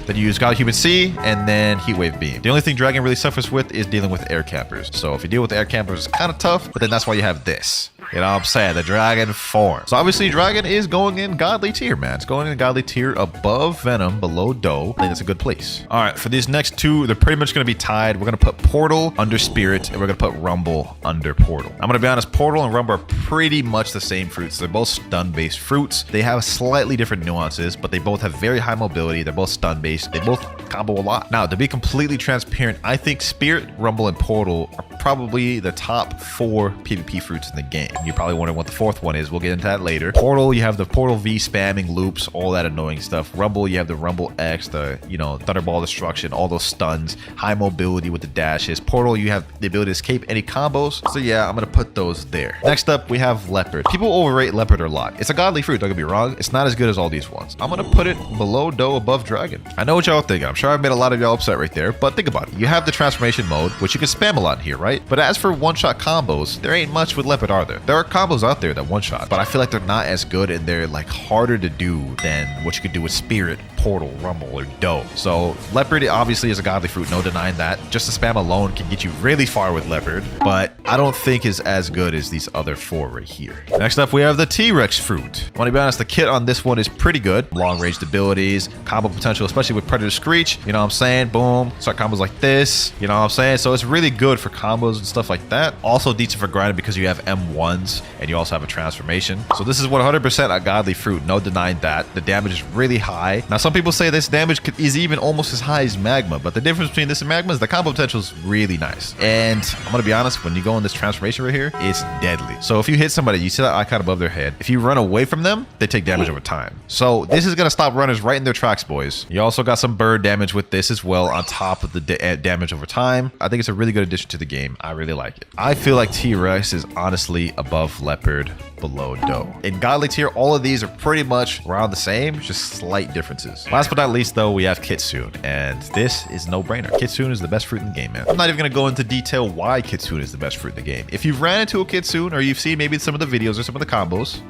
then you use God Human C, and then Heat Wave Beam. The only thing Dragon really suffers with is dealing with air campers. So if you deal with the air campers, it's kind of tough, but then that's why you have this. You know what I'm saying? The Dragon form. So obviously Dragon is going in godly tier, man. It's going in godly tier above Venom, below Doe. I think that's a good place. All right, for these next two, they're pretty much going to be tied. We're going to put Portal under Spirit, and we're going to put Rumble under Portal. I'm going to be honest, Portal and Rumble are pretty much the same fruits. They're both stun-based fruits. They have slightly different nuances, but they both have very high mobility. They're both stun-based. They both combo a lot. Now, to be completely transparent, I think Spirit, Rumble, and Portal are probably the top 4 PvP fruits in the game. You're probably wondering what the 4th one is. We'll get into that later. Portal, you have the Portal V spamming loops, all that annoying stuff. Rumble, you have the Rumble X, the, you know, Thunderball Destruction, all those stuns, high mobility with the dashes. Portal, you have the ability to escape any combos. So yeah, I'm going to put those there. Next up, we have Leopard. People overrate Leopard a lot. It's a godly fruit, don't get me wrong. It's not as good as all these ones. I'm going to put it below Doe, above Dragon. I know what y'all thinking. I'm sure I've made a lot of y'all upset right there, but think about it. You have the transformation mode, which you can spam a lot here, right? But as for one-shot combos, there ain't much with Leopard, are there? There are combos out there that one-shot, but I feel like they're not as good and they're like harder to do than what you could do with Spirit, Portal, Rumble, or Doe. So Leopard obviously is a godly fruit, no denying that. Just the spam alone can get you really far with Leopard, but I don't think is as good as these other 4 right here. Next up, we have the T-Rex fruit. I want to be honest, the kit on this one is pretty good. Long-ranged abilities, combo potential, especially with Predator Screech. You know what I'm saying? Boom. Start combos like this. You know what I'm saying? So it's really good for combos and stuff like that. Also decent for grinding because you have M1s and you also have a transformation. So this is 100% a godly fruit. No denying that. The damage is really high. Now, some Some people say this damage is even almost as high as magma, but the difference between this and magma is the combo potential is really nice. And I'm gonna be honest, when you go in this transformation right here, it's deadly. So if you hit somebody, you see that icon above their head. If you run away from them, they take damage over time. So this is gonna stop runners right in their tracks, boys. You also got some bird damage with this as well on top of the damage over time. I think it's a really good addition to the game. I really like it. I feel like T-Rex is honestly above Leopard, below Doe. In Godly tier, all of these are pretty much around the same, just slight differences. Last but not least though, we have Kitsune, and this is no brainer. Kitsune is the best fruit in the game, man. I'm not even gonna go into detail why Kitsune is the best fruit in the game. If you've ran into a Kitsune or you've seen maybe some of the videos or some of the combos,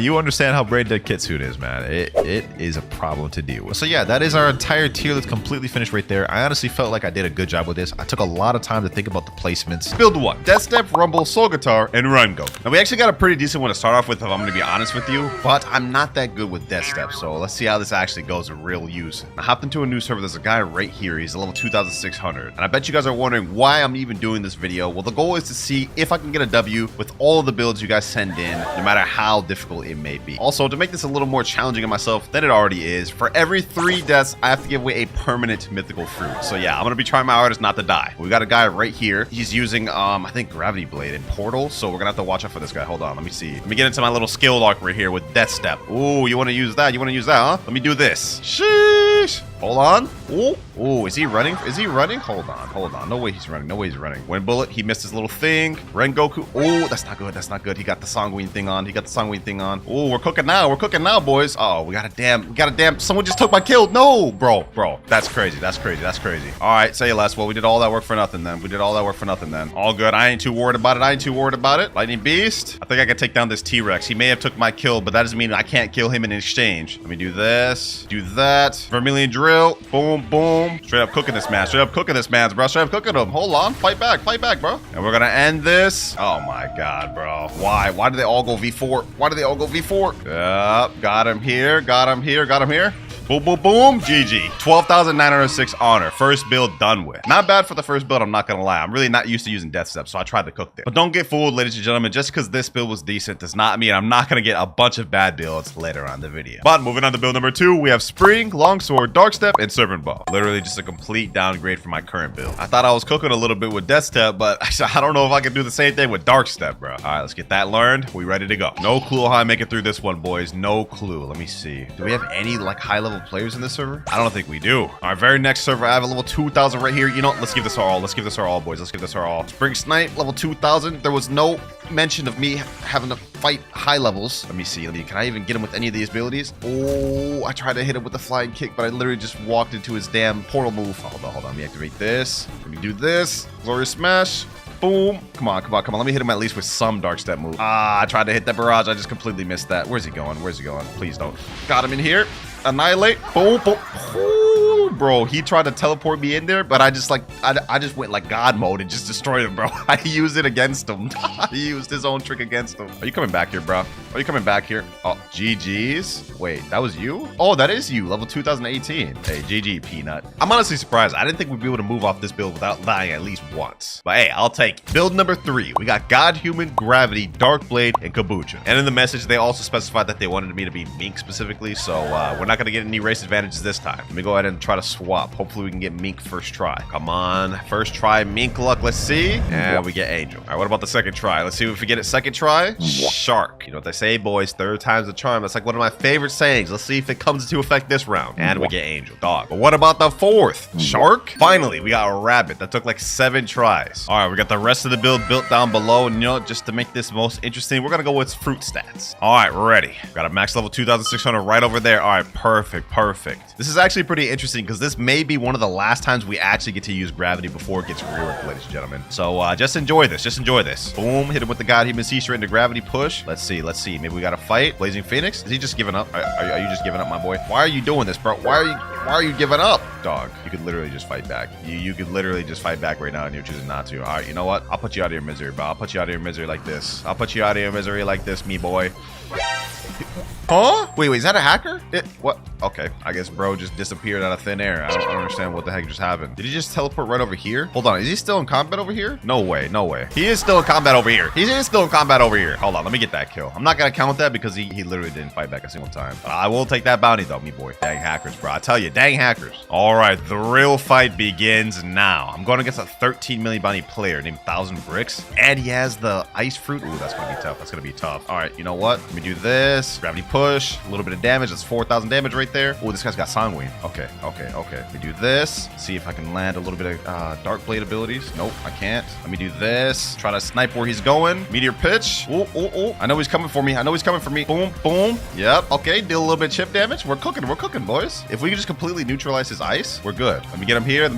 you understand how brain dead Kitsune is, man. It is a problem to deal with. So yeah, that is our entire tier list completely finished right there. I honestly felt like I did a good job with this. I took a lot of time to think about the placements. Build 1, Death Step, Rumble, Soul Guitar, and Run Go. Now we actually got a pretty decent one to start off with, if I'm going to be honest with you, but I'm not that good with Death Step, so let's see how this actually goes in real use. I hopped into a new server. There's a guy right here. He's a level 2,600, and I bet you guys are wondering why I'm even doing this video. Well, the goal is to see if I can get a W with all of the builds you guys send in, no matter how difficult it may be. Also, to make this a little more challenging on myself than it already is, for every 3 deaths, I have to give away a permanent mythical fruit. So yeah, I'm going to be trying my hardest not to die. We got a guy right here. He's using, I think Gravity Blade and Portal, so we're going to have to watch out for this guy. Hold on, let me see. Let me get into my little skill lock right here with Death Step. Ooh, you want to use that? You want to use that, huh? Let me do this. Sheesh. Hold on. Ooh. Ooh, is he running? Is he running? Hold on. Hold on. No way he's running. No way he's running. Wind Bullet. He missed his little thing. Rengoku. Oh, that's not good. That's not good. He got the Sanguine thing on. He got the Sanguine thing on. Oh, we're cooking now. We're cooking now, boys. Oh, we got a damn. Someone just took my kill. No, bro. That's crazy. That's crazy. That's crazy. All right, say less. Well, we did all that work for nothing then. We did all that work for nothing then. All good. I ain't too worried about it. I ain't too worried about it. Lightning Beast. I think I can take down this T-Rex. He may have took my kill, but that doesn't mean I can't kill him in exchange. Let me do this. Do that. Vermilion Drill. Boom, boom. Straight up cooking this man. Straight up cooking this man, bro. Straight up cooking him. Hold on. Fight back, bro. And we're gonna end this. Oh my god, bro. Why? Why do they all go V4? Why do they all go V4? Yep. Got him here. Got him here. Got him here. Boom, boom, boom. GG. 12,906 honor. First build done with. Not bad for the first build, I'm not gonna lie. I'm really not used to using Death Step, so I tried to cook there. But don't get fooled, ladies and gentlemen. Just because this build was decent does not mean I'm not gonna get a bunch of bad builds later on in the video. But moving on to build number 2, we have Spring, Longsword, Dark Step, and Serpent Ball. Literally just a complete downgrade from my current build. I thought I was cooking a little bit with Death Step, but I don't know if I can do the same thing with Dark Step, bro. All right, let's get that learned. We ready to go. No clue how I make it through this one, boys. No clue. Let me see. Do we have any like high-level players in this server? I don't think we do. Our very next server, I have a level 2,000 right here. You know, let's give this our all. Let's give this our all, boys. Let's give this our all. Spring Snipe, level 2,000. There was no mention of me having to fight high levels. Let me see. Can I even get him with any of these abilities? Oh, I tried to hit him with the flying kick, but I literally just walked into his damn portal move. Hold on. Let me activate this. Let me do this. Glorious Smash. Boom. Come on. Let me hit him at least with some Dark Step move. Ah, I tried to hit that barrage. I just completely missed that. Where's he going? Please don't. Got him in here. Annihilate. Boom, boom. Ooh, bro, he tried to teleport me in there, but I just went like God mode and just destroyed him, bro. I used it against him. He used his own trick against him. Are you coming back here, bro? Are you coming back here? Oh, GG's. Wait, that was you? Oh, that is you. Level 2018. Hey, GG, Peanut. I'm honestly surprised. I didn't think we'd be able to move off this build without dying at least once. But hey, I'll take it. Build number 3. We got God, Human, Gravity, Dark Blade, and Kabucha. And in the message, they also specified that they wanted me to be Mink specifically, so we're not going to get any race advantages this time. Let me go ahead and try to swap. Hopefully we can get Mink first try. Come on. First try, Mink luck. Let's see. And we get Angel. All right, what about the second try? Let's see if we get it second try. Shark. You know what they say, boys? Third time's the charm. That's like one of my favorite sayings. Let's see if it comes into effect this round. And we get Angel. Dog. But what about the fourth? Shark? Finally, we got a rabbit. That took like 7 tries. All right, we got the rest of the build built down below. And you know, just to make this most interesting, we're going to go with fruit stats. All right, we're ready. Got a max level 2,600 right over there. All right, perfect. This is actually pretty interesting because this may be one of the last times we actually get to use gravity before it gets reworked, ladies and gentlemen. So just enjoy this. Boom, hit him with the God Human Sea straight into gravity push. Let's see. Maybe we got to fight. Blazing Phoenix. Is he just giving up? Are you just giving up, my boy? Why are you doing this, bro? Why are you giving up? Dog, you could literally just fight back. You could literally just fight back right now and you're choosing not to. All right, you know what? I'll put you out of your misery, bro. I'll put you out of your misery like this. me boy. Huh? Wait, is that a hacker? What? Okay, I guess bro just disappeared out of thin air. I don't understand what the heck just happened. Did he just teleport right over here? Hold on, is he still in combat over here? No way, no way. He is still in combat over here. He is still in combat over here. Hold on, let me get that kill. I'm not gonna count that because he literally didn't fight back a single time. But I will take that bounty though, me boy. Dang hackers, bro. I tell you, dang hackers. All right, the real fight begins now. I'm going against a 13 million bounty player named 1,000 Bricks, and he has the ice fruit. Ooh, that's gonna be tough. That's gonna be tough. All right, you know what? Let me do this. Gravity push. A little bit of damage. That's 4,000 damage right there. Oh, this guy's got sanguine. Okay. Let me do this. See if I can land a little bit of dark blade abilities. Nope, I can't. Let me do this. Try to snipe where he's going. Meteor pitch. Oh. I know he's coming for me. Boom, boom. Yep. Okay, deal a little bit of chip damage. We're cooking, boys. If we can just completely neutralize his ice, we're good. Let me get him here.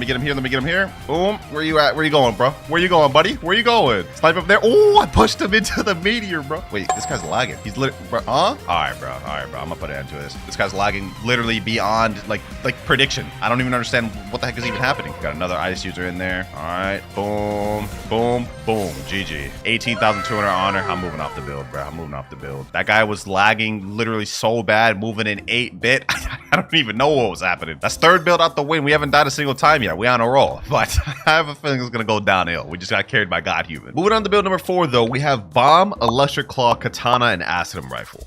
Boom. Where you at? Where you going, bro? Where you going, buddy? Where you going? Snipe up there. Oh, I pushed him into the meteor, bro. Wait, this guy's lagging. He's literally, bro. Huh? All right, bro. I'm gonna put an end to this. This guy's lagging literally beyond like prediction. I don't even understand what the heck is even happening. Got another ice user in there. All right. Boom. GG. 18,200 honor. I'm moving off the build, bro. That guy was lagging literally so bad, moving in 8-bit. I don't even know what was happening. That's third build out the win. We haven't died a single time yet. We on a roll. But I have a feeling it's gonna go downhill. We just got carried by God Human. Moving on to build number 4, though, we have Bomb, Electric Claw, Katana, and Acidum Rifle.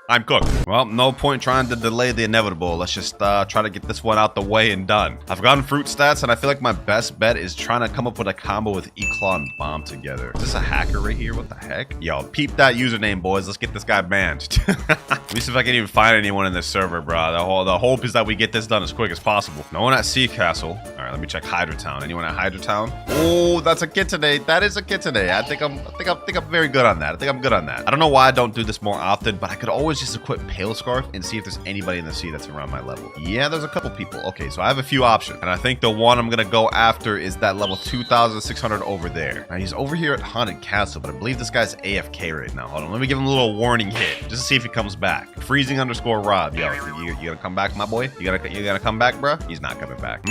I'm cooked. Well, no point trying to delay the inevitable. Let's just try to get this one out the way and done. I've gotten fruit stats, and I feel like my best bet is trying to come up with a combo with E-Claw and Bomb together. Is this a hacker right here? What the heck? Yo, peep that username, boys. Let's get this guy banned. At least if I can even find anyone in this server, bro. The hope is that we get this done as quick as possible. No one at Sea Castle. All right, let me check Hydra Town. Anyone at Hydra Town? Oh, that's a kit today. That is a kit today. I think I'm very good on that. I don't know why I don't do this more often, but I could always just equip Pale Scarf and see if there's anybody in the sea that's around my level. Yeah, there's a couple people. Okay, so I have a few options, and I think the one I'm gonna go after is that level 2,600 over there. Now he's over here at Haunted Castle, but I believe this guy's AFK right now. Hold on, let me give him a little warning hit just to see if he comes back. Freezing_Rob. Yo, you gonna come back, my boy? You gonna come back, bro? He's not coming back.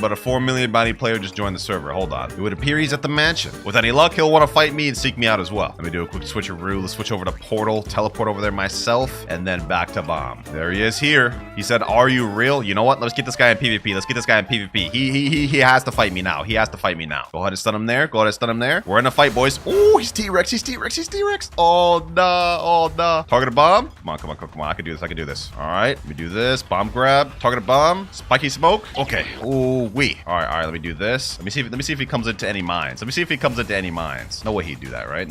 But a 4 million bounty player just joined the server. Hold on. It would appear he's at the mansion. With any luck, he'll want to fight me and seek me out as well. Let me do a quick switcheroo. Let's switch over to Portal, teleport over there myself, and then back to Bomb. There he is here. He said, "Are you real?" You know what? Let's get this guy in PvP. He has to fight me now. Go ahead and stun him there. We're in a fight, boys. Oh, he's T-Rex. Oh, no. Target a bomb. Come on. I can do this. All right. Let me do this. Bomb grab. Target a bomb. Spiky smoke. Okay. Ooh, wee. All right. Let me do this. Let me see if he comes into any mines. No way he'd do that, right?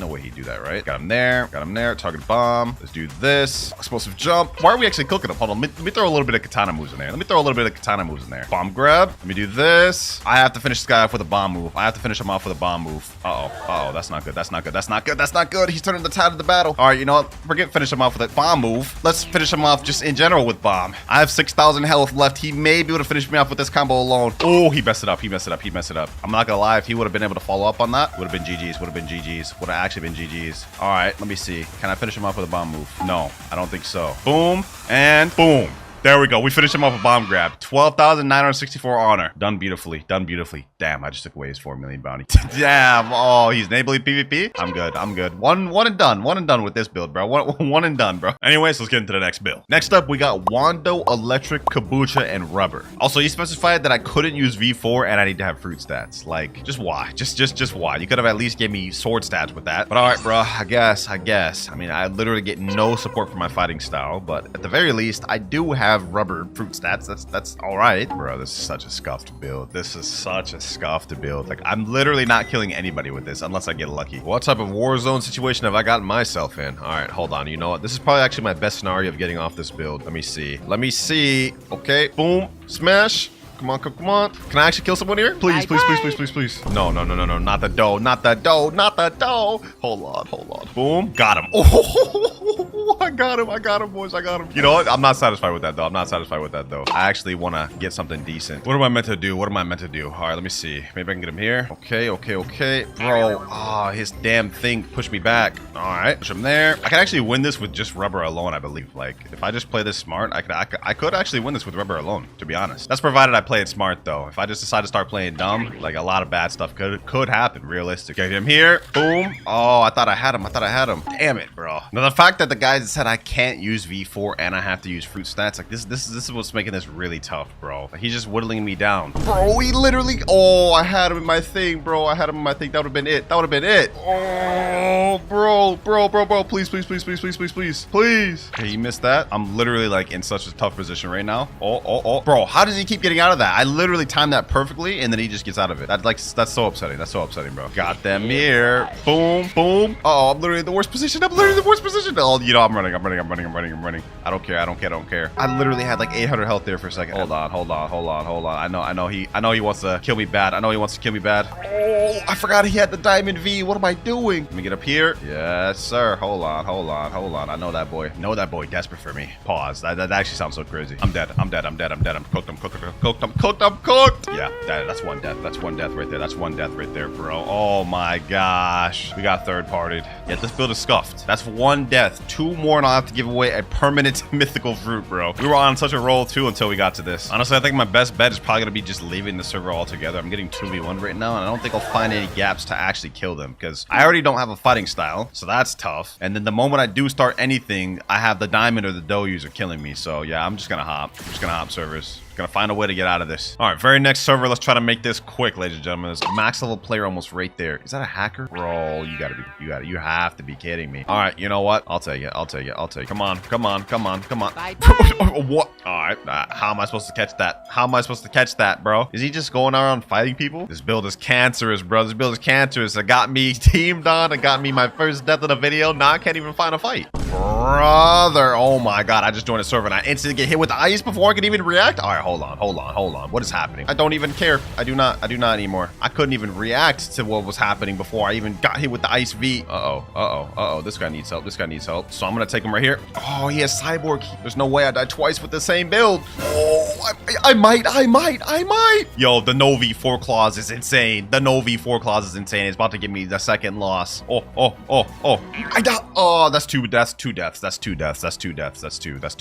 Got him there. Target bomb. Let's do this. Explosive jump. Why are we actually cooking him? Hold on. Let me throw a little bit of katana moves in there. Bomb grab. Let me do this. I have to finish this guy off with a bomb move. Uh-oh. That's not good. He's turning the tide of the battle. All right, you know what? Forget finish him off with a bomb move. Let's finish him off just in general with bomb. I have 6,000 health left. He may be able to finish me off with this combo alone. Oh, he messed it up. I'm not gonna lie. If he would have been able to follow up on that, would have been GG's. Would have actually been GG's. All right, let me see. Can I finish him off with a bomb move? No, I don't think so. Boom and boom. There we go. We finished him off a bomb grab. 12,964 honor. Done beautifully. Damn, I just took away his 4 million bounty. Damn. Oh, he's enabling PvP. I'm good. One and done with this build, bro. One and done, bro. Anyways, let's get into the next build. Next up, we got Wando, Electric, Kabucha, and Rubber. Also, he specified that I couldn't use V4 and I need to have fruit stats. Like, just why? Just why? You could have at least gave me sword stats with that. But all right, bro. I guess. I mean, I literally get no support for my fighting style, but at the very least, I do have rubber fruit stats. That's all right, bro. This is such a scuffed build. Like, I'm literally not killing anybody with this unless I get lucky. What type of war zone situation have I gotten myself in? All right, hold on. You know what? This is probably actually my best scenario of getting off this build. Let me see. Okay, boom, smash. Come on. Can I actually kill someone here? Please. No. Not the dough. Hold on. Boom. Got him. Oh, I got him, boys. You know what? I'm not satisfied with that, though. I actually want to get something decent. What am I meant to do? All right, let me see. Maybe I can get him here. Okay. Bro, his damn thing pushed me back. All right, push him there. I can actually win this with just rubber alone, I believe. Like, if I just play this smart, I could actually win this with rubber alone, to be honest. That's provided I play it smart, though. If I just decide to start playing dumb, like, a lot of bad stuff could happen, realistic. Get him here. Boom. Oh, I thought I had him. Damn it, bro. Now, the fact that the guy guys, it said I can't use V4 and I have to use fruit stats. Like this is what's making this really tough, bro. Like, he's just whittling me down. Bro, he literally, oh, I had him in my thing, bro. I had him in my thing. That would have been it. That would have been it. Oh, bro. Please. Please. Okay, you missed that. I'm literally like in such a tough position right now. Oh. Bro, how does he keep getting out of that? I literally timed that perfectly and then he just gets out of it. That's so upsetting. That's so upsetting, bro. Got them here. Boom. Oh, I'm literally in the worst position. Oh, you know, I'm running. I don't care. I literally had like 800 health there for a second. Hold on. I know he wants to kill me bad. Oh, I forgot he had the diamond V. What am I doing? Let me get up here. Yes, sir. Hold on. I know that boy desperate for me. Pause. That actually sounds so crazy. I'm dead. I'm cooked. Yeah, that's one death. That's one death right there, bro. Oh my gosh. We got third partied. Yeah, this build is scuffed. That's one death. 2 more and I'll have to give away a permanent mythical fruit, bro. We were on such a roll too until we got to this. Honestly, I think my best bet is probably gonna be just leaving the server altogether. I'm getting 2v1 right now, and I don't think I'll find any gaps to actually kill them because I already don't have a fighting style, so that's tough. And then the moment I do start anything, I have the diamond or the dough user killing me. So yeah, I'm just gonna hop servers. Gonna find a way to get out of this. All right, very next server. Let's try to make this quick, ladies and gentlemen. There's a max level player almost right there. Is that a hacker? Bro, you have to be kidding me. All right, you know what? I'll take it. Come on. What? All right, how am I supposed to catch that? Bro? Is he just going around fighting people? This build is cancerous, bro. It got me teamed on. It got me my first death in a video. Now I can't even find a fight. Brother, oh my god, I just joined a server and I instantly get hit with the ice before I can even react. All right, hold on. What is happening? I don't even care. I do not anymore. I couldn't even react to what was happening before I even got hit with the ice V. Uh-oh. This guy needs help. So I'm gonna take him right here. Oh, he has cyborg. There's no way I died twice with the same build. Oh, I might. Yo, the no V4 clause is insane. It's about to give me the second loss. Oh. I died. Oh, that's two deaths. That's two.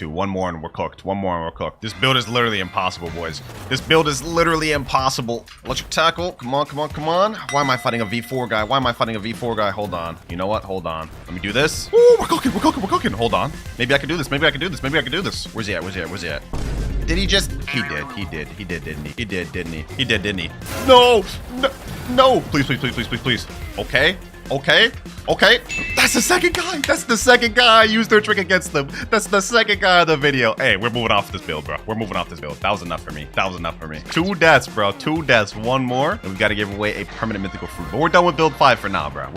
One more and we're cooked. This build is literally impossible, boys. Electric tackle. Come on. Why am I fighting a V4 guy? Hold on. You know what? Hold on. Let me do this. Ooh, we're cooking. Hold on. Maybe I can do this. Where's he at? Did he just? He did, didn't he? No. Please. Okay. That's the second guy. I used their trick against them. That's the second guy of the video. Hey, we're moving off this build, bro. That was enough for me. 2 deaths, bro. 2 deaths. One more. And we got to give away a permanent mythical fruit. But we're done with build 5 for now, bro.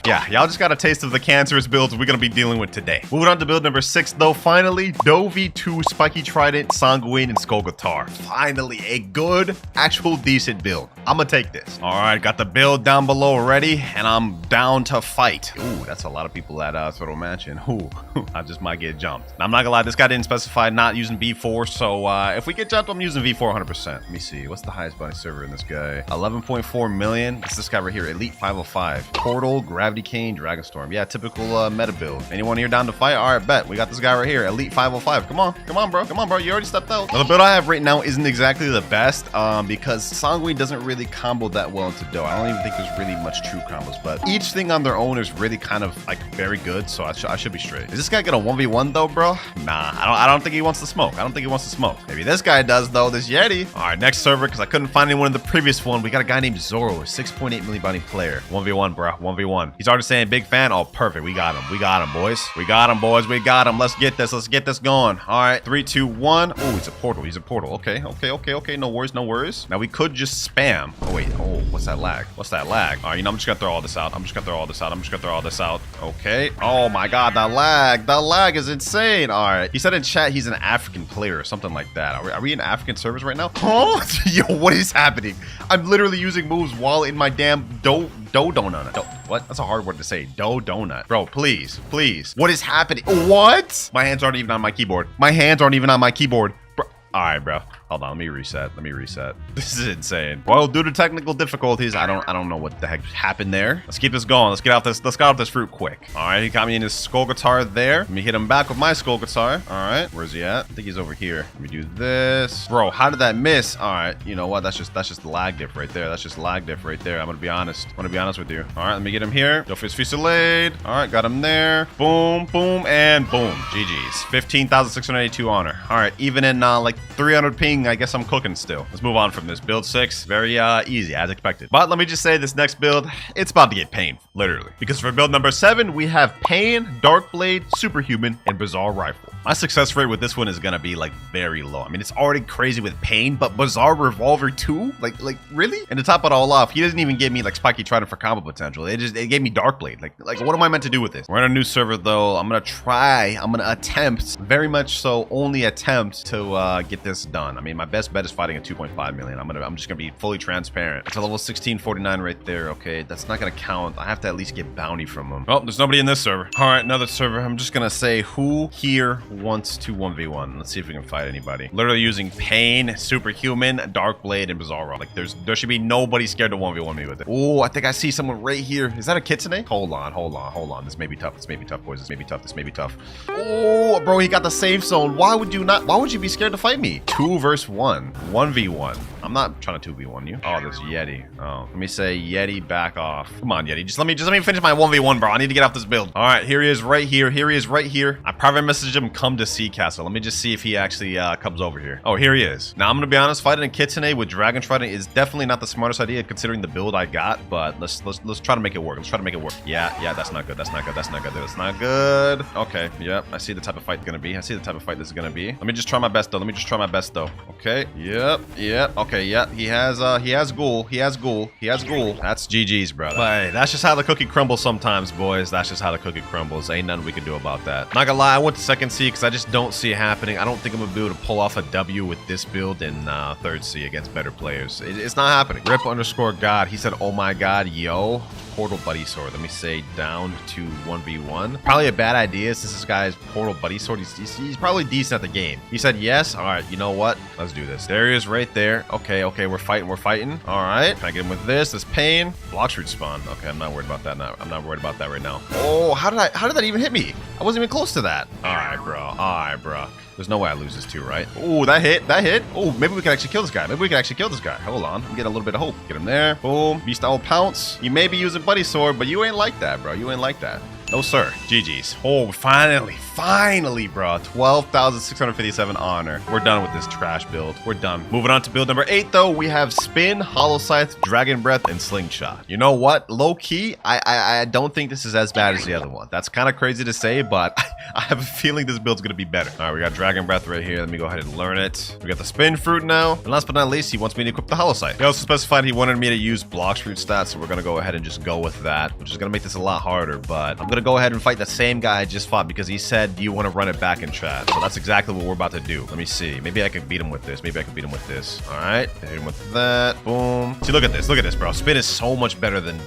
Yeah, y'all just got a taste of the cancerous builds we're going to be dealing with today. Moving on to build number 6, though. Finally, Dovey 2, Spiky Trident, Sanguine, and Skull Guitar. Finally, a good, actual decent build. I'm going to take this. All right, got the build down below already, and I'm down to fight. Ooh, that's a lot of people at Throttle Mansion. Ooh, I just might get jumped. Now, I'm not gonna lie, this guy didn't specify not using V4, so if we get jumped, I'm using V4 100%. Let me see, what's the highest bounty server in this guy? 11.4 million. It's this guy right here, Elite 505. Portal, Gravity Cane, Dragonstorm. Yeah, typical meta build. Anyone here down to fight? All right, bet. We got this guy right here, Elite 505. Come on, bro. You already stepped out. Now, the build I have right now isn't exactly the best because Sanguine doesn't really combo that well into Dough. I don't even think there's really much true combos, but each thing on their own is really kind of like very good, so I should be straight. Is this guy gonna 1v1 though, bro? Nah, I don't think he wants to smoke. Maybe this guy does though, this Yeti. All right, next server, because I couldn't find anyone in the previous one. We got a guy named Zoro, a 6.8 million bounty player. 1v1, bro. 1v1. He's already saying big fan. Oh, perfect. We got him, boys. Let's get this going. All right, 3, 2, 1. Oh, he's a portal. Okay. No worries. Now we could just spam. Oh wait. Oh, what's that lag? All right, I'm just gonna throw all this out. Okay. Oh my god, the lag is insane. All right, he said in chat he's an African player or something like that. Are we in African servers right now? Huh? Yo, what is happening? I'm literally using moves while in my damn donut. What? That's a hard word to say. Donut. Bro, please. What is happening? What? My hands aren't even on my keyboard. Bro. All right, bro. Hold on, let me reset. This is insane. Well, due to technical difficulties, I don't know what the heck happened there. Let's keep this going. Let's get off this fruit quick. All right, he got me in his skull guitar there. Let me hit him back with my skull guitar. All right, where's he at? I think he's over here. Let me do this. Bro, how did that miss? All right, you know what? That's just the lag diff right there. I'm gonna be honest. With you. All right, let me get him here. Yo, fusillade. All right, got him there. Boom, boom, and boom. GG's. 15,682 honor. All right, even in like 300 ping, I guess I'm cooking still. Let's move on from this. Build 6, very easy as expected. But let me just say, this next build, it's about to get pain, literally. Because for build number 7, we have Pain, Dark Blade, Superhuman, and Bizarre Rifle. My success rate with this one is gonna be like very low. I mean, it's already crazy with Pain, but Bizarre Revolver too? Like really? And to top it all off, he doesn't even give me like Spiky Trident for combo potential. It gave me Dark Blade. Like what am I meant to do with this? We're in a new server though. I'm gonna attempt, very much so, only attempt to get this done. I mean, my best bet is fighting at 2.5 million. I'm just gonna be fully transparent. It's a level 1649 right there. Okay, that's not gonna count. I have to at least get bounty from him. Oh, there's nobody in this server. All right, another server. I'm just gonna say, who here wants to 1v1? Let's see if we can fight anybody. Literally using Pain, Superhuman, Dark Blade, and Bizarre. Like there should be nobody scared to 1v1 me with it. Oh, I think I see someone right here. Is that a Kitsune? Hold on. This may be tough, boys. This may be tough. Oh, bro, he got the safe zone. Why would you be scared to fight me? 2 versus 1. 1v1. I'm not trying to 2v1 you. Oh, there's Yeti. Oh, let me say Yeti, back off. Come on, Yeti. Just let me finish my 1v1, bro. I need to get off this build. All right, here he is right here. I private messaged him, come to Sea Castle. Let me just see if he actually comes over here. Oh, here he is. Now, I'm gonna be honest, fighting a Kitsune with Dragon Trident is definitely not the smartest idea considering the build I got, but let's try to make it work. Yeah, that's not good. That's not good. Okay, yep. I see the type of fight it's gonna be. Let me just try my best though. Okay, yep. Okay, yep. He has ghoul. That's GG's, brother. But that's just how the cookie crumbles sometimes, boys. Ain't nothing we can do about that. Not gonna lie, I went to second C because I just don't see it happening. I don't think I'm gonna be able to pull off a W with this build in third C against better players. It's not happening. Rip_God. He said, oh my god, yo. Portal Buddy Sword. Let me say down to 1v1. Probably a bad idea since this guy's Portal Buddy Sword. He's probably decent at the game. He said yes. All right, you know what? Let's do this. There he is right there. Okay, we're fighting. All right. Can I get him with this Pain? Blox root spawn. Okay, I'm not worried about that now. I'm not worried about that right now. Oh, how did that even hit me? I wasn't even close to that. All right, bro. There's no way I lose this too, right? Oh, that hit. Oh, maybe we can actually kill this guy. Hold on. I'm getting a little bit of hope. Get him there. Boom. Beast Owl Pounce. You may be using Buddy Sword, but you ain't like that, bro. No, sir. GG's. Oh, finally, bro. 12,657 honor. We're done with this trash build. We're done. Moving on to build number 8, though. We have Spin, Hollow Scythe, Dragon Breath, and Slingshot. You know what? Low key, I don't think this is as bad as the other one. That's kind of crazy to say, but I have a feeling this build's going to be better. All right, we got Dragon Breath right here. Let me go ahead and learn it. We got the Spin Fruit now. And last but not least, he wants me to equip the Hollow Scythe. He also specified he wanted me to use Blox Fruit stats, so we're going to go ahead and just go with that, which is going to make this a lot harder, but I'm going to go ahead and fight the same guy I just fought because he said, do you want to run it back in chat? So that's exactly what we're about to do. Let me see. Maybe I can beat him with this. All right. Hit him with that. Boom. See, look at this, bro. Spin is so much better than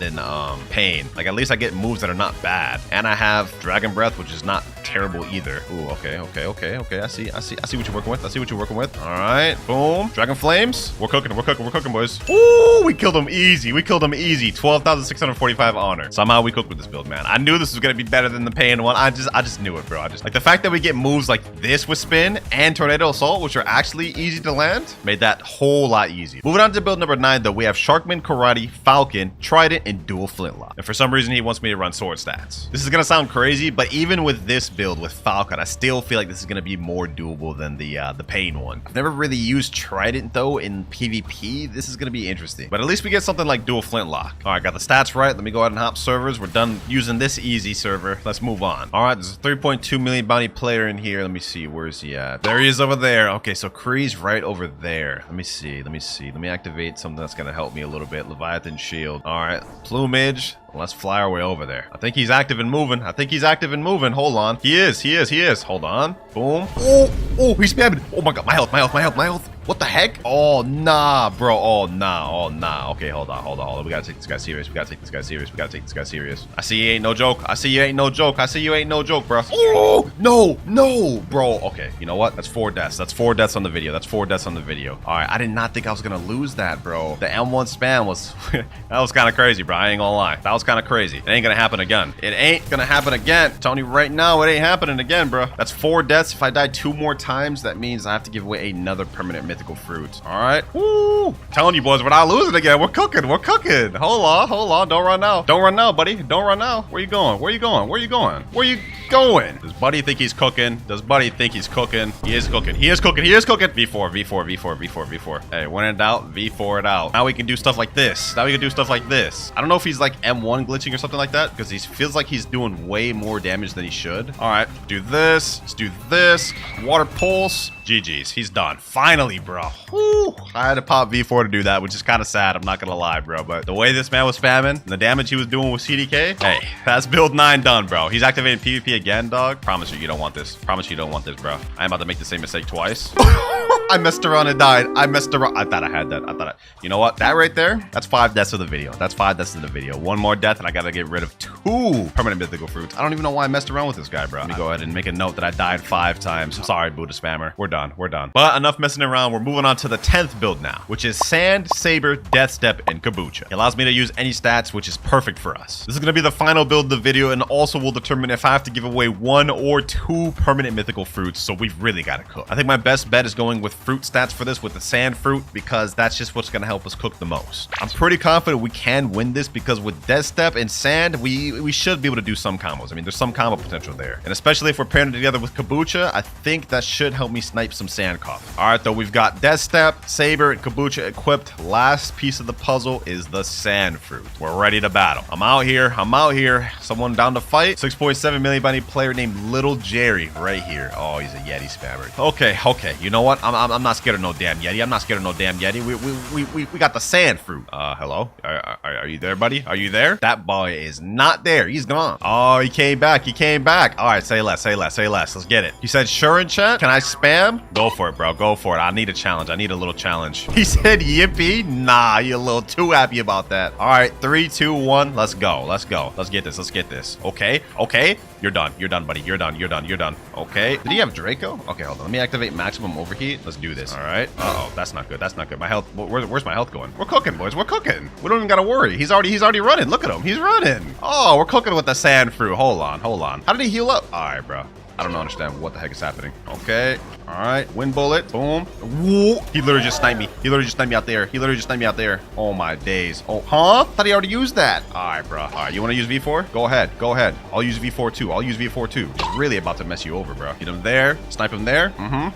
Pain. Like, at least I get moves that are not bad. And I have Dragon Breath, which is not terrible either. Ooh, okay. I see what you're working with. All right. Boom. Dragon Flames. We're cooking, boys. Ooh, we killed him easy. 12,645 honor. Somehow we cooked with this build, man. I knew this was going to be better than the Pain one. I just knew it, bro. Like the fact that we get moves like this with Spin and Tornado Assault, which are actually easy to land, made that whole lot easy. Moving on to build number 9, though, we have Sharkman, Karate, Falcon, Trident, and Dual Flintlock. And for some reason, he wants me to run sword stats. This is gonna sound crazy, but even with this build with Falcon, I still feel like this is gonna be more doable than the Pain one. I've never really used Trident though in PvP. This is gonna be interesting, but at least we get something like Dual Flintlock. All right, got the stats right. Let me go ahead and hop servers. We're done using this easy server. Let's move on. All right, there's a 3.2 million bounty player in here. Let me see. Where's he at? There he is over there. Okay, so Kree's right over there. Let me see. Let me activate something that's gonna help me a little bit. Leviathan Shield. All right, Plumage. Let's fly our way over there. I think he's active and moving. Hold on. He is. Hold on. Boom. Oh, he's spamming. Oh my god, my health. What the heck? Oh, nah, bro. Oh, nah. Oh, nah. Okay, hold on. We gotta take this guy serious. We gotta take this guy serious. I see you ain't no joke. I see you ain't no joke, bro. Oh, no, bro. Okay, you know what? That's 4 deaths. That's 4 deaths on the video. All right, I did not think I was gonna lose that, bro. The M1 spam was, that was kind of crazy, bro. I ain't gonna lie. That was kind of crazy. It ain't gonna happen again. I'm telling you right now, it ain't happening again, bro. That's 4 deaths. If I die 2 more times, that means I have to give away another permanent mythical fruit. All right. Woo. Telling you boys, we're not losing again. We're cooking. Hold on. Don't run now, buddy. Don't run now. Where you going? Does buddy think he's cooking? He is cooking. V4. Hey, when in doubt, V4 it out. Now we can do stuff like this. I don't know if he's like M1 glitching or something like that, because he feels like he's doing way more damage than he should. All right, do this. Let's do this. Water pulse. GG's. He's done. Finally, bro. Woo. I had to pop V4 to do that, which is kind of sad. I'm not gonna lie, bro. But the way this man was spamming, and the damage he was doing with CDK, hey, that's build 9 done, bro. He's activating PvP again, dog. Promise you don't want this. Bro. I'm about to make the same mistake twice. I messed around and died. I thought I had that. You know what? That right there, that's 5 deaths of the video. 1 more death, and I gotta get rid of 2 permanent mythical fruits. I don't even know why I messed around with this guy, bro. Let me go ahead and make a note that I died 5 times. Sorry, Buddha spammer. We're done. But enough messing around. We're moving on to the 10th build now, which is Sand, Saber, Death Step, and Kabucha. It allows me to use any stats, which is perfect for us. This is gonna be the final build of the video, and also will determine if I have to give away 1 or 2 permanent mythical fruits, so we've really got to cook. I think my best bet is going with fruit stats for this with the sand fruit, because that's just what's going to help us cook the most. I'm pretty confident we can win this, because with Death Step and sand, we should be able to do some combos. I mean, there's some combo potential there. And especially if we're pairing it together with Kabucha, I think that should help me snipe some sand cough. All right, though, we've got Death Step, Saber, and Kabucha equipped. Last piece of the puzzle is the sand fruit. We're ready to battle. I'm out here. Someone down to fight. 6.7 million bounty player named Little Jerry right here. Oh, he's a Yeti spammer. Okay. You know what? I'm not scared of no damn Yeti. We got the sand fruit. Hello? Are you there, buddy? Are you there? That boy is not there. He's gone. Oh, he came back. All right, say less. Let's get it. He said, sure in chat. Can I spam? Go for it, bro. Go for it. I need a challenge. I need a little challenge. He said, yippee. Nah, you're a little too happy about that. All right, 3, 2, 1. Let's go. Let's get this. Okay. You're done, buddy. You're done. Okay. Did he have Draco? Okay, hold on. Let me activate maximum overheat. Let's do this. All right. Uh-oh, that's not good. My health. Where's my health going? We're cooking, boys. We don't even gotta worry. He's already running. Look at him. He's running. Oh, we're cooking with the sand fruit. Hold on. How did he heal up? All right, bro. I don't understand what the heck is happening. Okay. All right. Wind bullet. Boom. Whoa. He literally just sniped me. out there. Oh, my days. Oh, huh? Thought he already used that. All right, bro. All right. You want to use V4? Go ahead. I'll use V4 too. He's really about to mess you over, bro. Get him there. Snipe him there. Hit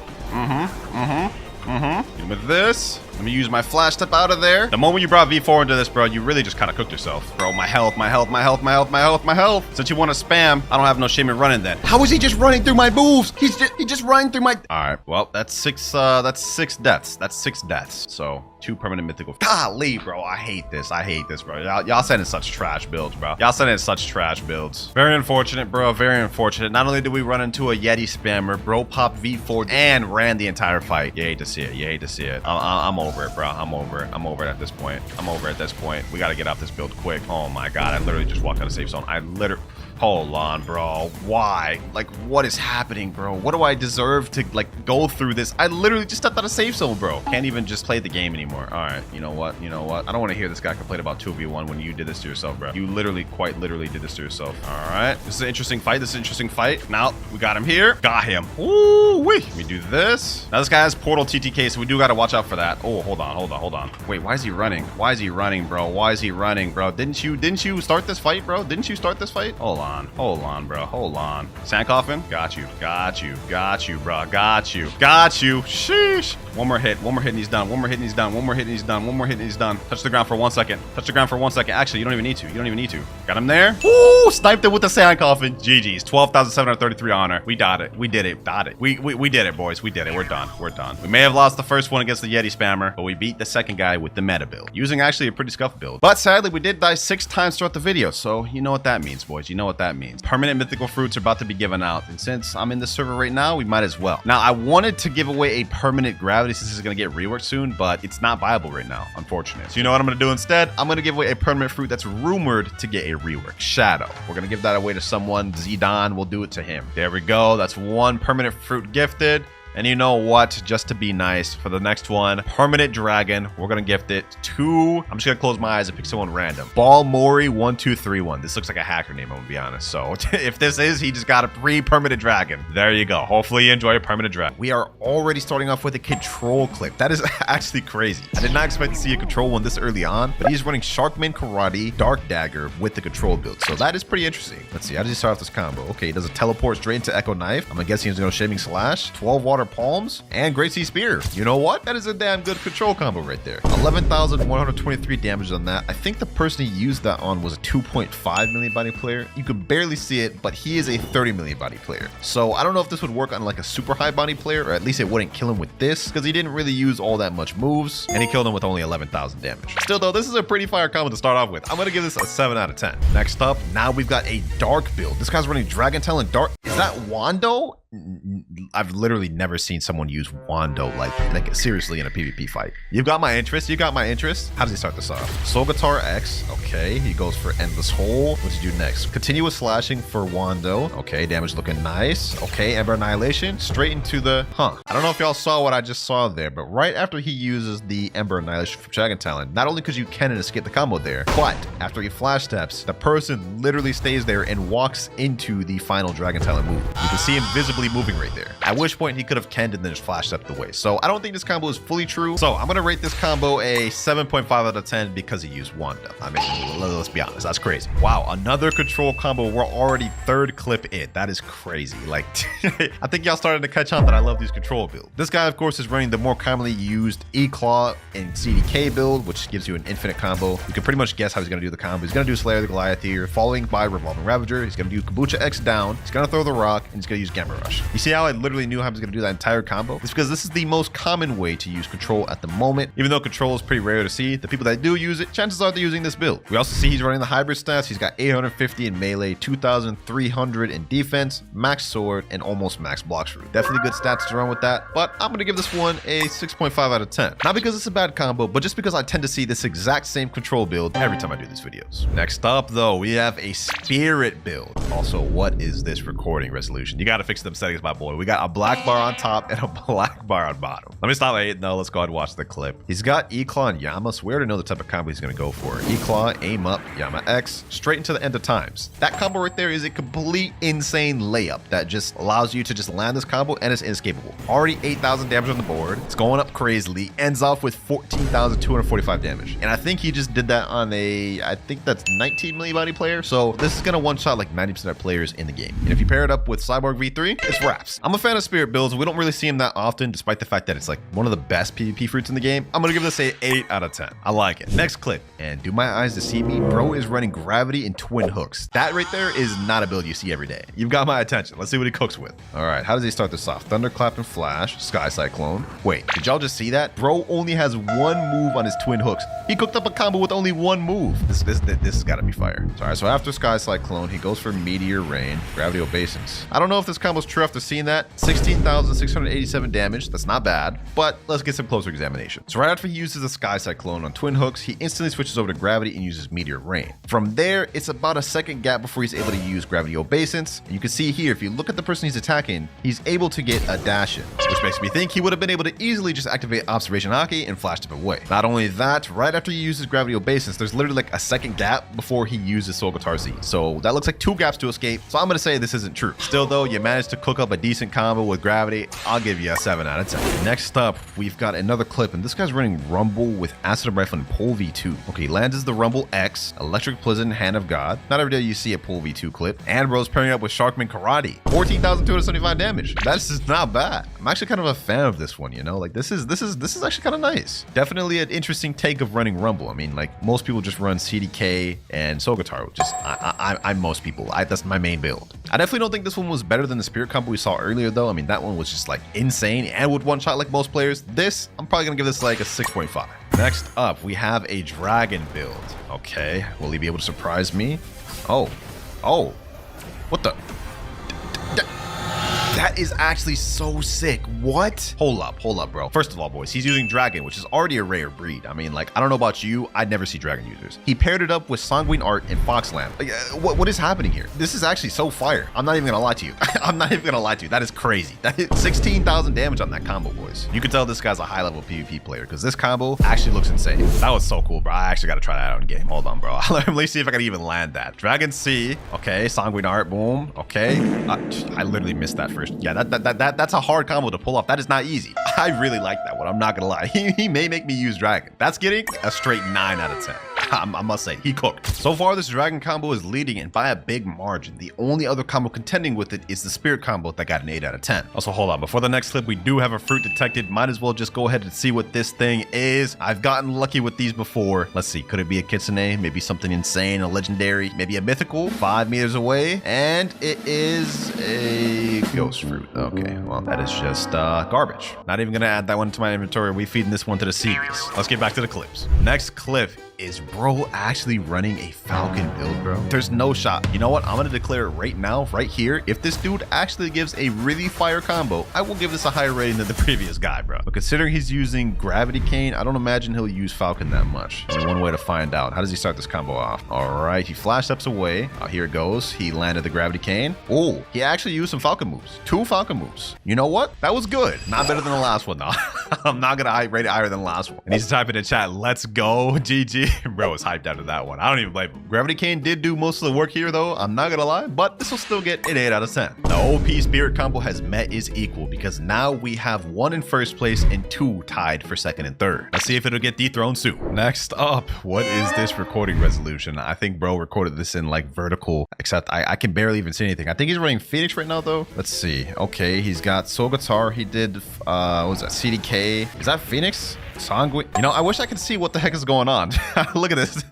him with this. Let me use my flash step out of there. The moment you brought V4 into this, bro, you really just kind of cooked yourself. Bro, my health. Since you want to spam, I don't have no shame in running that. How is he just running through my moves? He's just running through my... All right, well, that's 6 deaths. So 2 permanent mythical. Golly, bro, I hate this, bro. Y'all sending such trash builds, bro. Very unfortunate, bro. Not only did we run into a Yeti spammer, bro popped V4 and ran the entire fight. You hate to see it. I'm over it, bro. I'm over it at this point. We got to get off this build quick. Oh my God, I literally just walked out of safe zone. Hold on, bro. Why? Like, what is happening, bro? What do I deserve to, like, go through this? I literally just stepped out of safe zone, bro. Can't even just play the game anymore. All right, you know what? I don't want to hear this guy complain about 2v1 when you did this to yourself, bro. You quite literally did this to yourself. All right. This is an interesting fight. Now, we got him here. Got him. Ooh-wee. We do this. Now, this guy has portal TTK, so we do got to watch out for that. Oh, hold on. Wait, why is he running? bro? Didn't you start this fight, bro? Hold on, bro. Sand coffin. Got you, bro. Got you. Sheesh. One more hit and he's done. Touch the ground for 1 second. Actually, you don't even need to. Got him there. Ooh, sniped it with the sand coffin. GG's. 12,733 honor. We did it. We did it, boys. We're done. We may have lost the first one against the Yeti spammer, but we beat the second guy with the meta build, using actually a pretty scuffed build. But sadly, we did die 6 times throughout the video, so you know what that means, boys. what that means. Permanent mythical fruits are about to be given out, and since I'm in the server right now, we might as well. Now, I wanted to give away a permanent gravity since it's going to get reworked soon, but it's not viable right now, unfortunately. So you know what I'm going to do instead? I'm going to give away a permanent fruit that's rumored to get a rework. Shadow. We're going to give that away to someone. Zidane will do it to him. There we go. That's one permanent fruit gifted. And you know what? Just to be nice, for the next one, permanent dragon, we're gonna gift it to, I'm just gonna close my eyes and pick someone random. Balmori1231. This looks like a hacker name, I'm gonna be honest. So if this is, he just got a pre-permanent dragon. There you go. Hopefully you enjoy a permanent dragon. We are already starting off with a control clip. That is actually crazy. I did not expect to see a control one this early on, but he's running Sharkman Karate, Dark Dagger with the control build. So that is pretty interesting. Let's see, how does he start off this combo? Okay, he does a teleport straight into Echo Knife. I'm guessing he's gonna go Shaving Slash, 12 Water Palms, and Great Sea Spear. You know what? That is a damn good control combo right there. 11,123 damage on that. I think the person he used that on was a 2.5 million body player. You could barely see it, but he is a 30 million body player. So I don't know if this would work on like a super high body player, or at least it wouldn't kill him with this, because he didn't really use all that much moves, and he killed him with only 11,000 damage. Still though, this is a pretty fire combo to start off with. I'm gonna give this a 7 out of 10. Next up, now we've got a dark build. This guy's running Dragon Tail and Dark. Is that Wando? I've literally never seen someone use Wando like seriously in a PvP fight. You've got my interest. You got my interest. How does he start this off? Soul Guitar X. Okay, he goes for Endless Hole. What does he do next? Continuous slashing for Wando. Okay, damage looking nice. Okay, Ember Annihilation. Straight into the... I don't know if y'all saw what I just saw there, but right after he uses the Ember Annihilation from Dragon Talon, not only because you can escape the combo there, but after he flash steps, the person literally stays there and walks into the final Dragon Talon move. You can see him visibly moving right there, at which point he could have canned and then just flashed up the way. So I don't think this combo is fully true. So I'm gonna rate this combo a 7.5 out of 10 because he used Wanda. I mean, let's be honest, that's crazy. Wow, another control combo. We're already third clip in. That is crazy. Like, I think y'all started to catch on that I love these control builds. This guy, of course, is running the more commonly used E-Claw and CDK build, which gives you an infinite combo. You can pretty much guess how he's gonna do the combo. He's gonna do Slayer the Goliath here, following by Revolving Ravager. He's gonna do Kombucha X down. He's gonna throw the rock, and he's gonna use Gamma Rush. You see how I literally knew how I was going to do that entire combo? It's because this is the most common way to use control at the moment. Even though control is pretty rare to see, the people that do use it, chances are they're using this build. We also see he's running the hybrid stats. He's got 850 in melee, 2,300 in defense, max sword, and almost max Blox root. Definitely good stats to run with that, but I'm going to give this one a 6.5 out of 10. Not because it's a bad combo, but just because I tend to see this exact same control build every time I do these videos. Next up, though, we have a spirit build. Also, what is this recording resolution? You got to fix them settings, my boy. We got a black bar on top and a black bar on bottom. Let me stop hating though. Let's go ahead and watch the clip. He's got E-Claw and Yama, so we already know the type of combo he's going to go for. E-Claw, aim up, Yama X, straight into the end of times. That combo right there is a complete insane layup that just allows you to just land this combo and it's inescapable. Already 8,000 damage on the board. It's going up crazily. Ends off with 14,245 damage. And I think he just did that on a, I think that's 19 million body player. So this is going to one-shot like 90% of players in the game. And if you pair it up with Cyborg V3, it's wraps. I'm a fan of spirit builds. We don't really see him that often, despite the fact that it's like one of the best PvP fruits in the game. I'm gonna give this a 8 out of 10. I like it. Next clip, and do my eyes deceive me? Bro is running gravity and twin hooks. That right there is not a build you see every day. You've got my attention. Let's see what he cooks with. All right, how does he start this off? Thunderclap and Flash, Sky Cyclone. Wait, did y'all just see that? Bro only has one move on his twin hooks. He cooked up a combo with only one move. This has got to be fire. All right, so after Sky Cyclone, he goes for Meteor Rain, Gravity Obeisance. I don't know if this combo's true after seeing that. 16,687 damage. That's not bad, but let's get some closer examination. So right after he uses a Sky Cyclone on twin hooks, he instantly switches over to Gravity and uses Meteor Rain. From there, it's about a second gap before he's able to use Gravity Obeisance. And you can see here, if you look at the person he's attacking, he's able to get a dash in, which makes me think he would have been able to easily just activate Observation Haki and flash him away. Not only that, right after he uses Gravity Obeisance, there's literally like a second gap before he uses Soul Guitar Z. So that looks like 2 gaps to escape. So I'm going to say this isn't true. Still though, you managed to cook up a decent combo with Gravity. I'll give you a 7 out of 10. Next up, we've got another clip, and this guy's running Rumble with Acid Rifle and Pole V2. Okay, lands as the Rumble X, Electric Pleasant, Hand of God. Not every day you see a Pole V2 clip. And bro's pairing up with Sharkman Karate. 14,275 damage. That's just not bad. I'm actually kind of a fan of this one, you know? Like this is actually kind of nice. Definitely an interesting take of running Rumble. I mean, like most people just run CDK and Soul Guitar, which is I'm most people. That's my main build. I definitely don't think this one was better than the Spirit combo we saw earlier though. I mean, that one was just like insane and would one shot like most players. This, I'm probably gonna give this like a 6.5. Next up, we have a dragon build. Okay, will he be able to surprise me? Oh, What the? That is actually so sick. What? Hold up, bro. First of all, boys, he's using Dragon, which is already a rare breed. I mean, like, I don't know about you. I'd never see Dragon users. He paired it up with Sanguine Art and Foxland. Like, what is happening here? This is actually so fire. I'm not even gonna lie to you. I'm not even gonna lie to you. That is crazy. That hit 16,000 damage on that combo, boys. You can tell this guy's a high-level PvP player because this combo actually looks insane. That was so cool, bro. I actually gotta try that out in game. Hold on, bro. Let me see if I can even land that. Dragon C. Okay, Sanguine Art. Boom. Okay. I literally missed that first. Yeah, that's a hard combo to pull off. That is not easy. I really like that one. I'm not gonna lie. He may make me use Dragon. That's getting a straight 9 out of 10. I must say, he cooked. So far, this Dragon combo is leading and by a big margin. The only other combo contending with it is the Spirit combo that got an 8 out of 10. Also, hold on. Before the next clip, we do have a fruit detected. Might as well just go ahead and see what this thing is. I've gotten lucky with these before. Let's see. Could it be a Kitsune? Maybe something insane, a legendary, maybe a mythical. 5 meters away. And it is a ghost fruit. Okay, well, that is just garbage. Not even gonna add that one to my inventory. We feeding this one to the series. Let's get back to the clips. Next clip is bro actually running a Falcon build, bro. There's no shot. You know what? I'm gonna declare it right now, right here. If this dude actually gives a really fire combo, I will give this a higher rating than the previous guy, bro. But considering he's using Gravity Cane, I don't imagine he'll use Falcon that much. Only one way to find out. How does he start this combo off? All right, he flash steps away. Here it goes. He landed the Gravity Cane. Oh, he actually used some Falcon moves. 2 Falcon moves. You know what? That was good. Not better than the last one, though. I'm not gonna rate it higher than the last one. And he's typing in chat, let's go, GG. Bro is hyped after that one. I don't even blame him. Gravity Cane did do most of the work here, though. I'm not gonna lie, but this will still get an 8 out of 10. The OP Spirit combo has met is equal because now we have 1 in first place and 2 tied for second and third. Let's see if it'll get dethroned soon. Next up, what is this recording resolution? I think bro recorded this in like vertical, except I can barely even see anything. I think he's running Phoenix right now, though. Let's see. Okay, he's got Soul Guitar. He did, what was that? CDK. Is that Phoenix? Sanguine. You know, I wish I could see what the heck is going on. Look at this.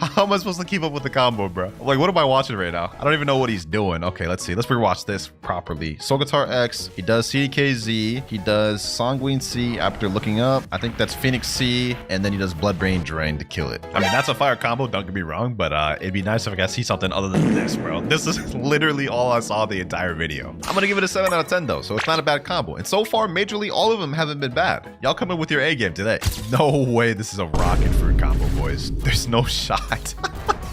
How am I supposed to keep up with the combo, bro? Like, what am I watching right now? I don't even know what he's doing. Okay, let's see. Let's rewatch this properly. Soul Guitar X. He does CDKZ. He does Sanguine C after looking up. I think that's Phoenix C. And then he does Blood Brain Drain to kill it. I mean, that's a fire combo. Don't get me wrong. But it'd be nice if I could see something other than this, bro. This is literally all I saw the entire video. I'm going to give it a 7 out of 10, though. So it's not a bad combo. And so far, majorly, all of them haven't been bad. Y'all come in with your A game today. No way this is a rocket fruit combo, boys. There's no shot.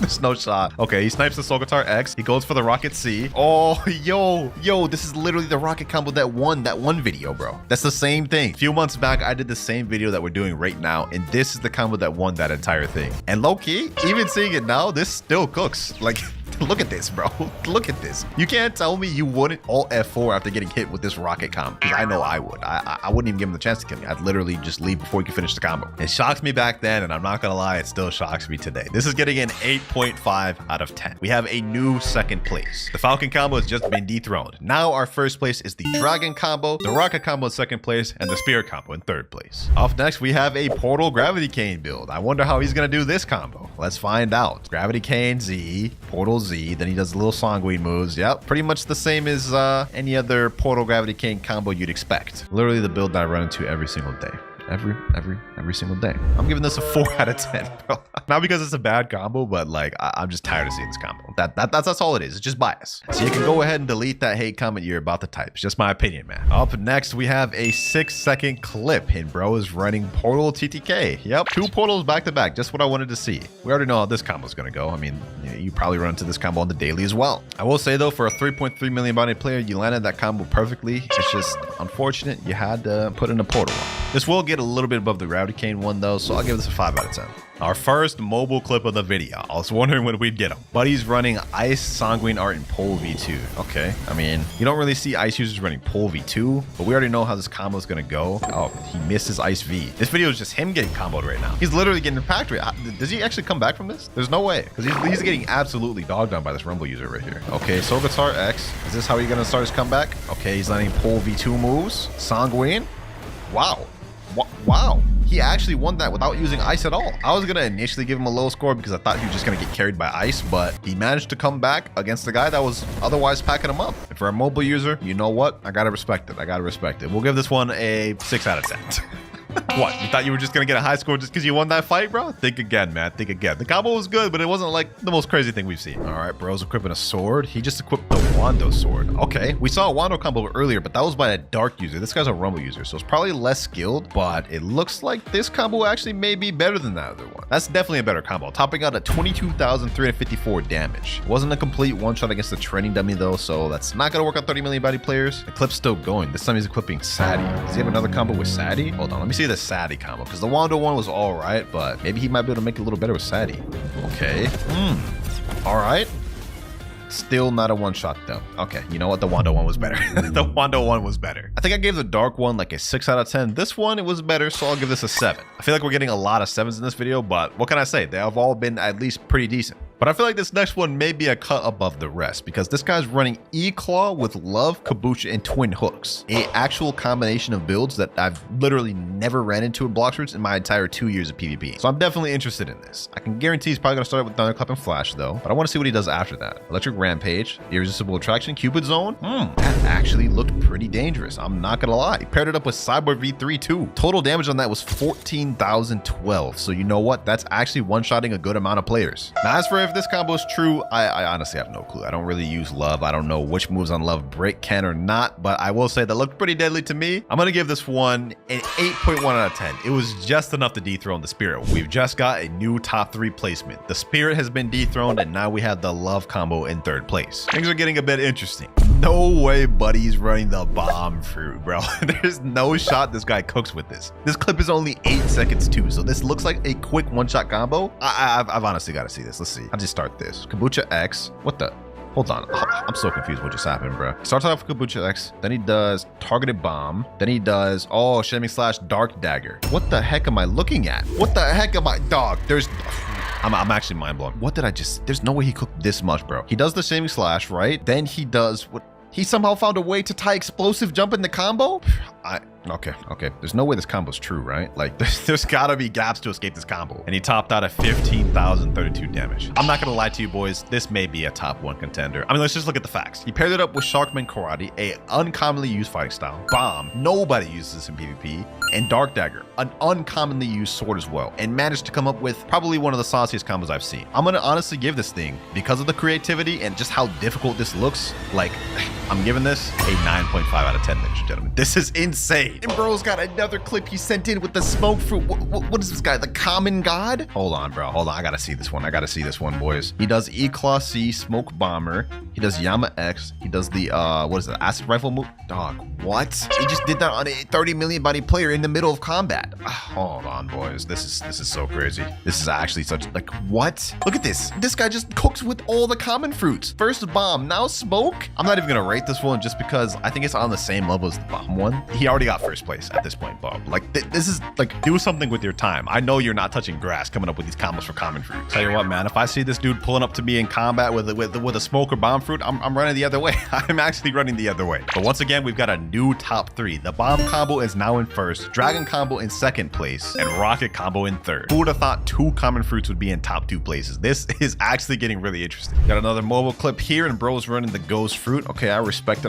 There's no shot. Okay, he snipes the Soul Guitar X. He goes for the Rocket C. Oh, yo, this is literally the rocket combo that won that one video, bro. That's the same thing. A few months back, I did the same video that we're doing right now, and this is the combo that won that entire thing. And low-key, even seeing it now, this still cooks. Like, look at this, bro. Look at this. You can't tell me you wouldn't alt F4 after getting hit with this rocket combo, because I know I would. I wouldn't even give him the chance to kill me. I'd literally just leave before he could finish the combo. It shocks me back then, and I'm not gonna lie, it still shocks me today. This is getting an 8.5 out of 10. We have a new second place. The Falcon combo has just been dethroned. Now our first place is the Dragon combo, the Rocket combo in second place, and the Spirit combo in third place. Off next, we have a Portal Gravity Cane build. I wonder how he's gonna do this combo. Let's find out. Gravity Cane Z, Portal Z, then he does little Sanguine moves. Yep, pretty much the same as any other Portal Gravity Cane combo you'd expect. Literally the build that I run into every single day. Every single day. I'm giving this a 4 out of 10, bro. Not because it's a bad combo, but like I'm just tired of seeing this combo. That's all it is. It's just bias. So you can go ahead and delete that hate comment you're about to type. It's just my opinion, man. Up next, we have a 6-second clip, and bro is running Portal TTK. Yep, 2 portals back to back. Just what I wanted to see. We already know how this combo is gonna go. I mean, you probably run into this combo on the daily as well. I will say though, for a 3.3 million body player, you landed that combo perfectly. It's just unfortunate you had to put in a portal on. This will get a little bit above the Gravity Cane one though, so I'll give this a 5 out of 10. Our first mobile clip of the video. I was wondering when we'd get him. Buddy's running Ice, Sanguine Art, and Pole V2. Okay, I mean, you don't really see Ice users running Pole V2, but we already know how this combo is gonna go. Oh, he missed his Ice V. This video is just him getting comboed right now. He's literally getting packed right. Does he actually come back from this? There's no way, because he's getting absolutely dogged on by this Rumble user right here. Okay, Soul Guitar X. Is this how he's gonna start his comeback? Okay, he's landing Pole V2 moves. Sanguine. Wow. Wow. He actually won that without using ice at all. I was going to initially give him a low score because I thought he was just going to get carried by ice, but he managed to come back against the guy that was otherwise packing him up. And for a mobile user, you know what? I got to respect it. I got to respect it. We'll give this one a 6 out of 10. What? You thought you were just gonna get a high score just because you won that fight, bro? Think again, man. Think again. The combo was good, but it wasn't like the most crazy thing we've seen. All right, bro's equipping a sword. He just equipped the Wando sword. Okay, we saw a Wando combo earlier, but that was by a dark user. This guy's a rumble user, so it's probably less skilled, but it looks like this combo actually may be better than that other one. That's definitely a better combo, topping out at 22,354 damage. It wasn't a complete one-shot against the training dummy though, so that's not gonna work on 30 million body players. The clip's still going. This time he's equipping Sadie. Does he have another combo with Sadie? Hold on, let me see the Sadie combo, because the Wando one was all right, but maybe he might be able to make it a little better with Sadie. Okay. All right. Still not a one-shot though. Okay, you know what? The Wando one was better. The Wando one was better. I think I gave the dark one like a 6 out of 10. This one, it was better, so I'll give this a 7. I feel like we're getting a lot of 7s in this video, but what can I say? They have all been at least pretty decent. But I feel like this next one may be a cut above the rest because this guy's running E-Claw with Love, Kabucha, and Twin Hooks. A actual combination of builds that I've literally never ran into in Blox routes in my entire 2 years of PvP. So I'm definitely interested in this. I can guarantee he's probably going to start with Thunderclap and Flash though, but I want to see what he does after that. Electric Rampage, Irresistible Attraction, Cupid Zone. That actually looked pretty dangerous. I'm not going to lie. He paired it up with Cyborg V3 too. Total damage on that was 14,012. So you know what? That's actually one-shotting a good amount of players. Now as for if this combo is true, I honestly have no clue. I don't really use Love. I don't know which moves on Love break can or not, but I will say that looked pretty deadly to me. I'm going to give this one an 8.1 out of 10. It was just enough to dethrone the Spirit. We've just got a new top 3 placement. The Spirit has been dethroned, and now we have the Love combo in 3rd place. Things are getting a bit interesting. No way Buddy's running the bomb fruit, bro. There's no shot this guy cooks with this. This clip is only 8 seconds too, so this looks like a quick one-shot combo. I've honestly got to see this. Let's see. I'll just start this. Kabucha X. What the? Hold on. I'm so confused what just happened, bro. He starts off with Kabucha X, then he does Targeted Bomb, then he does, oh, Shaming Slash Dark Dagger. What the heck am I looking at? What the heck am I? Dog, there's... I'm actually mind blown. What did I just... There's no way he cooked this much, bro. He does the Shaming Slash, right? Then he does what... He somehow found a way to tie Explosive Jump in the combo? Okay. There's no way this combo's true, right? Like, there's gotta be gaps to escape this combo. And he topped out at 15,032 damage. I'm not gonna lie to you boys, this may be a top 1 contender. I mean, let's just look at the facts. He paired it up with Sharkman Karate, a uncommonly used fighting style. Bomb, nobody uses this in PvP. And Dark Dagger, an uncommonly used sword as well. And managed to come up with probably one of the sauciest combos I've seen. I'm gonna honestly give this thing, because of the creativity and just how difficult this looks, like, I'm giving this a 9.5 out of 10, ladies and gentlemen. This is insane. And bro's got another clip he sent in with the smoke fruit. What is this guy? The common god? Hold on, bro. Hold on. I gotta see this one. I gotta see this one, boys. He does E-Claw C, Smoke Bomber. He does Yama X. He does the, what is it? Acid Rifle move? Dog, what? He just did that on a 30 million body player in the middle of combat. Hold on, boys. This is so crazy. This is actually such, like, what? Look at this. This guy just cooks with all the common fruits. First bomb, now smoke. I'm not even gonna rate this one just because I think it's on the same level as the bomb one. He already got first place at this point, Bob. Like, this is, like, do something with your time. I know you're not touching grass coming up with these combos for common fruit. Tell you what, man, if I see this dude pulling up to me in combat with a smoke or bomb fruit, I'm running the other way. I'm actually running the other way. But once again, we've got a new top 3. The bomb combo is now in 1st, Dragon combo in 2nd place, and Rocket combo in 3rd. Who would have thought 2 common fruits would be in top 2 places? This is actually getting really interesting. Got another mobile clip here, and bro's running the Ghost Fruit. Okay, I respect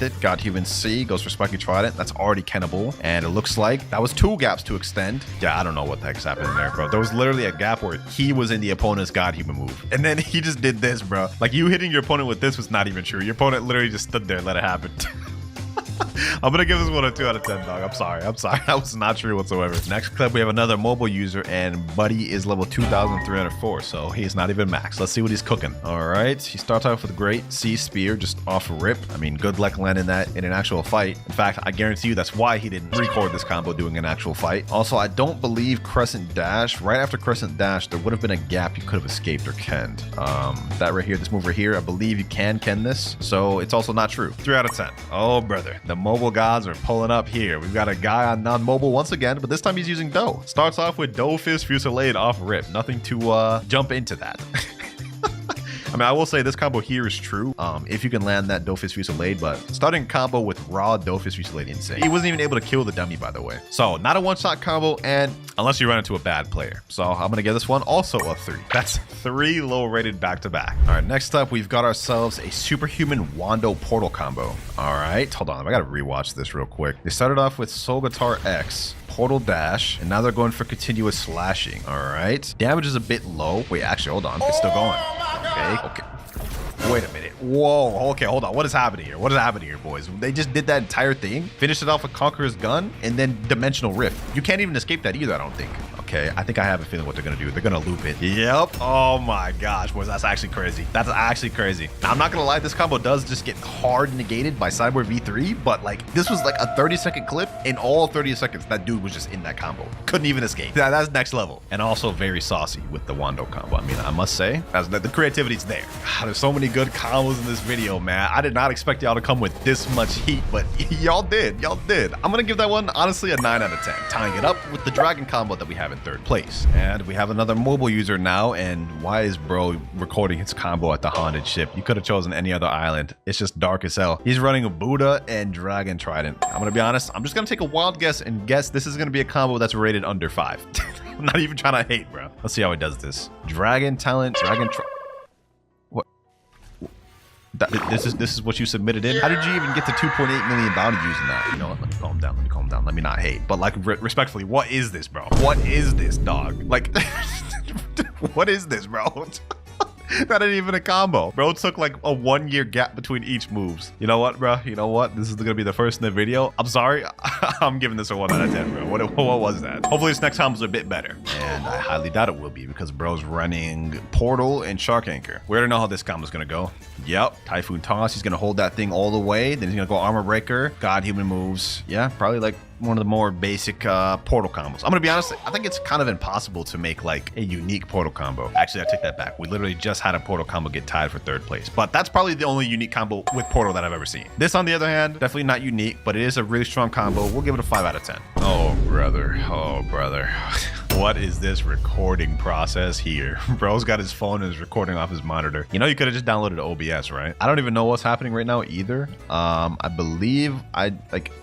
it. God Human C goes for Spiky Trident. That's already cannibal. And it looks like that was 2 gaps to extend. Yeah, I don't know what the heck's happening there, bro. There was literally a gap where he was in the opponent's God Human move. And then he just did this, bro. Like, you hitting your opponent with this was not even true. Your opponent literally just stood there and let it happen. I'm gonna give this one a 2 out of 10, dog. I'm sorry. That was not true whatsoever. Next clip, we have another mobile user, and Buddy is level 2,304, so he's not even max. Let's see what he's cooking. All right, he starts off with a great C Spear, just off rip. I mean, good luck landing that in an actual fight. In fact, I guarantee you that's why he didn't record this combo doing an actual fight. Also, I don't believe Crescent Dash. Right after Crescent Dash, there would have been a gap you could have escaped or kenned. That right here, this move right here, I believe you can ken this, so it's also not true. 3 out of 10. Oh, brother. The mobile gods are pulling up here. We've got a guy on non-mobile once again, but this time he's using Dough. Starts off with Dough Fist Fusillade off rip. Nothing to jump into that. I mean, I will say this combo here is true. If you can land that Dofus Fusillade, but starting combo with raw Dofus Fusillade, insane. He wasn't even able to kill the dummy, by the way. So not a one-shot combo, and unless you run into a bad player. So I'm gonna give this one also a 3. That's 3 low-rated back-to-back. All right, next up, we've got ourselves a Superhuman Wando Portal combo. All right, hold on, I gotta rewatch this real quick. They started off with Soul Guitar X, portal dash, and now they're going for continuous slashing. All right. Damage is a bit low. Wait, actually, hold on. It's still going. Okay. Wait a minute. Whoa. Okay, hold on. What is happening here? What is happening here, boys? They just did that entire thing, finished it off with Conqueror's Gun, and then Dimensional Rift. You can't even escape that either, I don't think. Okay, I think I have a feeling what they're gonna do. They're gonna loop it. Yep. Oh my gosh, boys, that's actually crazy. That's actually crazy. Now, I'm not gonna lie, this combo does just get hard negated by Cyborg V3, but like, this was like a 30-second clip. In all 30 seconds, that dude was just in that combo. Couldn't even escape. That's next level. And also very saucy with the Wando combo. I mean, I must say, the creativity's there. There's so many good combos in this video, man. I did not expect y'all to come with this much heat, but y'all did. Y'all did. I'm gonna give that one, honestly, a 9 out of 10. Tying it up with the dragon combo that we have in third place. And we have another mobile user now, and why is bro recording his combo at the haunted ship? You could have chosen any other island. It's just dark as hell. He's running a Buddha and Dragon Trident. I'm gonna be honest, I'm just gonna take a wild guess and guess this is gonna be a combo that's rated under 5. I'm not even trying to hate, bro. Let's see how he does this. Dragon Talent, What? This is what you submitted in? How did you even get to 2.8 million bounty using that? You know what? Let me calm down. Let me not hate. But like, respectfully, what is this, bro? What is this, dog? Like, what is this, bro? That ain't even a combo. Bro took like a 1-year gap between each moves. You know what, bro? You know what? This is gonna be the first in the video. I'm sorry. I'm giving this a 1 out of 10, bro. What was that? Hopefully this next combo's a bit better. And I highly doubt it will be because bro's running Portal and Shark Anchor. We already know how this combo's gonna go. Yep. Typhoon Toss. He's gonna hold that thing all the way. Then he's gonna go Armor Breaker. God Human moves. Yeah, probably like one of the more basic portal combos. I'm gonna be honest, I think it's kind of impossible to make like a unique portal combo. Actually, I take that back. We literally just had a portal combo get tied for third place, but that's probably the only unique combo with portal that I've ever seen. This, on the other hand, definitely not unique, but it is a really strong combo. We'll give it a 5 out of 10. Oh, brother. Oh, brother. What is this recording process here? Bro's got his phone and is recording off his monitor. You know, you could have just downloaded OBS, right? I don't even know what's happening right now either. I believe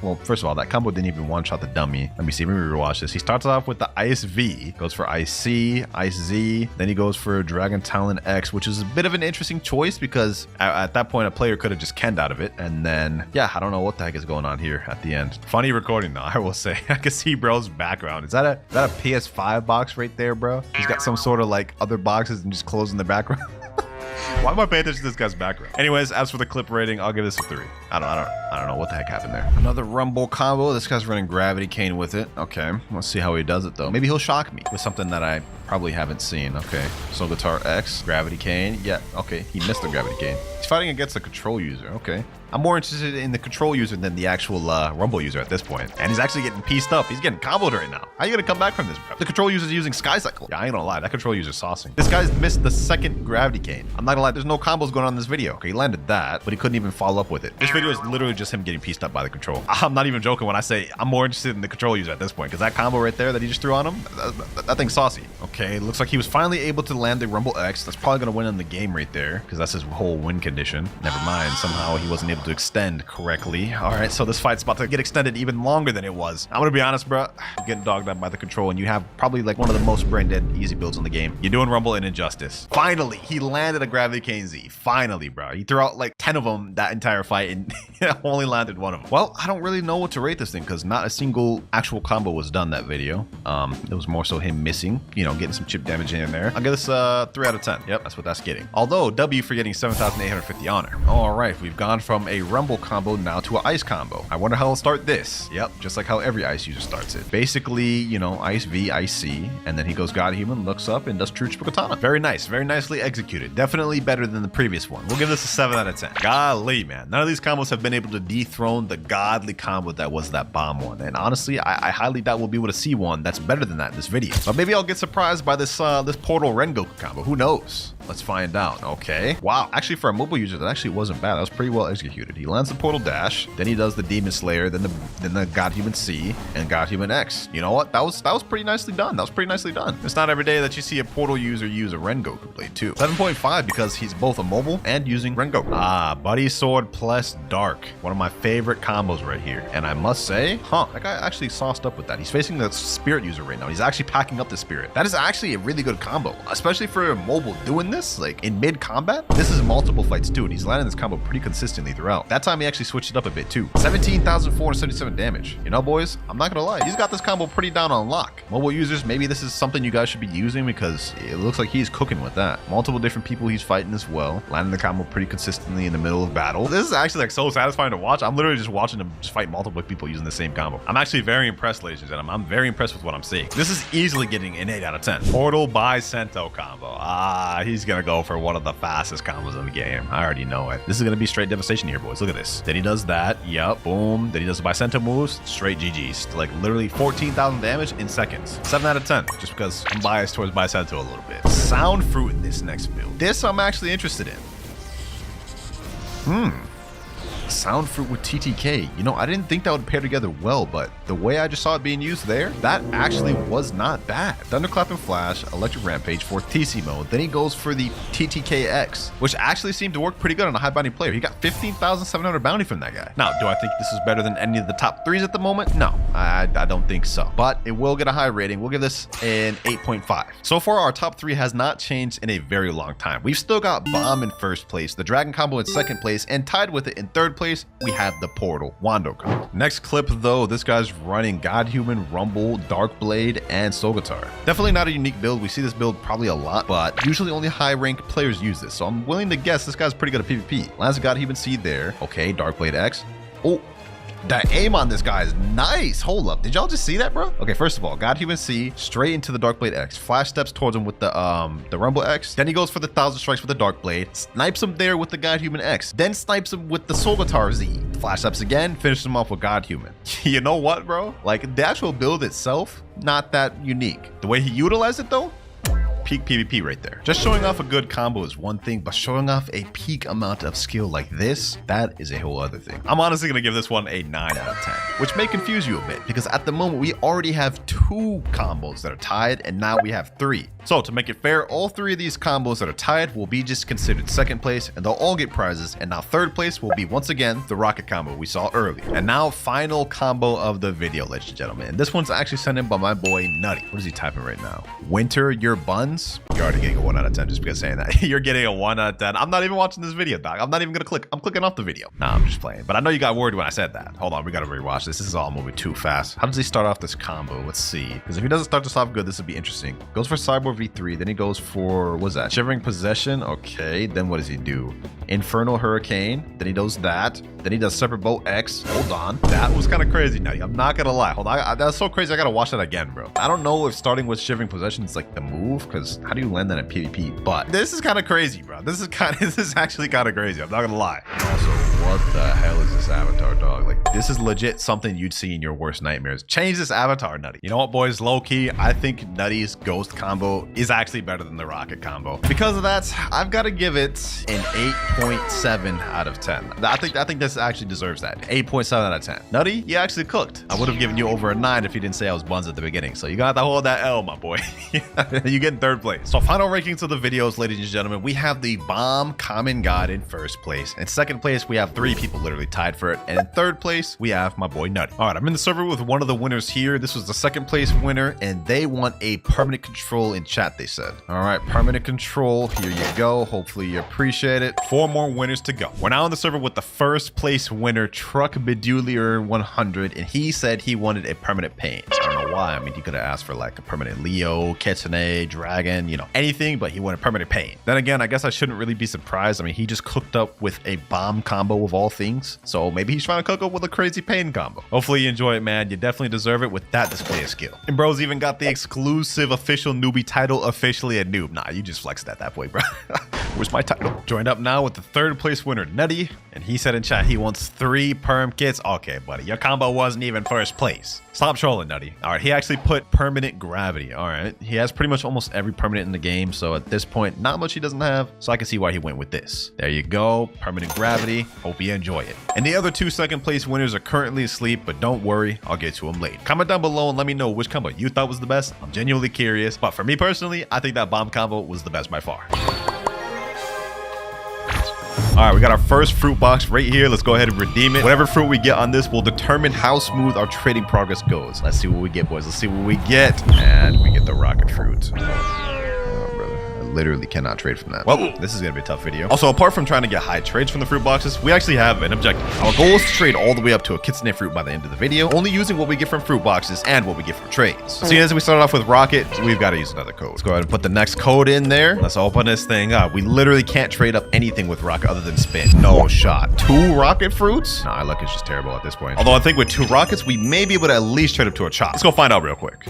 well, first of all, that combo didn't even one-shot the dummy. Let me see, let me rewatch this. He starts off with the Ice V, goes for Ice C, Ice Z, then he goes for Dragon Talon X, which is a bit of an interesting choice because at that point, a player could have just canned out of it. And then, yeah, I don't know what the heck is going on here at the end. Funny recording though, I will say. I can see bro's background. Is that a PS5 box right there, bro? He's got some sort of like other boxes and just closing the background. Why am I paying attention to this guy's background? Anyways, as for the clip rating, I'll give this a 3. I don't know what the heck happened there. Another Rumble combo. This guy's running Gravity Cane with it. Okay, let's see how he does it though. Maybe he'll shock me with something that I probably haven't seen. Okay, Soul Guitar X, Gravity Cane. Yeah, okay, he missed the Gravity Cane. He's fighting against a control user. Okay. I'm more interested in the control user than the actual Rumble user at this point. And he's actually getting pieced up. He's getting comboed right now. How are you gonna come back from this, bro? The control user's using Sky Cycle. Yeah, I ain't gonna lie. That control user's saucing. This guy's missed the second Gravity Cane. I'm not gonna lie. There's no combos going on in this video. Okay, he landed that, but he couldn't even follow up with it. This video is literally just him getting pieced up by the control. I'm not even joking when I say I'm more interested in the control user at this point, because that combo right there that he just threw on him, that thing's saucy. Okay, looks like he was finally able to land the Rumble X. That's probably gonna win in the game right there, because that's his whole win condition. Never mind. Somehow he wasn't able to extend correctly. All right, so this fight's about to get extended even longer than it was. I'm gonna be honest, bro. You're getting dogged out by the control, and you have probably like one of the most brain dead easy builds in the game. You're doing Rumble and Injustice. Finally, he landed a Gravity Cane Z. Finally, bro. He threw out like 10 of them that entire fight and only landed one of them. Well, I don't really know what to rate this thing because not a single actual combo was done that video. It was more so him missing, you know, getting some chip damage in there. I'll give this 3 out of 10. Yep, that's what that's getting. Although W for getting 7,850 honor. All right, we've gone from a Rumble combo now to an Ice combo. I wonder how I'll start this. Yep, just like how every Ice user starts it. Basically, you know, Ice V, Ice C, and then he goes God Human, looks up, and does True Triple Katana. Very nice, very nicely executed. Definitely better than the previous one. We'll give this a 7 out of 10. Golly, man. None of these combos have been able to dethrone the godly combo that was that bomb one. And honestly, I highly doubt we'll be able to see one that's better than that in this video. But maybe I'll get surprised by this Portal Rengoku combo. Who knows? Let's find out. Okay. Wow. Actually, for a mobile user, that actually wasn't bad. That was pretty well executed. He lands the Portal Dash, then he does the Demon Slayer, then the God Human C, and God Human X. You know what? That was pretty nicely done. That was pretty nicely done. It's not every day that you see a Portal user use a Rengoku blade too. 7.5 because he's both a mobile and using Rengoku. Ah, Buddy Sword plus Dark. One of my favorite combos right here. And I must say, that guy actually sauced up with that. He's facing the Spirit user right now. He's actually packing up the Spirit. That is actually a really good combo, especially for mobile doing this, like in mid-combat. This is multiple fights too, and he's landing this combo pretty consistently throughout. That time he actually switched it up a bit too. 17,477 damage. You know, boys, I'm not gonna lie, he's got this combo pretty down on lock. Mobile users, maybe this is something you guys should be using because it looks like he's cooking with that. Multiple different people he's fighting as well, landing the combo pretty consistently in the middle of battle. This is actually like so satisfying to watch. I'm literally just watching him just fight multiple people using the same combo. I'm actually very impressed, ladies and gentlemen. I'm very impressed with what I'm seeing. This is easily getting an 8 out of 10. Portal by Sento combo. He's gonna go for one of the fastest combos in the game. I already know it. This is gonna be straight devastation here, boys. Look at this. Then he does that. Yep. Boom. Then he does the Bicento moves. Straight GG's. Like literally 14,000 damage in seconds. 7 out of 10. Just because I'm biased towards Bicento a little bit. Sound Fruit in this next build. This I'm actually interested in. Sound Fruit with TTK. You know, I didn't think that would pair together well, but the way I just saw it being used there, that actually was not bad. Thunderclap and Flash, Electric Rampage for TC mode. Then he goes for the TTKX, which actually seemed to work pretty good on a high bounty player. He got 15,700 bounty from that guy. Now, do I think this is better than any of the top 3s at the moment? No, I don't think so. But it will get a high rating. We'll give this an 8.5. So far, our top 3 has not changed in a very long time. We've still got Bomb in first place, the Dragon combo in second place, and tied with it in third place, we have the Portal Wando combo. Next clip though, this guy's running God Human, Rumble, Dark Blade, and Soul Guitar. Definitely not a unique build. We see this build probably a lot, but usually only high ranked players use this. So I'm willing to guess this guy's pretty good at PvP. Lands God Human Seed there. Okay, Dark Blade X. Oh, that aim on this guy is nice. Hold up, did y'all just see that, bro? Okay, first of all, God Human C straight into the Dark Blade X. Flash steps towards him with the Rumble X. Then he goes for the 1,000 strikes with the Dark Blade. Snipes him there with the God Human X. Then snipes him with the Soul Guitar Z. Flash steps again, finishes him off with God Human. You know what, bro? Like the actual build itself, not that unique. The way he utilized it though, peak PvP right there. Just showing off a good combo is one thing, but showing off a peak amount of skill like this, that is a whole other thing. I'm honestly gonna give this one a 9 out of 10, which may confuse you a bit because at the moment we already have 2 combos that are tied and now we have 3. So to make it fair, all 3 of these combos that are tied will be just considered second place and they'll all get prizes. And now third place will be once again the rocket combo we saw earlier. And now final combo of the video, ladies and gentlemen. And this one's actually sent in by my boy Nutty. What is he typing right now? Winter your buns? You're already getting a 1 out of 10 just because saying that. You're getting a 1 out of 10. I'm not even watching this video, dog. I'm not even gonna click. I'm clicking off the video. Nah, I'm just playing. But I know you got worried when I said that. Hold on, we gotta rewatch this. This is all moving too fast. How does he start off this combo? Let's see. Because if he doesn't start this off good, this would be interesting. Goes for Cyborg V3, then he goes for, what's that? Shivering Possession. Okay, then what does he do? Infernal Hurricane. Then he does that. Then he does Separate Bolt X. Hold on. That was kind of crazy, Nutty. I'm not gonna lie. Hold on. That's so crazy. I gotta watch that again, bro. I don't know if starting with Shivering Possession is like the move, because how do you land that in PvP? But this is kind of crazy, bro. This is actually kind of crazy. I'm not gonna lie. And also, what the hell is this avatar, dog? Like, this is legit something you'd see in your worst nightmares. Change this avatar, Nutty. You know what, boys? Low key, I think Nutty's Ghost combo is actually better than the Rocket combo. Because of that, I've got to give it an 8.7 out of 10. I think this actually deserves that. 8.7 out of 10. Nutty, you actually cooked. I would have given you over a 9 if you didn't say I was buns at the beginning. So you got to hold that L, my boy. You get in third place. So final rankings of the videos, ladies and gentlemen, we have the Bomb Common God in first place. In second place, we have 3 people literally tied for it. And in third place, we have my boy Nutty. All right, I'm in the server with one of the winners here. This was the second place winner, and they want a permanent control in chat, they said. All right, permanent control. Here you go. Hopefully you appreciate it. 4 more winners to go. We're now in the server with the first place winner, Truck Bedulier 100, and he said he wanted a permanent paint. I don't know why. I mean, he could have asked for like a permanent Leo, Kitsune, Dragon, you know, anything, but he wanted permanent paint. Then again, I guess I shouldn't really be surprised. I mean, he just cooked up with a bomb combo of all things, so maybe he's trying to cook up with a crazy pain combo. Hopefully you enjoy it, man. You definitely deserve it with that display of skill. And bro's even got the exclusive official newbie title, Officially a Noob. Nah, you just flexed that boy, bro. Where's my title? Joined up now with the third place winner, Nutty, and he said in chat he wants 3 perm kits. Okay, buddy, your combo wasn't even first place. Stop trolling, Nutty. All right, he actually put permanent gravity. All right, he has pretty much almost every permanent in the game, so at this point, not much he doesn't have, so I can see why he went with this. There you go, permanent gravity. Hope you enjoy it. And the other 2 second place winners are currently asleep, but don't worry, I'll get to them later. Comment down below and let me know which combo you thought was the best. I'm genuinely curious, but for me personally, I think that bomb combo was the best by far. All right, we got our first fruit box right here. Let's go ahead and redeem it. Whatever fruit we get on this will determine how smooth our trading progress goes. Let's see what we get, boys. Let's see what we get. And we get the rocket fruit. Literally cannot trade from that. Well, this is gonna be a tough video. Also, apart from trying to get high trades from the fruit boxes, we actually have an objective. Our goal is to trade all the way up to a kitsune fruit by the end of the video, only using what we get from fruit boxes and what we get from trades. Seeing as we started off with rocket, we've got to use another code. Let's go ahead and put the next code in there. Let's open this thing up. We literally can't trade up anything with rocket other than spin. No shot. 2 rocket fruits? Nah, our luck is just terrible at this point. Although I think with 2 rockets, we may be able to at least trade up to a chop. Let's go find out real quick.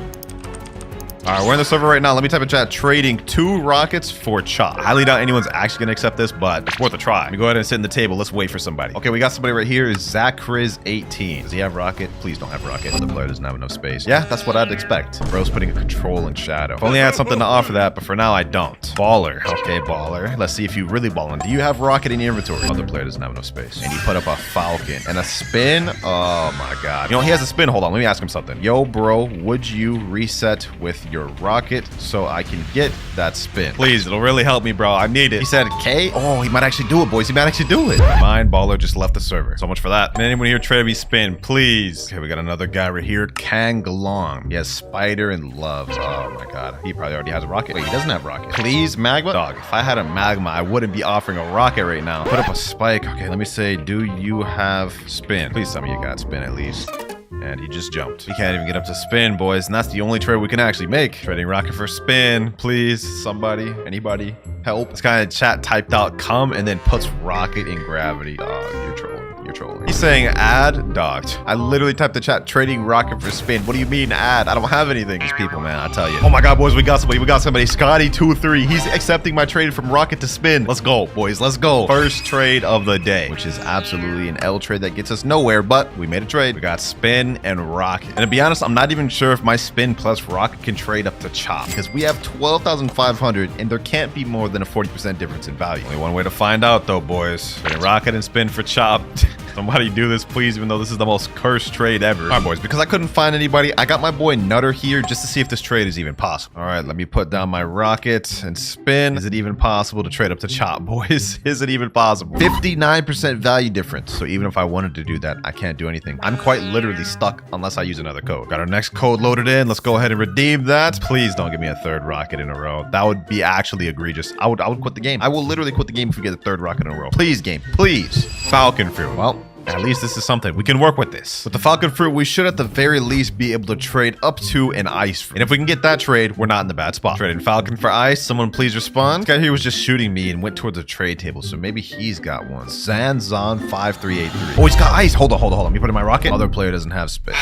All right, we're in the server right now. Let me type in chat, trading 2 rockets for chop. I highly doubt anyone's actually gonna accept this, but it's worth a try. Let me go ahead and sit in the table. Let's wait for somebody. Okay, we got somebody right here. Zachriz18. Does he have rocket? Please don't have rocket. The player doesn't have enough space. Yeah, that's what I'd expect. Bro's putting a control in shadow. If only I had something to offer that, but for now I don't. Baller. Okay, baller. Let's see if you really balling. Do you have rocket in your inventory? Other player doesn't have enough space. And he put up a falcon and a spin. Oh my God. You know, he has a spin. Hold on, let me ask him something. Yo, bro, would you reset with your rocket so I can get that spin? Please, it'll really help me, bro. I need it. He said K. Oh, he might actually do it, boys. He might actually do it. Mine baller just left the server. So much for that. Can anyone here trade me spin, please? Okay, we got another guy right here. Kang Galong. He has spider and loves. Oh my God. He probably already has a rocket. Wait, he doesn't have rocket. Please, magma? Dog, if I had a magma, I wouldn't be offering a rocket right now. Put up a spike. Okay, let me say, do you have spin? Please tell me you got spin at least. And he just jumped. He can't even get up to spin, boys. And that's the only trade we can actually make. Trading rocket for spin. Please, somebody, anybody, help. This guy in chat typed out come and then puts rocket in gravity. Dog, you're trolling. You're trolling. He's saying add docked. I literally typed the chat trading rocket for spin. What do you mean add? I don't have anything. These people, man, I tell you. Oh my God, boys, we got somebody. We got somebody. Scotty23. He's accepting my trade from rocket to spin. Let's go, boys. Let's go. First trade of the day, which is absolutely an L trade that gets us nowhere, but we made a trade. We got spin and rocket. And to be honest, I'm not even sure if my spin plus rocket can trade up to chop because we have 12,500 and there can't be more than a 40% difference in value. Only one way to find out though, boys. Trading rocket and spin for chop. Somebody do this, please, even though this is the most cursed trade ever. All right, boys, because I couldn't find anybody, I got my boy Nutter here just to see if this trade is even possible. All right, let me put down my rocket and spin. Is it even possible to trade up to chop, boys? Is it even possible? 59% value difference. So even if I wanted to do that, I can't do anything. I'm quite literally stuck unless I use another code. Got our next code loaded in. Let's go ahead and redeem that. Please don't give me a 3rd rocket in a row. That would be actually egregious. I would quit the game. I will literally quit the game if we get a 3rd rocket in a row. Please, game, please. Falcon fruit. Well, at least this is something. We can work with this. With the falcon fruit, we should at the very least be able to trade up to an ice fruit. And if we can get that trade, we're not in the bad spot. Trading falcon for ice. Someone please respond. This guy here was just shooting me and went towards the trade table, so maybe he's got one. Zanzon5383. Oh, he's got ice. Hold on. Let me put in my rocket. Other player doesn't have space.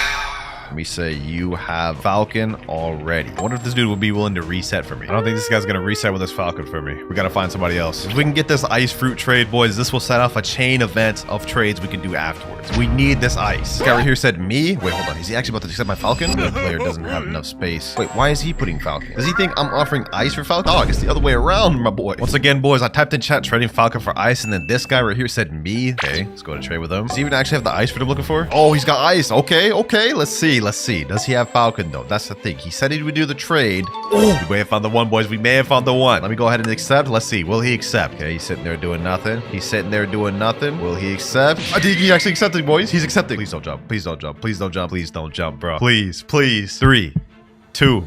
Let me say you have falcon already. I wonder if this dude will be willing to reset for me. I don't think this guy's gonna reset with this falcon for me. We gotta find somebody else. If we can get this ice fruit trade, boys, this will set off a chain event of trades we can do afterwards. We need this ice. This guy right here said me. Wait, hold on. Is he actually about to accept my falcon? The player doesn't have enough space. Wait, why is he putting falcon? Does he think I'm offering ice for falcon? Oh, I guess the other way around, my boy. Once again, boys, I typed in chat trading falcon for ice, and then this guy right here said me. Okay, let's go to trade with him. Does he even actually have the ice fruit I'm looking for? Oh, he's got ice. Okay. Let's see. Does he have falcon though? That's the thing. He said he would do the trade. Oh, we may have found the one, boys. We may have found the one. Let me go ahead and accept. Let's see. Will he accept? Okay, he's sitting there doing nothing. Will he accept? I think he actually accepted, boys. He's accepting. Please don't jump. Please don't jump, bro. Please. 3, 2,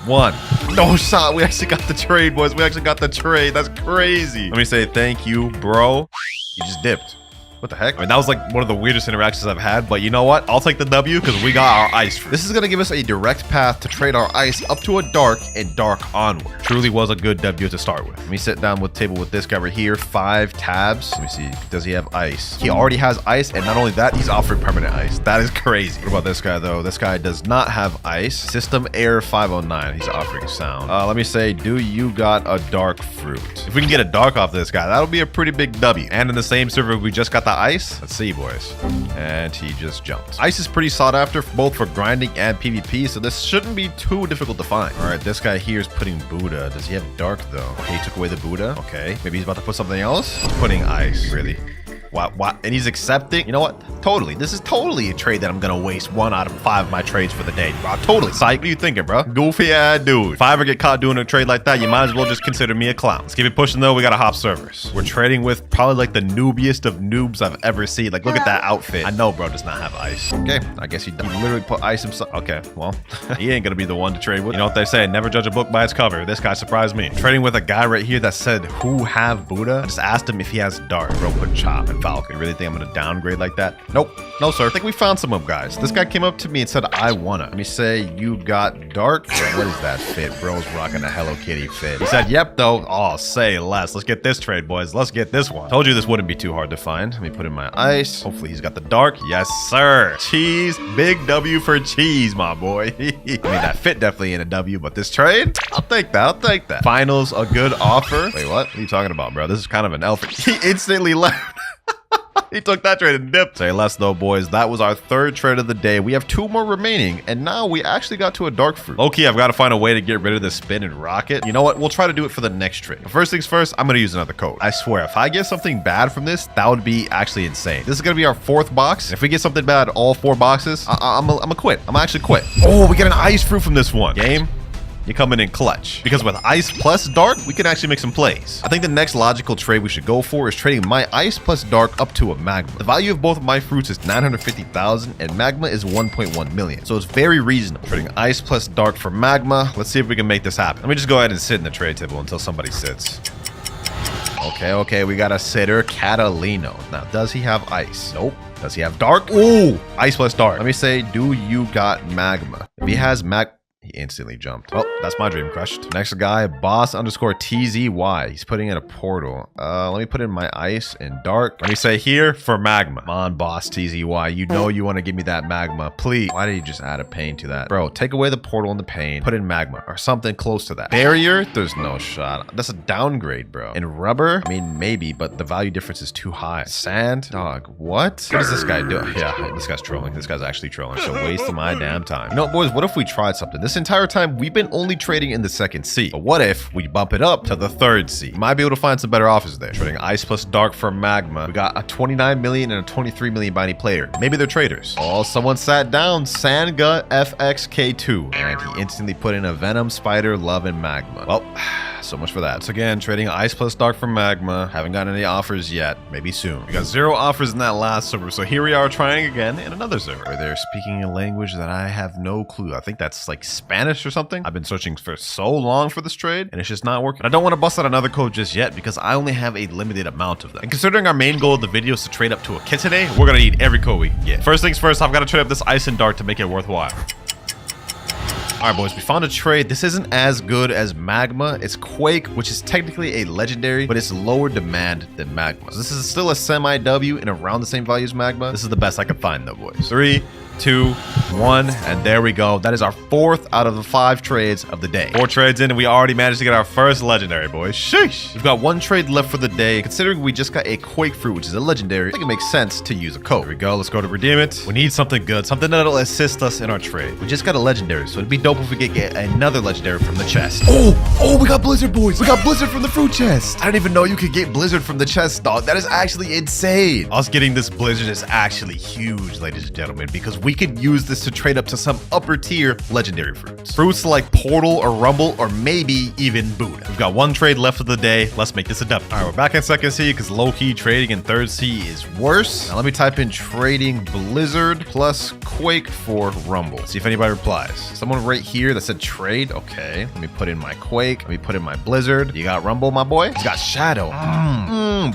1. No shot. We actually got the trade, boys. That's crazy. Let me say thank you, bro. You just dipped. What the heck? I mean, that was like one of the weirdest interactions I've had, but you know what? I'll take the W because we got our ice. This is going to give us a direct path to trade our ice up to a dark and dark onward. Truly was a good W to start with. Let me sit down with table with this guy right here. 5 tabs. Let me see. Does he have ice? He already has ice, and not only that, he's offering permanent ice. That is crazy. What about this guy, though? This guy does not have ice. System Air 509. He's offering sound. Let me say, do you got a dark fruit? If we can get a dark off this guy, that'll be a pretty big W. And in the same server, we just got the ice. Let's see, boys. And he just jumped. Ice is pretty sought after both for grinding and PvP, so this shouldn't be too difficult to find. All right, this guy here is putting Buddha. Does he have dark though? Okay, he took away the Buddha. Okay, maybe he's about to put something else. He's putting ice. Really? What? And he's accepting. You know what? Totally. This is totally a trade that I'm gonna waste 1 out of 5 of my trades for the day, bro. Totally. Psych. What are you thinking, bro? Goofy ass dude. If I ever get caught doing a trade like that, you might as well just consider me a clown. Let's keep it pushing though. We gotta hop servers. We're trading with probably like the noobiest of noobs I've ever seen. Like, look at that outfit. I know bro does not have ice. Okay, I guess he literally put ice himself. Okay, well, he ain't gonna be the one to trade with. You know what they say? Never judge a book by its cover. This guy surprised me. Trading with a guy right here that said, who have Buddha? I just asked him if he has Dark. Bro put Chop and Falcon. You really think I'm gonna downgrade like that? Nope. No, sir. I think we found some of guys. This guy came up to me and said, I wanna. Let me say, you got Dark? What is that fit? Bro's rocking a Hello Kitty fit. He said, yep, though. Oh, say less. Let's get this trade, boys. Let's get this one. Told you this wouldn't be too hard to find. Let me put in my ice. Hopefully he's got the Dark. Yes, sir. Cheese. Big W for cheese, my boy. I mean, that fit definitely ain't a W, but this trade, I'll take that. I'll take that. Finals, a good offer. Wait, what are you talking about, bro? This is kind of an elf. He instantly left. He took that trade and dipped. Say less though, boys. That was our 3rd trade of the day. We have 2 more remaining, and now we actually got to a dark fruit. Okay, I've got to find a way to get rid of this spin and rocket. You know what? We'll try to do it for the next trade. But first things first, I'm going to use another code. I swear, if I get something bad from this, that would be actually insane. This is going to be our 4th box. If we get something bad all 4 boxes, I'm gonna quit. I'm gonna actually quit. Oh, we get an ice fruit from this one. Game. You're coming in clutch. Because with ice plus dark, we can actually make some plays. I think the next logical trade we should go for is trading my ice plus dark up to a magma. The value of both of my fruits is 950,000 and magma is 1.1 million. So it's very reasonable. Trading ice plus dark for magma. Let's see if we can make this happen. Let me just go ahead and sit in the trade table until somebody sits. Okay, we got a sitter, Catalino. Now, does he have ice? Nope. Does he have dark? Ooh, ice plus dark. Let me say, do you got magma? If he has he instantly jumped. Well, that's my dream crushed. Next guy, boss underscore TZY. He's putting in a portal. Let me put in my ice and dark. Let me say here for magma. Come on, boss TZY. You know you want to give me that magma. Please. Why did you just add a pain to that? Bro, take away the portal and the pain. Put in magma or something close to that. Barrier? There's no shot. That's a downgrade, bro. And rubber? I mean, maybe, but the value difference is too high. Sand? Dog, what? What is this guy doing? Yeah, this guy's trolling. This guy's actually trolling. So wasting my damn time. You know, boys, what if we tried something? This entire time we've been only trading in the 2nd sea, but what if we bump it up to the 3rd sea? We might be able to find some better offers there. Trading ice plus dark for magma. We got a 29 million and a 23 million bounty player. Maybe they're traders. Oh, someone sat down. Sanga FXK2 and he instantly put in a venom, spider, love, and magma. Well, so much for that. So again, trading ice plus dark for magma. Haven't gotten any offers yet. Maybe soon. We got 0 offers in that last server. So here we are trying again in another server. They're speaking a language that I have no clue. I think that's like Spanish or something. I've been searching for so long for this trade and it's just not working. I don't want to bust out another code just yet because I only have a limited amount of them. And considering our main goal of the video is to trade up to a kit today, we're going to need every code we can get. First things first, I've got to trade up this ice and dark to make it worthwhile. All right, boys, we found a trade. This isn't as good as magma. It's Quake, which is technically a legendary, but it's lower demand than magma. So this is still a semi-W and around the same value as magma. This is the best I could find though, boys. 3, 2, 1, and there we go. That is our 4th out of the 5 trades of the day. 4 trades in and we already managed to get our first legendary, boys. Sheesh. We've got 1 trade left for the day. Considering we just got a Quake fruit, which is a legendary, I think it makes sense to use a code. Here we go. Let's go to redeem it. We need something good, something that'll assist us in our trade. We just got a legendary, so it'd be dope if we could get another legendary from the chest. Oh, we got Blizzard, boys. We got Blizzard from the fruit chest. I didn't even know you could get Blizzard from the chest, dog. That is actually insane. Us getting this Blizzard is actually huge, ladies and gentlemen, because we could use this to trade up to some upper tier legendary fruits. Fruits like Portal or Rumble or maybe even Buddha. We've got 1 trade left of the day. Let's make this a W. All right, we're back in 2nd sea because low-key trading in 3rd sea is worse. Now let me type in trading Blizzard plus Quake for Rumble. Let's see if anybody replies. Someone right here that said trade. Okay, let me put in my Quake. Let me put in my Blizzard. You got Rumble, my boy? He's got Shadow.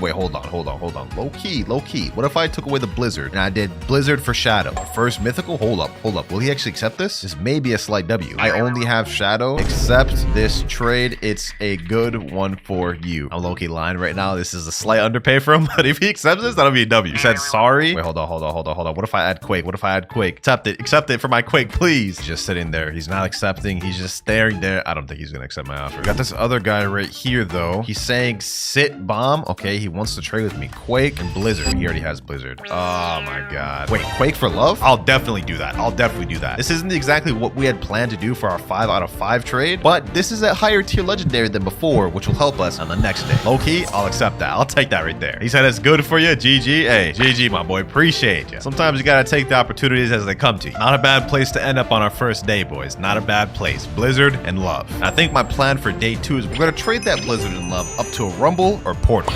Wait, hold on. Low key. What if I took away the Blizzard and I did Blizzard for Shadow? First Mythical? Hold up. Will he actually accept this? This may be a slight W. I only have Shadow. Accept this trade. It's a good one for you. I'm low-key lying right now. This is a slight underpay for him, but if he accepts this, that'll be a W. He said sorry. Wait, hold on. What if I add Quake? Accept it for my Quake, please. He's just sitting there. He's not accepting. He's just staring there. I don't think he's gonna accept my offer. We got this other guy right here though. He's saying sit bomb. Okay, He wants to trade with me. Quake and Blizzard. He already has Blizzard. Oh my god. Wait, Quake for love? I'll definitely do that. I'll definitely do that. This isn't exactly what we had planned to do for our 5 out of 5 trade, but this is a higher tier legendary than before, which will help us on the next day. Low-key, I'll accept that. I'll take that right there. He said it's good for you. GG. Hey, GG, my boy. Appreciate you. Sometimes you gotta take the opportunities as they come to you. Not a bad place to end up on our first day, boys. Not a bad place. Blizzard and love. And I think my plan for day 2 is we're gonna trade that Blizzard and love up to a Rumble or Portal.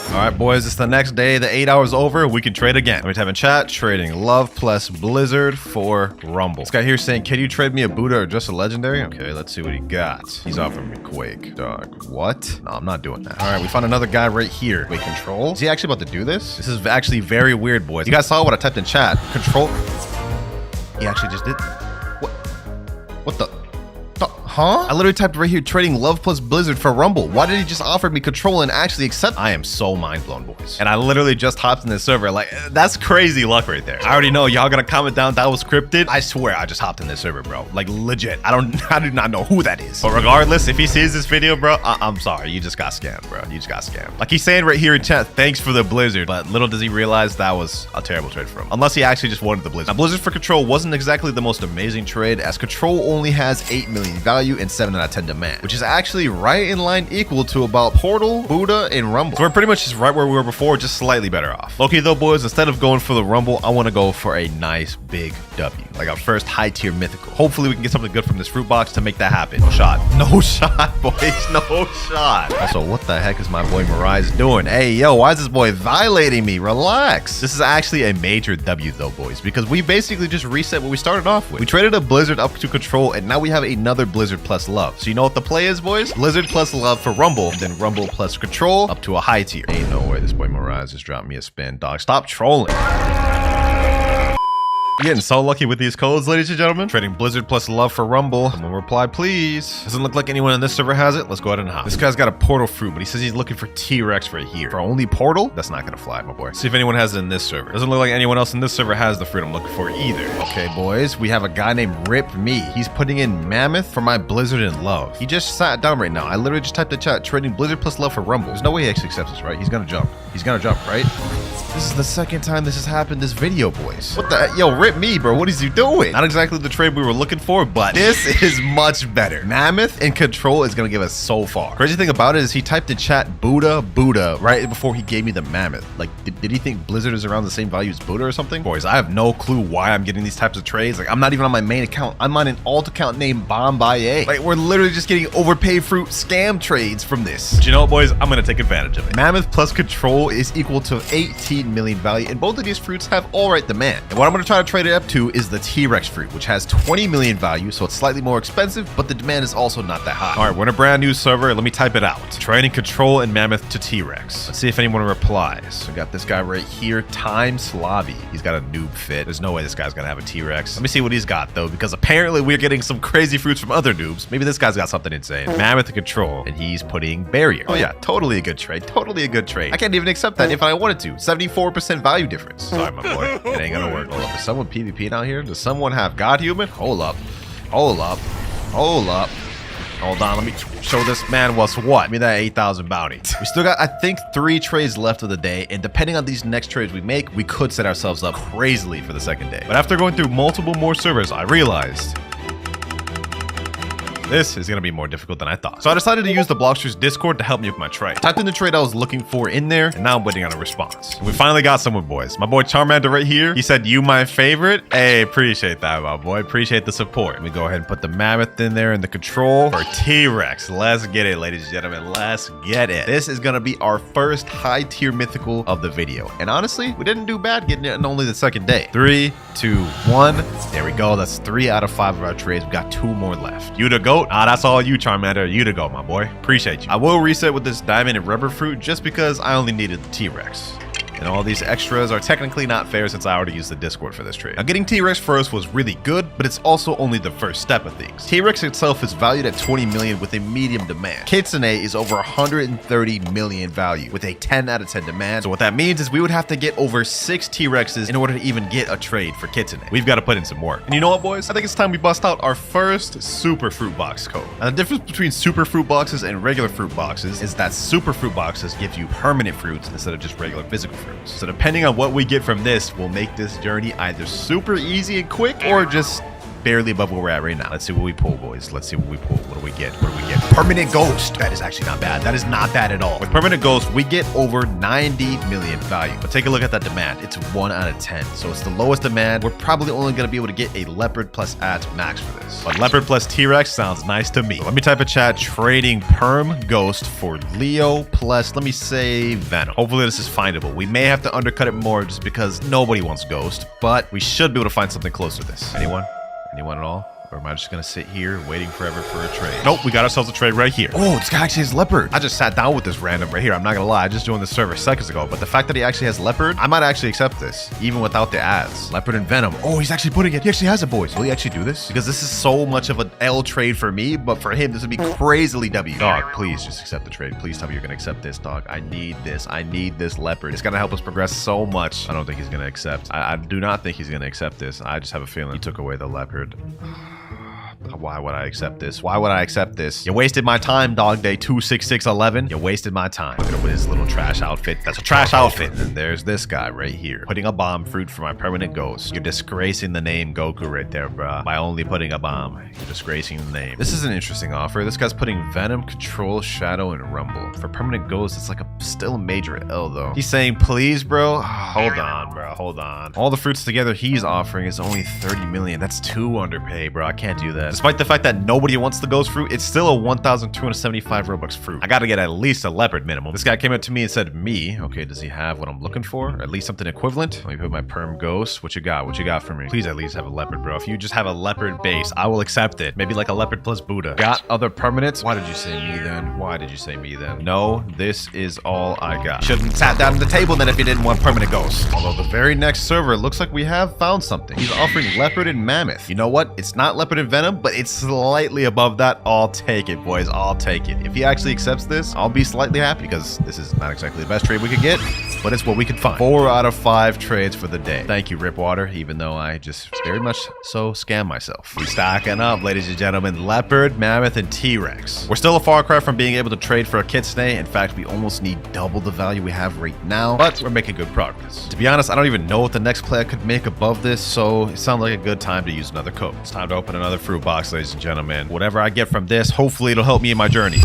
All right, boys, it's the next day. The 8 hours over. We can trade again. Let me type in chat. Trading love plus Blizzard for Rumble. This guy here saying, can you trade me a Buddha or just a legendary? Okay, let's see what he got. He's offering me Quake. Dog, what? No, I'm not doing that. All right, we found another guy right here. Wait, control? Is he actually about to do this? This is actually very weird, boys. You guys saw what I typed in chat. Control. He actually just did. What the? Huh? I literally typed right here, trading love plus Blizzard for Rumble. Why did he just offer me control and actually accept? I am so mind blown, boys. And I literally just hopped in this server. Like, that's crazy luck right there. I already know y'all gonna comment down that was scripted. I swear I just hopped in this server, bro. Like, legit. I do not know who that is. But regardless, if he sees this video, bro, I'm sorry. You just got scammed, bro. You just got scammed. Like he's saying right here in chat, thanks for the Blizzard. But little does he realize that was a terrible trade for him. Unless he actually just wanted the Blizzard. Now, Blizzard for control wasn't exactly the most amazing trade, as control only has 8 million value and 7 out of 10 demand, which is actually right in line equal to about Portal, Buddha, and Rumble. So we're pretty much just right where we were before, just slightly better off. Okay though, boys, instead of going for the Rumble, I want to go for a nice big W, like our first high tier mythical. Hopefully we can get something good from this fruit box to make that happen. No shot. No shot, boys. No shot. Also, what the heck is my boy Mirage doing? Hey, yo, why is this boy violating me? Relax. This is actually a major W though, boys, because we basically just reset what we started off with. We traded a Blizzard up to control, and now we have another Blizzard plus love. So you know what the play is, boys? Blizzard plus love for Rumble, and then Rumble plus control up to a high tier. Ain't no way this boy Mirage just dropped me a spin, dog. Stop trolling. You're getting so lucky with these codes, ladies and gentlemen. Trading Blizzard plus love for Rumble. Someone reply, please. Doesn't look like anyone in this server has it. Let's go ahead and hop. This guy's got a Portal fruit, but he says he's looking for T-Rex right here. For only Portal? That's not gonna fly, my boy. See if anyone has it in this server. Doesn't look like anyone else in this server has the fruit I'm looking for either. Okay, boys, we have a guy named Rip Me. He's putting in Mammoth for my Blizzard and love. He just sat down right now. I literally just typed in chat, trading Blizzard plus love for Rumble. There's no way he actually accepts this, right? He's gonna jump. He's gonna jump, right? This is the second time this has happened this video, boys. What the heck? Yo, Rip Me, bro. What is you doing? Not exactly the trade we were looking for, but this is much better. Mammoth and control is gonna give us so far. Crazy thing about it is he typed in chat Buddha right before he gave me the Mammoth. Like, did he think Blizzard is around the same value as Buddha or something? Boys, I have no clue why I'm getting these types of trades. Like, I'm not even on my main account. I'm on an alt account named Bombaye. Like, we're literally just getting overpaid fruit scam trades from this. But you know what, boys? I'm gonna take advantage of it. Mammoth plus control is equal to 18 million value, and both of these fruits have all right demand. And what I'm gonna try to trade it up to is the T-Rex fruit, which has 20 million value, so it's slightly more expensive, but the demand is also not that high. All right, we're in a brand new server. Let me type it out. Trading control and Mammoth to T-Rex. Let's see if anyone replies. We got this guy right here, Time Slobby. He's got a noob fit. There's no way this guy's gonna have a T-Rex. Let me see what he's got though, because apparently we're getting some crazy fruits from other noobs. Maybe this guy's got something insane. Mammoth to control, and he's putting barrier. Oh yeah, totally a good trade. Totally a good trade. I can't even accept that if I wanted to. 74% value difference. Sorry, my boy. It ain't gonna work. Hold up. Is someone PvPing out here? Does someone have God Human? Hold up. Hold up. Hold up. Hold on. Let me show this man what's what. Give me that 8,000 bounty. We still got, I think, 3 trades left of the day. And depending on these next trades we make, we could set ourselves up crazily for the second day. But after going through multiple more servers, I realized this is going to be more difficult than I thought. So I decided to use the Blox's Discord to help me with my trade. Typed in the trade I was looking for in there, and now I'm waiting on a response. And we finally got someone, boys. My boy Charmander right here. He said, you my favorite. Hey, appreciate that, my boy. Appreciate the support. Let me go ahead and put the Mammoth in there and the control for T-Rex. Let's get it, ladies and gentlemen. Let's get it. This is going to be our first high tier mythical of the video. And honestly, we didn't do bad getting it in only the second day. 3, 2, 1. There we go. That's 3 out of 5 of our trades. We got 2 more left. You the GOAT? Ah, that's all you, Charmander. You to go, my boy. Appreciate you. I will reset with this diamond and rubber fruit just because I only needed the T-Rex. And all these extras are technically not fair since I already used the Discord for this trade. Now, getting T-Rex first was really good, but it's also only the first step of things. T-Rex itself is valued at 20 million with a medium demand. Kitsune is over 130 million value with a 10 out of 10 demand. So what that means is we would have to get over 6 T-Rexes in order to even get a trade for Kitsune. We've got to put in some work. And you know what, boys? I think it's time we bust out our first super fruit box code. Now, the difference between super fruit boxes and regular fruit boxes is that super fruit boxes give you permanent fruits instead of just regular physical fruits. So depending on what we get from this will make this journey either super easy and quick or just barely above where we're at right now. Let's see what we pull, boys. Let's see what we pull. What do we get? What do we get? Permanent Ghost. That is actually not bad. That is not bad at all. With Permanent Ghost, we get over 90 million value. But take a look at that demand. It's 1 out of 10. So it's the lowest demand. We're probably only going to be able to get a Leopard plus at max for this. But Leopard plus T-Rex sounds nice to me. So let me type in chat, trading Perm Ghost for Leo plus, let me say, Venom. Hopefully this is findable. We may have to undercut it more just because nobody wants Ghost, but we should be able to find something close to this. Anyone? Anyone at all? Or am I just gonna sit here waiting forever for a trade? Nope, we got ourselves a trade right here. Oh, this guy actually has Leopard. I just sat down with this random right here. I'm not gonna lie, I just joined the server seconds ago, but the fact that he actually has Leopard, I might actually accept this, even without the ads. Leopard and Venom. Oh, he's actually putting it. He actually has it, boys. Will he actually do this? Because this is so much of an L trade for me, but for him, this would be crazily W. Dog, please just accept the trade. Please tell me you're gonna accept this, dog. I need this. I need this Leopard. It's gonna help us progress so much. I don't think he's gonna accept. I do not think he's gonna accept this. I just have a feeling he took away the Leopard. Why would I accept this? Why would I accept this? You wasted my time, dog day 26611. You wasted my time. Look at his little trash outfit. That's a trash outfit. And there's this guy right here. Putting a bomb fruit for my permanent ghost. You're disgracing the name Goku right there, bruh. By only putting a bomb. You're disgracing the name. This is an interesting offer. This guy's putting Venom, Control, Shadow, and Rumble. For permanent ghost, it's like still a major L though. He's saying, please, bro. Hold on, bro. Hold on. All the fruits together he's offering is only 30 million. That's too underpaid, bro. I can't do that. Despite the fact that nobody wants the ghost fruit, it's still a 1,275 Robux fruit. I gotta get at least a Leopard minimum. This guy came up to me and said, me, okay, does he have what I'm looking for? Or at least something equivalent? Let me put my perm ghost. What you got? What you got for me? Please at least have a Leopard, bro. If you just have a Leopard base, I will accept it. Maybe like a Leopard plus Buddha. Got other permanents? Why did you say me then? Why did you say me then? No, this is all I got. Shouldn't have sat down at the table then if you didn't want permanent ghost. Although the very next server looks like we have found something. He's offering Leopard and Mammoth. You know what? It's not Leopard and Venom, but it's slightly above that. I'll take it, boys. I'll take it. If he actually accepts this, I'll be slightly happy because this is not exactly the best trade we could get, but it's what we could find. 4 out of 5 trades for the day. Thank you, Ripwater, even though I just very much so scam myself. We stacking up, ladies and gentlemen. Leopard, Mammoth, and T-Rex. We're still a far cry from being able to trade for a Kitsune. In fact, we almost need double the value we have right now, but we're making good progress. To be honest, I don't even know what the next play I could make above this, so it sounds like a good time to use another code. It's time to open another fruit box, ladies and gentlemen. Whatever I get from this, hopefully it'll help me in my journey.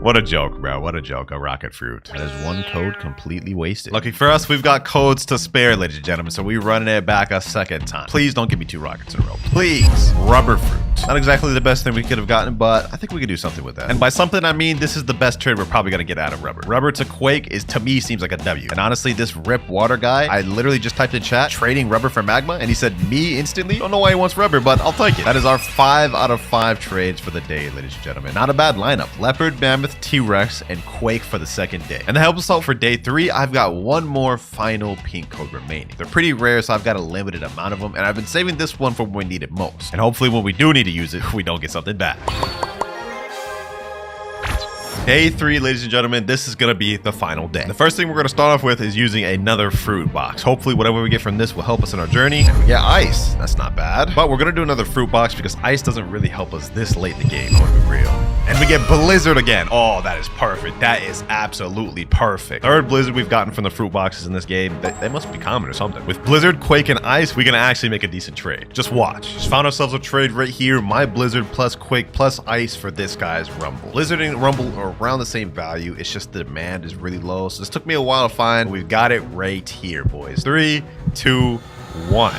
What a joke, bro. What a joke. A rocket fruit. That is one code completely wasted. Lucky for us, we've got codes to spare, ladies and gentlemen, so we're running it back a second time. Please don't give me 2 rockets in a row. Please. Rubber fruit. Not exactly the best thing we could have gotten, but I think we could do something with that. And by something, I mean this is the best trade we're probably going to get out of Rubber. Rubber to Quake is, to me, seems like a W. And honestly, this Rip Water guy, I literally just typed in chat, trading Rubber for Magma, and he said me instantly. Don't know why he wants Rubber, but I'll take it. That is our 5 out of 5 trades for the day, ladies and gentlemen. Not a bad lineup. Leopard, Mammoth, T-Rex, and Quake for the second day. And to help us out for day 3, I've got one more final pink code remaining. They're pretty rare, so I've got a limited amount of them, and I've been saving this one for when we need it most. And hopefully when we do need to use it, we don't get something bad. Day 3, ladies and gentlemen, this is going to be the final day. The first thing we're going to start off with is using another fruit box. Hopefully, whatever we get from this will help us in our journey. And we get ice. That's not bad. But we're going to do another fruit box because ice doesn't really help us this late in the game. I want to be real. And we get Blizzard again. Oh, that is perfect. That is absolutely perfect. Third Blizzard we've gotten from the fruit boxes in this game. They must be common or something. With Blizzard, Quake, and Ice, we're going to actually make a decent trade. Just watch. Just found ourselves a trade right here. My Blizzard plus Quake plus Ice for this guy's Rumble. Blizzard and Rumble are around the same value. It's just the demand is really low. So this took me a while to find. We've got it right here, boys. 3, 2, 1.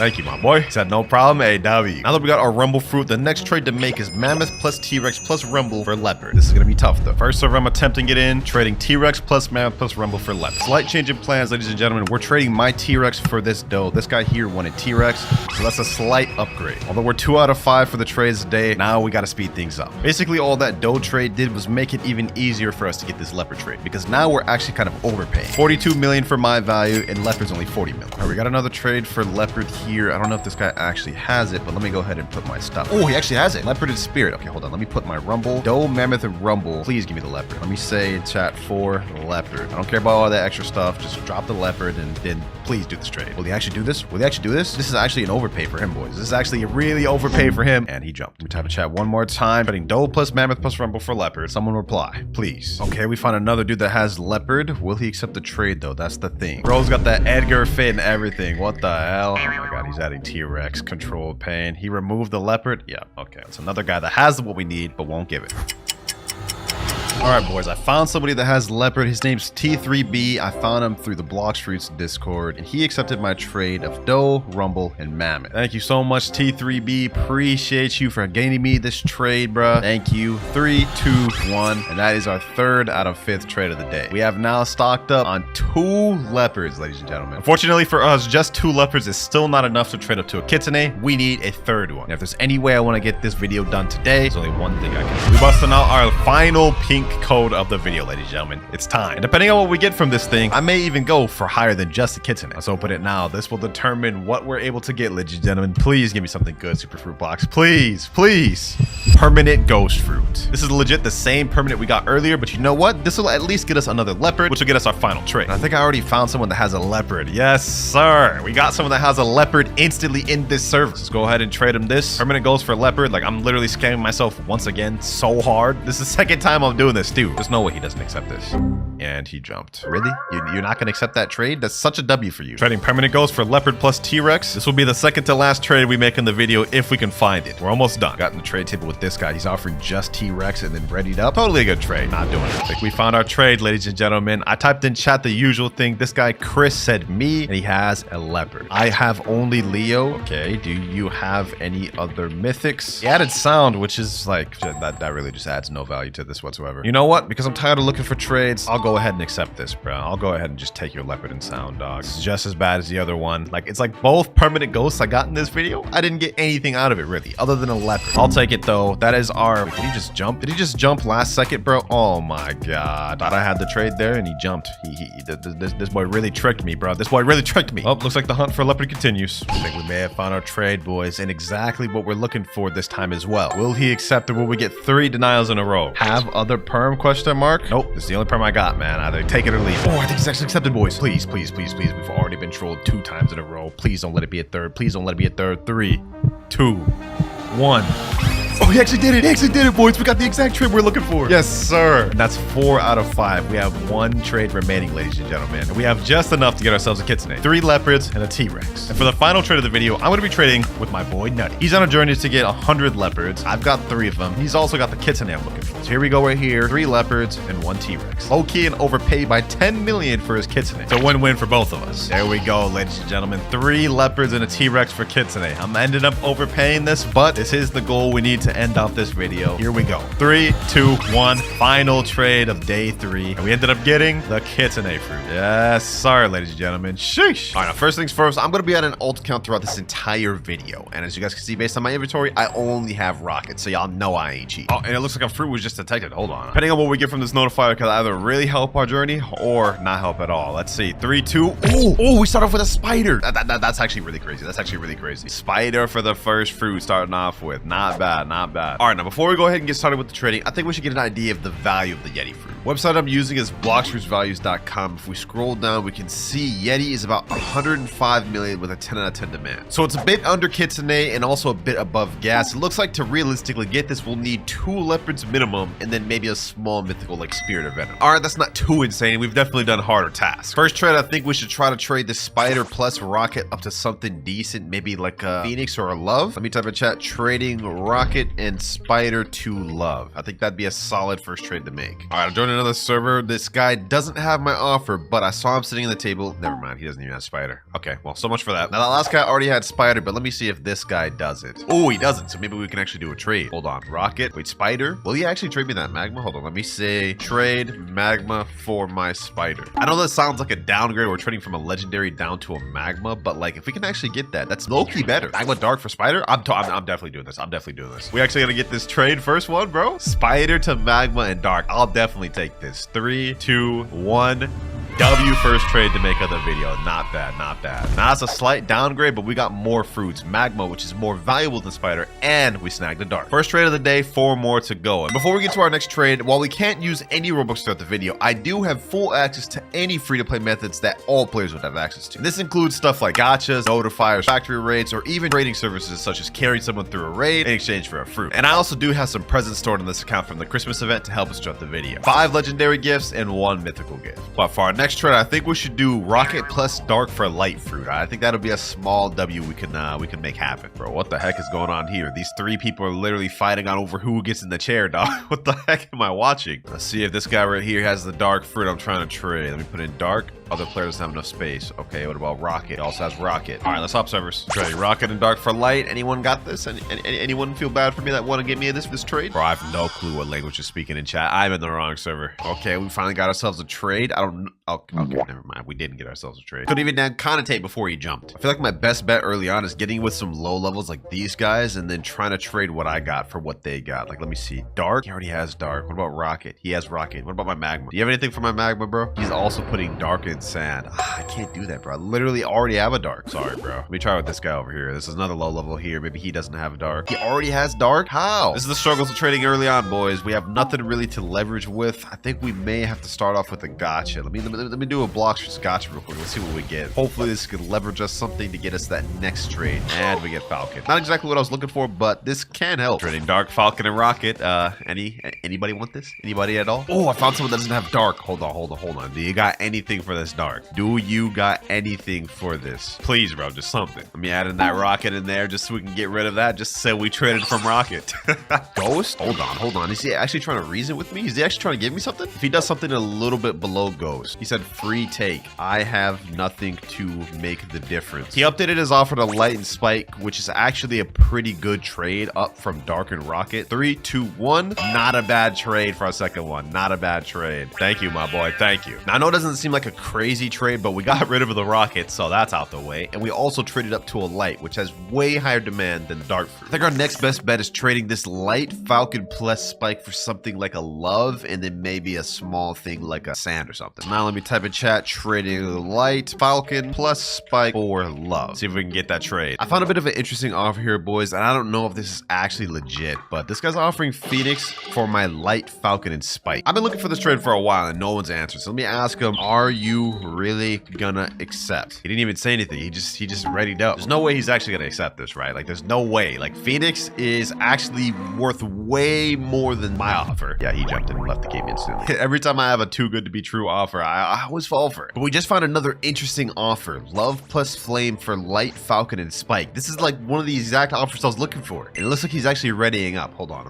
Thank you, my boy. He said, no problem, AW. Now that we got our rumble fruit, the next trade to make is mammoth plus T-Rex plus rumble for leopard. This is gonna be tough though. First server I'm attempting it in, trading T-Rex plus mammoth plus rumble for leopard. Slight change in plans, ladies and gentlemen. We're trading my T-Rex for this doe. This guy here wanted T-Rex, so that's a slight upgrade. Although we're 2 out of 5 for the trades today, now we gotta speed things up. Basically, all that doe trade did was make it even easier for us to get this leopard trade, because now we're actually kind of overpaying. 42 million for my value, and leopard's only 40 million. All right, we got another trade for leopard here. I don't know if this guy actually has it, but let me go ahead and put my stuff. Oh, he actually has it. Leopard and spirit. Okay, hold on. Let me put my rumble. Doe, mammoth, and rumble. Please give me the leopard. Let me say in chat for leopard. I don't care about all that extra stuff. Just drop the leopard and then please do this trade. Will he actually do this? Will he actually do this? This is actually an overpay for him, boys. This is actually a really overpay for him. And he jumped. Let me type in chat one more time. Trading doe plus mammoth plus rumble for leopard. Someone reply, please. Okay, we found another dude that has leopard. Will he accept the trade though? That's the thing. Bro's got that Edgar fit and everything. What the hell? Oh my god, he's adding T-Rex, control pain. He removed the leopard. Yeah, okay. It's another guy that has what we need, but won't give it. All right, boys, I found somebody that has leopard. His name's T3B. I found him through the Blox Fruits Discord, and he accepted my trade of doe, rumble, and mammoth. Thank you so much, T3B. Appreciate you for gaining me this trade, bruh. Thank you. 3, 2, 1, and that is our 3rd out of 5th trade of the day. We have now stocked up on 2 leopards, ladies and gentlemen. Unfortunately for us, just 2 leopards is still not enough to trade up to a kitsune. We need a 3rd one. And if there's any way I want to get this video done today, there's only one thing I can do. We're busting out our final pink code of the video, ladies and gentlemen. It's time. And depending on what we get from this thing, I may even go for higher than just a kitsune. Let's open it now. This will determine what we're able to get, ladies and gentlemen. Please give me something good, Super Fruit Box. Please, please. Permanent ghost fruit. This is legit the same permanent we got earlier, but you know what? This will at least get us another leopard, which will get us our final trade. And I think I already found someone that has a leopard. Yes, sir. We got someone that has a leopard instantly in this service. Let's go ahead and trade him this. Permanent ghost for leopard. Like, I'm literally scamming myself once again so hard. This is the 2nd time I'm doing this, too. There's no way he doesn't accept this. And he jumped. Really? You're not going to accept that trade? That's such a W for you. Trading permanent ghost for leopard plus T-Rex. This will be the 2nd to last trade we make in the video if we can find it. We're almost done. Got in the trade table with this guy. He's offering just T-Rex and then readied up. Totally a good trade. Not doing it. I think we found our trade, ladies and gentlemen. I typed in chat the usual thing. This guy, Chris, said me, and he has a leopard. I have only Leo. Okay. Do you have any other mythics? He added sound, which is like, that really just adds no value to this whatsoever. You know what? Because I'm tired of looking for trades, I'll go ahead and accept this, bro. I'll go ahead and just take your leopard and sound, dog. It's just as bad as the other one. Like, it's like both permanent ghosts I got in this video. I didn't get anything out of it, really, other than a leopard. I'll take it, though. That is our... Wait, did he just jump? Did he just jump last second, bro? Oh, my God. Thought I had the trade there, and he jumped. This boy really tricked me, bro. This boy really tricked me. Oh, looks like the hunt for leopard continues. I think we may have found our trade, boys, and exactly what we're looking for this time as well. Will he accept or will we get 3 denials in a row? Have other perm, question mark? Nope. This is the only perm I got, man. Either take it or leave. Oh, I think he's actually accepted, boys. Please, please, please, please. We've already been trolled 2 times in a row. Please don't let it be a 3rd. Please don't let it be a 3rd. 3, 2, 1. Oh, he actually did it. He actually did it, boys. We got the exact trade we're looking for. Yes, sir. And that's 4 out of 5. We have 1 trade remaining, ladies and gentlemen. And we have just enough to get ourselves a kitsune, 3 leopards, and a T-Rex. And for the final trade of the video, I'm going to be trading with my boy Nutty. He's on a journey to get 100 leopards. I've got 3 of them. He's also got the kitsune I'm looking for. So here we go right here. 3 leopards and 1 T-Rex. Low-key and overpaid by 10 million for his kitsune. It's a win-win for both of us. There we go, ladies and gentlemen. 3 leopards and a T-Rex for kitsune. I'm ended up overpaying this, but this is the goal we need to end off this video. Here we go. 3, 2, 1. Final trade of day 3. And we ended up getting the kitsune fruit. Yes, sorry, ladies and gentlemen. Sheesh. All right, now first things first, I'm going to be at an ult count throughout this entire video. And as you guys can see, based on my inventory, I only have rockets. So y'all know I ain't cheap. Oh, and it looks like a fruit was just detected. Hold on. Depending on what we get from this notifier, it could either really help our journey or not help at all. Let's see. 3, 2. Oh, we start off with a spider. That's actually really crazy. That's actually really crazy. Spider for the first fruit starting off with. Not bad, not bad. All right, now before we go ahead and get started with the trading, I think we should get an idea of the value of the Yeti fruit. Website I'm using is bloxfruitsvalues.com. If we scroll down, we can see Yeti is about 105 million with a 10 out of 10 demand. So it's a bit under kitsune and also a bit above gas. It looks like to realistically get this, we'll need 2 leopards minimum and then maybe a small mythical like spirit or venom. All right, that's not too insane. We've definitely done harder tasks. First trade, I think we should try to trade the spider plus rocket up to something decent, maybe like a phoenix or a love. Let me type in chat, trading rocket rocket and spider to love. I think that'd be a solid first trade to make. All right, I'm joining another server. This guy doesn't have my offer, but I saw him sitting at the table. Never mind, he doesn't even have spider. Okay, well, so much for that. Now, that last guy already had spider, but let me see if this guy does it. Oh, he doesn't, so maybe we can actually do a trade. Hold on, rocket. Wait, spider? Will he actually trade me that magma? Hold on, let me say trade magma for my spider. I know that sounds like a downgrade. We're trading from a legendary down to a magma, but like if we can actually get that, that's low-key better. Magma dark for spider? I'm definitely doing this. I'm definitely doing this. We actually gotta get this trade first one, bro. Spider to magma and dark. I'll definitely take this. 3, 2, 1. W first trade to make of the video. Not bad, not bad. Now that's a slight downgrade, but we got more fruits. Magma, which is more valuable than spider, and we snagged the dark. First trade of the day, 4 more to go. And before we get to our next trade, while we can't use any Robux throughout the video, I do have full access to any free-to-play methods that all players would have access to. This includes stuff like gachas, notifiers, factory raids, or even trading services such as carrying someone through a raid in exchange for a fruit. And I also do have some presents stored on this account from the Christmas event to help us throughout the video. 5 legendary gifts and 1 mythical gift. But for our next trade, I think we should do rocket plus dark for light fruit. I think that'll be a small W we can make happen. Bro, what the heck is going on here? These 3 people are literally fighting on over who gets in the chair, dog. What the heck am I watching? Let's see if this guy right here has the dark fruit I'm trying to trade. Let me put in dark. Other players doesn't have enough space. Okay, what about rocket? It also has rocket. All right, let's hop servers. Trade rocket and dark for light. Anyone got this? Anyone feel bad for me that want to get me this trade? Bro, I have no clue what language you're speaking in chat. I'm in the wrong server. Okay, we finally got ourselves a trade. I don't. Okay, never mind. We didn't get ourselves a trade. Couldn't even connotate before he jumped. I feel like my best bet early on is getting with some low levels like these guys and then trying to trade what I got for what they got. Like, let me see. Dark. He already has dark. What about rocket? He has rocket. What about my magma? Do you have anything for my magma, bro? He's also putting dark in sand. I can't do that, bro. I literally already have a dark. Sorry, bro. Let me try with this guy over here. This is another low level here. Maybe he doesn't have a dark. He already has dark? How? This is the struggles of trading early on, boys. We have nothing really to leverage with. I think we may have to start off with a gotcha. Let me do a Blox versus gotcha real quick. Let's see what we get. Hopefully this could leverage us something to get us that next trade. And we get Falcon. Not exactly what I was looking for, but this can help. Trading dark, Falcon, and rocket. Anybody want this? Anybody at all? Oh, I found someone that doesn't have dark. Hold on. Do you got anything for this dark? Do you got anything for this? Please, bro, just something. Let me add in that rocket in there just so we can get rid of that. Just so we traded from rocket. Ghost? Hold on. Is he actually trying to reason with me? Is he actually trying to give me something? If he does something a little bit below ghost. He said free take. I have nothing to make the difference. He updated his offer to light and spike, which is actually a pretty good trade up from dark and rocket. 3, 2, 1. Not a bad trade for our second one. Not a bad trade. Thank you, my boy. Thank you. Now, I know it doesn't seem like a crazy trade, but we got rid of the rocket, so that's out the way. And we also traded up to a light, which has way higher demand than dark fruit. I think our next best bet is trading this light Falcon plus spike for something like a love, and then maybe a small thing like a sand or something. Now let me type in chat, trading light Falcon plus spike for love. See if we can get that trade. I found a bit of an interesting offer here, boys, and I don't know if this is actually legit, but this guy's offering Phoenix for my light Falcon and spike. I've been looking for this trade for a while and no one's answered. So let me ask him, are you really gonna accept? He didn't even say anything. He just readied up. There's no way he's actually gonna accept this, right? Like, there's no way. Like, Phoenix is actually worth way more than my offer. Yeah, he jumped in and left the game instantly. Every time I have a too good to be true offer, I always fall for it. But we just found another interesting offer. Love plus flame for light Falcon and spike. This is like one of the exact offers I was looking for. And it looks like he's actually readying up. Hold on.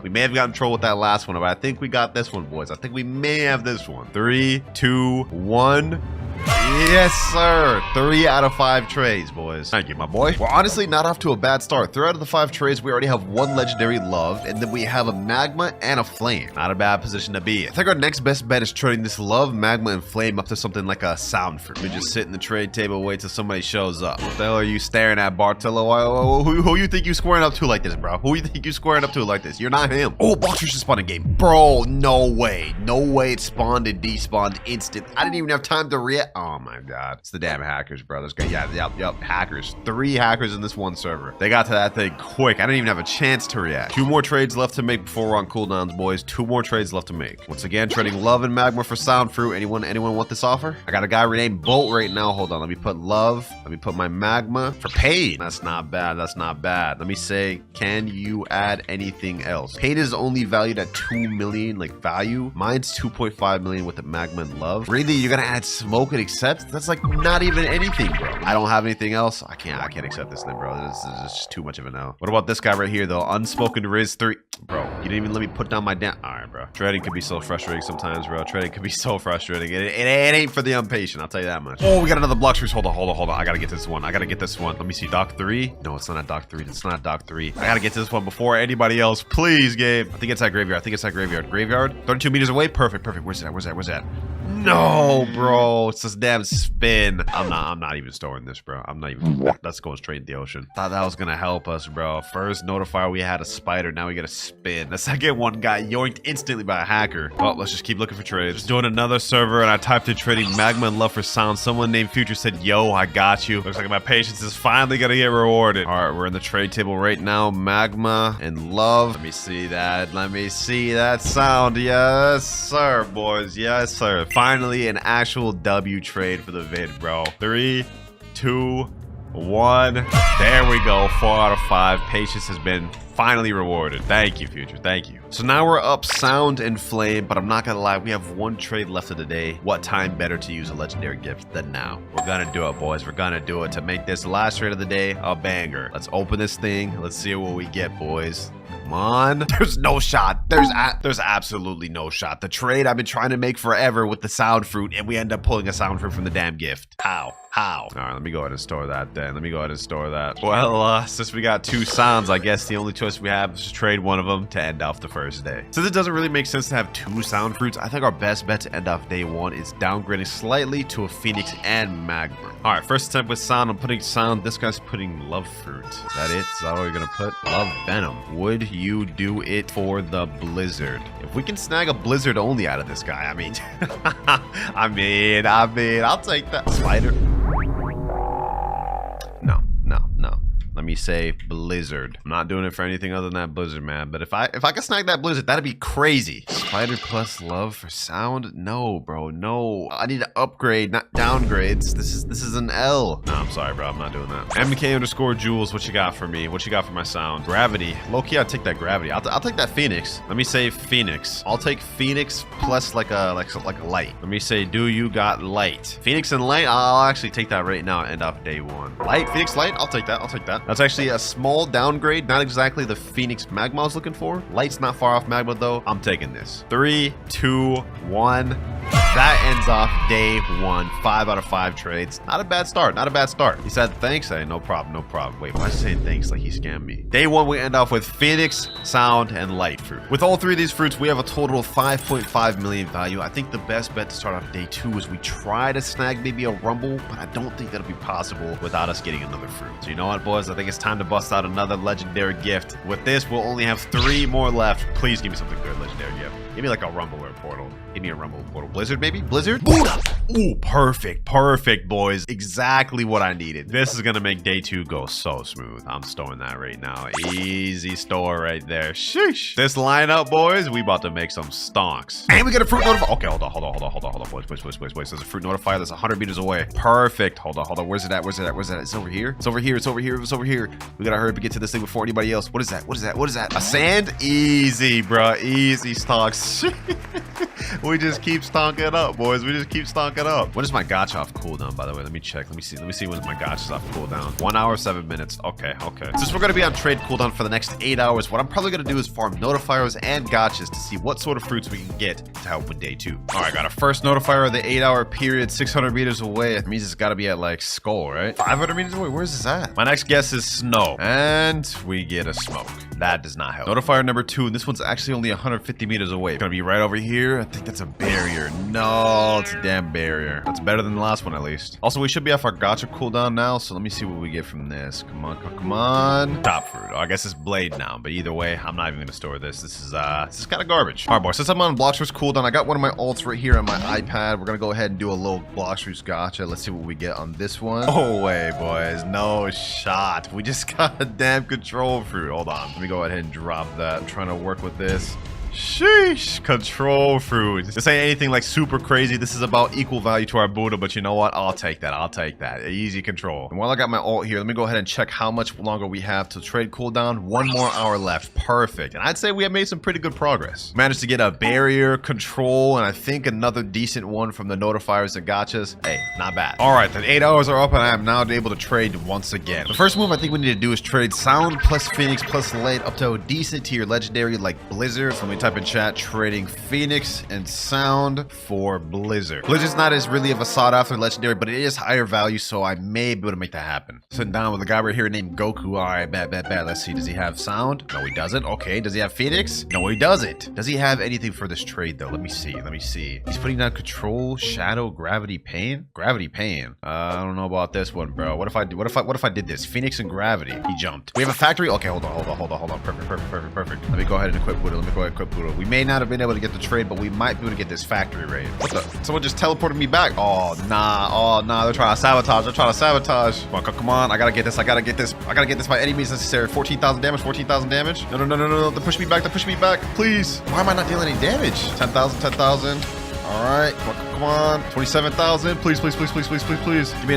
We may have gotten in trouble with that last one, but I think we got this one, boys. I think we may have this one. 3, 2, 1. Yes, sir. 3 out of 5 trades, boys. Thank you, my boy. We're honestly not off to a bad start. 3 out of the 5 trades, we already have 1 legendary love, and then we have a magma and a flame. Not a bad position to be in. I think our next best bet is trading this love, magma, and flame up to something like a sound fruit. We just sit in the trade table, wait till somebody shows up. What the hell are you staring at, Bartello? Who you think you squaring up to like this, bro? Who you think you squaring up to like this? You're not him. Oh, Blox just spawned a game. Bro, no way. No way it spawned and despawned instant. I didn't even have time to react. Oh my god. It's the damn hackers, bro. There's yep, hackers. 3 hackers in this one server. They got to that thing quick. I didn't even have a chance to react. 2 more trades left to make before we're on cooldowns, boys. 2 more trades left to make. Once again, trading love and magma for sound fruit. Anyone want this offer? I got a guy renamed Bolt right now. Hold on. Let me put love. Let me put my magma for pain. That's not bad. That's not bad. Let me say, can you add anything else? Pain is only valued at 2 million, like value. Mine's 2.5 million with the magma and love. Really, you're gonna add smoke and accept? That's like not even anything, bro. I don't have anything else. I can't accept this then, bro. This is just too much of a no. What about this guy right here, though? Unspoken Riz 3. Bro, you didn't even let me put down my damn... All right, bro. Trading can be so frustrating sometimes, bro. Trading can be so frustrating. It ain't for the impatient, I'll tell you that much. Oh, we got another Blox Riz. Hold on. I gotta get this one. Let me see. Dock 3. No, it's not at Dock 3. It's not at Dock 3. I gotta get to this one before anybody else. Please, game. I think it's at Graveyard. Graveyard. 32 meters away. Perfect. Where's that? No, bro. It's this damn spin. I'm not even storing this, bro. That's going straight in the ocean. Thought that was gonna help us, bro. First notifier, we had a spider. Now we got a spin. The second one got yoinked instantly by a hacker. Oh, let's just keep looking for trades. Just doing another server, and I typed in trading magma and love for sound. Someone named Future said, yo, I got you. Looks like my patience is finally gonna get rewarded. All right, we're in the trade table right now. Magma and love. Let me see that sound. Yes, sir, boys. Yes, sir. Finally, an actual W trade for the vid, bro. 3, 2, 1. There we go. 4 out of 5. Patience has been finally rewarded. Thank you, Future. Thank you. So now we're up sound and flame, but I'm not gonna lie, we have one trade left of the day. What time better to use a legendary gift than now? We're gonna do it, boys. We're gonna do it to make this last trade of the day a banger. Let's open this thing. Let's see what we get, boys. Come on. There's no shot. There's absolutely no shot. The trade I've been trying to make forever with the sound fruit, and we end up pulling a sound fruit from the damn gift. How? All right, let me go ahead and store that then. Well, since we got 2 sounds, I guess the only choice we have is to trade one of them to end off the first day. Since it doesn't really make sense to have 2 sound fruits, I think our best bet to end off day 1 is downgrading slightly to a Phoenix and Magma. All right, first attempt with sound. I'm putting sound. This guy's putting love fruit. Is that it? Is that what we're gonna put? Love venom. Would you do it for the blizzard? If we can snag a blizzard only out of this guy, I mean, I'll take that. Spider. No. Let me say blizzard. I'm not doing it for anything other than that blizzard, man. But if I can snag that blizzard, that'd be crazy. Spider plus love for sound? No, bro, no. I need to upgrade, not downgrades. This is an L. No, I'm sorry, bro. I'm not doing that. MK_Jules, what you got for me? What you got for my sound? Gravity. Low-key, I'll take that gravity. I'll take that Phoenix. Let me say Phoenix. I'll take Phoenix plus like a light. Let me say, do you got light? Phoenix and light? I'll actually take that right now and end off day 1. Light, Phoenix light? I'll take that. That's actually a small downgrade. Not exactly the Phoenix Magma I was looking for. Light's not far off Magma, though. I'm taking this. 3, 2, 1. That ends off day 1. 5 out of 5 trades. Not a bad start. He said, thanks. Hey, no problem. Wait, why is he saying thanks like he scammed me? Day 1, we end off with Phoenix, Sound, and Light Fruit. With all 3 of these fruits, we have a total of 5.5 million value. I think the best bet to start off day 2 is we try to snag maybe a Rumble, but I don't think that'll be possible without us getting another fruit. So you know what, boys? I think it's time to bust out another legendary gift. With this, we'll only have 3 more left. Please give me something good, legendary gift. Give me like a Rumble or a Portal. Give me a Rumble or Portal. Blizzard, maybe? Blizzard? Ooh, perfect, boys. Exactly what I needed. This is gonna make day 2 go so smooth. I'm storing that right now. Easy store right there. Sheesh. This lineup, boys, we about to make some stonks. And we get a fruit notifier. Okay, hold on, boys. There's a fruit notifier that's 100 meters away. Perfect. Hold on. Where's it at? It's over here. It's over here. We gotta hurry up and get to this thing before anybody else. What is that? A sand? Easy, bro. Easy stonks. We just keep stonking up, boys. When is my gacha off cooldown, by the way? Let me check. Let me see when my gacha's off cooldown. 1 hour, 7 minutes. Okay. Since we're gonna be on trade cooldown for the next 8 hours, what I'm probably gonna do is farm notifiers and gachas to see what sort of fruits we can get to help with day 2. All right, got a first notifier of the 8-hour period, 600 meters away. It means it's gotta be at like Skull, right? 500 meters away. Where's this at? My next guess is Snow, and we get a smoke. That does not help. Notifier number 2, and this one's actually only 150 meters away. It's gonna be right over here. I think that's a barrier. No, it's a damn barrier. That's better than the last one, at least. Also, we should be off our gacha cooldown now, so let me see what we get from this. Come on. Top fruit. Oh, I guess it's blade now, but either way, I'm not even gonna store this. This is kind of garbage. All right, boys, since I'm on Blox cooldown, I got one of my ults right here on my iPad. We're gonna go ahead and do a little Blox gacha. Let's see what we get on this one. Oh, wait, boys. No shot. We just got a damn control fruit. Hold on. Let me go ahead and drop that. I'm trying to work with this. Sheesh. Control fruit. This ain't anything like super crazy. This is about equal value to our Buddha, but you know what? I'll take that. I'll take that. Easy control. And while I got my ult here, let me go ahead and check how much longer we have to trade cooldown. 1 more hour left. Perfect. And I'd say we have made some pretty good progress. Managed to get a barrier, control, and I think another decent one from the notifiers and gotchas. Hey, not bad. All right, the 8 hours are up and I am now able to trade once again. The first move I think we need to do is trade sound plus Phoenix plus light up to a decent tier legendary like Blizzard. So let me type in chat, trading Phoenix and sound for Blizzard. Blizzard's not as really of a sought after legendary, but it is higher value, so I may be able to make that happen. Sitting down with a guy right here named Goku. All right, bad. Let's see. Does he have sound? No, he doesn't. Okay. Does he have Phoenix? No, he doesn't. Does he have anything for this trade though? Let me see. He's putting down control, shadow, gravity, pain. Gravity, pain. I don't know about this one, bro. What if I did this? Phoenix and gravity. He jumped. We have a factory. Okay, hold on. Perfect. Let me go ahead and equip Buddha. We may not have been able to get the trade, but we might be able to get this factory raid. What the? Someone just teleported me back. Oh nah. They're trying to sabotage. Come on. I gotta get this by any means necessary. 14,000 damage. No. They push me back. Please. Why am I not dealing any damage? 10,000. All right, come on. 27,000. Please. Give me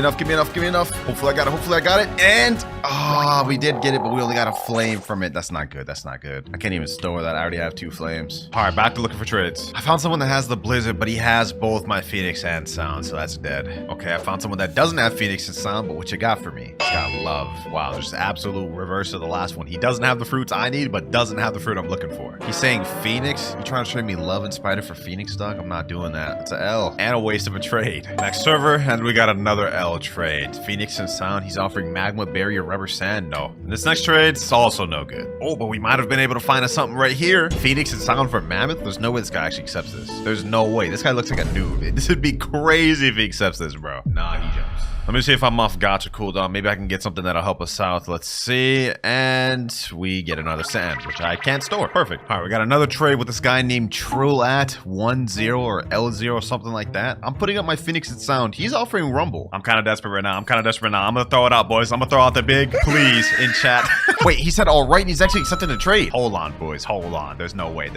enough. Hopefully I got it. And we did get it, but we only got a flame from it. That's not good. I can't even store that. I already have 2 flames. All right, back to looking for trades. I found someone that has the Blizzard, but he has both my Phoenix and sound, so that's dead. Okay, I found someone that doesn't have Phoenix and sound, but what you got for me? He's got love. Wow, there's absolute reverse of the last one. He doesn't have the fruits I need, but doesn't have the fruit I'm looking for. He's saying Phoenix. You trying to trade me love and spider for Phoenix, dog? I'm not doing that. It's an L and a waste of a trade. Next server, and we got another L trade. Phoenix and sound. He's offering magma, barrier, rubber, sand. No. And this next trade's also no good. Oh, but we might have been able to find us something right here. Phoenix and sound for mammoth. There's no way this guy actually accepts this. There's no way. This guy looks like a noob. This would be crazy if he accepts this, bro. Nah, he jumps. Let me see if I'm off gotcha cooldown. Maybe I can get something that'll help us out. Let's see. And we get another sand, which I can't store. Perfect. All right, we got another trade with this guy named Trillat10 or L0, something like that. I'm putting up my Phoenix and sound. He's offering Rumble. I'm kind of desperate right now. I'm going to throw it out, boys. I'm going to throw out the big please in chat. Wait, he said all right, and he's actually accepting the trade. Hold on, boys. Hold on. There's no way.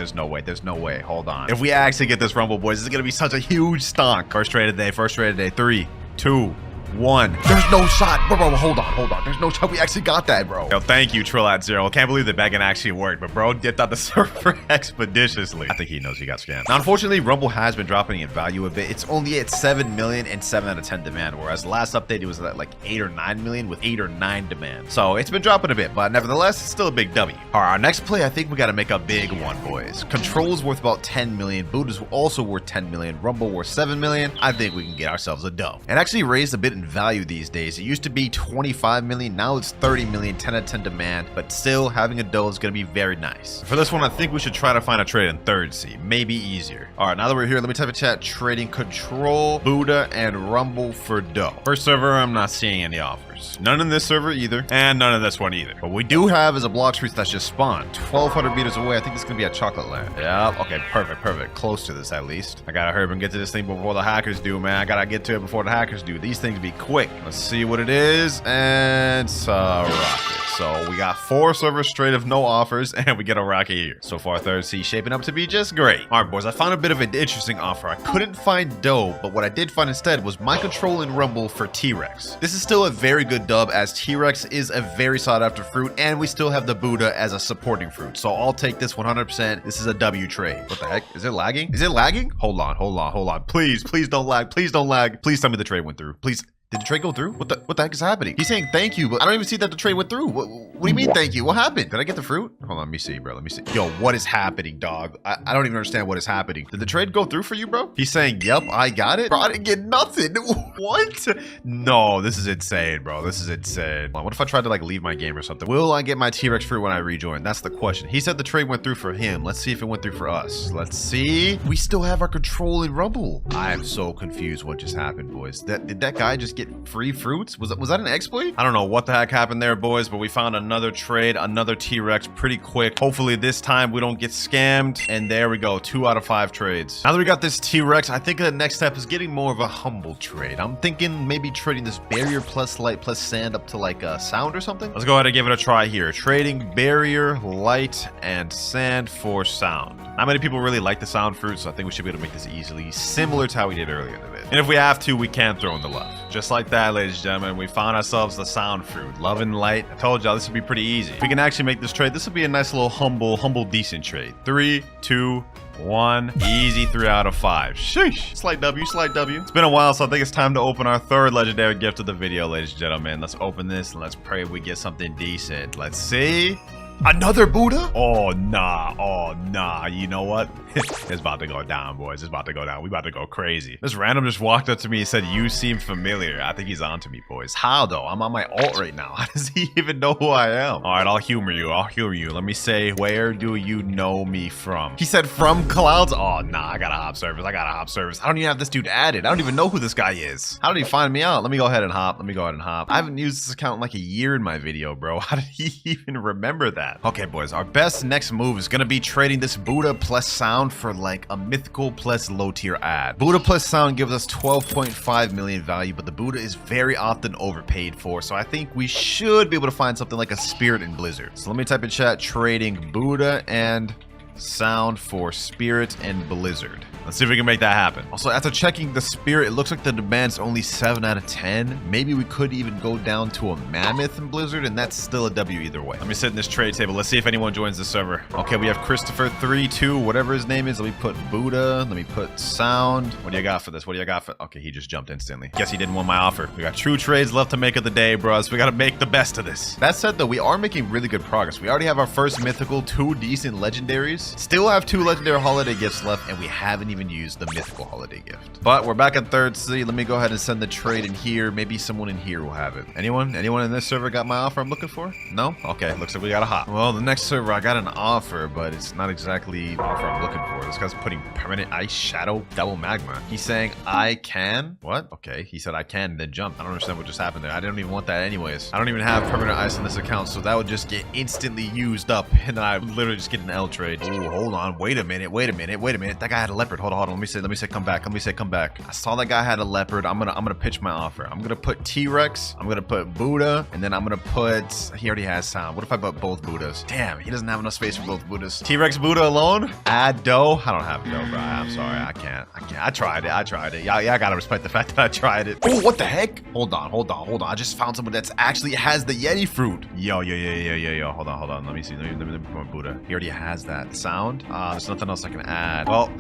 Hold on. If we actually get this Rumble, boys, this is going to be such a huge stonk. First trade of the day. 3, 2, 1. There's no shot. Bro, hold on. There's no shot. We actually got that, bro. Yo, thank you, Trillat0. Can't believe the backend actually worked, but bro dipped out the server expeditiously. I think he knows he got scammed. Now, unfortunately, Rumble has been dropping in value a bit. It's only at 7 million and 7 out of 10 demand, whereas the last update, it was at like 8 or 9 million with 8 or 9 demand. So it's been dropping a bit, but nevertheless, it's still a big W. All right, our next play, I think we got to make a big one, boys. Control's worth about 10 million. Buddha's also worth 10 million. Rumble worth 7 million. I think we can get ourselves a dough. It actually raised a bit in value these days. It used to be 25 million, now it's 30 million, 10 out of 10 demand, but still having a dough is going to be very nice. For this one, I think we should try to find a trade in 3rd C, maybe easier. All right, now that we're here, let me type in chat, trading Control, Buddha, and Rumble for dough. First server, I'm not seeing any offers. None in this server either, and none in this one either. What we do have is a Blox fruit that's just spawned 1,200 meters away. I think it's going to be at Chocolate Land. Yeah, okay, perfect. Close to this at least. I got to hurry up and get to this thing before the hackers do, man. I got to get to it before the hackers do. These things be quick. Let's see what it is, and it's a rocket. So we got 4 servers straight of no offers, and we get a rocket here. So far, 3rd C shaping up to be just great. All right, boys, I found a bit of an interesting offer. I couldn't find dough, but what I did find instead was my control and Rumble for T-Rex. This is still a very good dub, as T-Rex is a very sought after fruit, and we still have the Buddha as a supporting fruit. So I'll take this 100%. This is a W trade. What the heck? Is it lagging? Hold on. Please don't lag. Please tell me the trade went through. Please. Did the trade go through? What the heck is happening? He's saying thank you, but I don't even see that the trade went through. What do you mean thank you? What happened? Did I get the fruit? Hold on, let me see, bro. Let me see. Yo, what is happening, dog? I don't even understand what is happening. Did the trade go through for you, bro? He's saying, yep, I got it. Bro, I didn't get nothing. What? No, this is insane, bro. This is insane. What if I tried to like leave my game or something? Will I get my T-Rex fruit when I rejoin? That's the question. He said the trade went through for him. Let's see if it went through for us. Let's see. We still have our control in Rumble. I am so confused what just happened, boys. Did that guy just get get free fruits? Was that an exploit? I don't know what the heck happened there, boys, but we found another trade, another T-Rex pretty quick. Hopefully this time we don't get scammed. And there we go, 2 out of 5 trades. Now that we got this T-Rex, I think the next step is getting more of a humble trade. I'm thinking maybe trading this barrier plus light plus sand up to like a sound or something. Let's go ahead and give it a try here. Trading barrier, light, and sand for sound. Not many people really like the sound fruit, so I think we should be able to make this easily, similar to how we did earlier in the video. And if we have to, we can throw in the love. Just like that, ladies and gentlemen, we found ourselves the sound fruit. Love and light. I told y'all this would be pretty easy. If we can actually make this trade, this would be a nice little humble, decent trade. 3, 2, 1. Easy 3 out of 5. Sheesh. Slight W, slight W. It's been a while, so I think it's time to open our third legendary gift of the video, ladies and gentlemen. Let's open this and let's pray we get something decent. Let's see. Another Buddha? Oh, nah. You know what? It's about to go down, boys. It's about to go down. We about to go crazy. This random just walked up to me and said, "You seem familiar." I think he's on to me, boys. How, though? I'm on my alt right now. How does he even know who I am? All right, I'll humor you. Let me say, where do you know me from? He said, from Clouds? Oh, nah. I got a hop service. I don't even have this dude added. I don't even know who this guy is. How did he find me out? Let me go ahead and hop. I haven't used this account in like a year in my video, bro. How did he even remember that? Okay, boys. Our best next move is going to be trading this Buddha plus sound for like a mythical plus low tier ad. Buddha plus sound gives us 12.5 million value, but the Buddha is very often overpaid for, so I think we should be able to find something like a spirit in Blizzard. So let me type in chat, trading Buddha and sound for spirit and Blizzard. Let's see if we can make that happen. Also, after checking the spirit, it looks like the demand's only 7 out of 10. Maybe we could even go down to a mammoth in Blizzard, and that's still a W either way. Let me sit in this trade table. Let's see if anyone joins the server. Okay, we have Christopher 32, whatever his name is. Let me put Buddha. Let me put sound. What do you got for this? Okay, he just jumped instantly. Guess he didn't want my offer. We got 2 trades left to make of the day, bros. We got to make the best of this. That said, though, we are making really good progress. We already have our first mythical, 2 decent legendaries. Still have 2 legendary holiday gifts left, and we haven't even used the mythical holiday gift. But we're back at third city. Let me go ahead and send the trade in here. Maybe someone in here will have it. Anyone in this server got my offer I'm looking for? No? Okay, looks like we got a hop. Well, the next server I got an offer, but it's not exactly the offer I'm looking for. This guy's putting permanent ice shadow double magma. He's saying I can. What? Okay, he said I can, then jump. I don't understand what just happened there. I didn't even want that anyways. I don't even have permanent ice on this account, so that would just get instantly used up, and then I literally just get an L trade. Oh, hold on. Wait a minute. That guy had a leopard. Hold on. Let me say come back. I saw that guy had a leopard. I'm gonna pitch my offer. I'm gonna put T-Rex. I'm gonna put Buddha, and then I'm gonna put. He already has sound. What if I put both Buddhas? Damn, he doesn't have enough space for both Buddhas. T-Rex Buddha alone. Add dough. I don't have dough, bro. I'm sorry. I can't. I tried it. Y'all gotta respect the fact that I tried it. Oh, what the heck? Hold on. I just found someone that's actually has the Yeti fruit. Yo. Hold on. Let me see. Let me put my Buddha. He already has that sound. There's nothing else I can add. Well,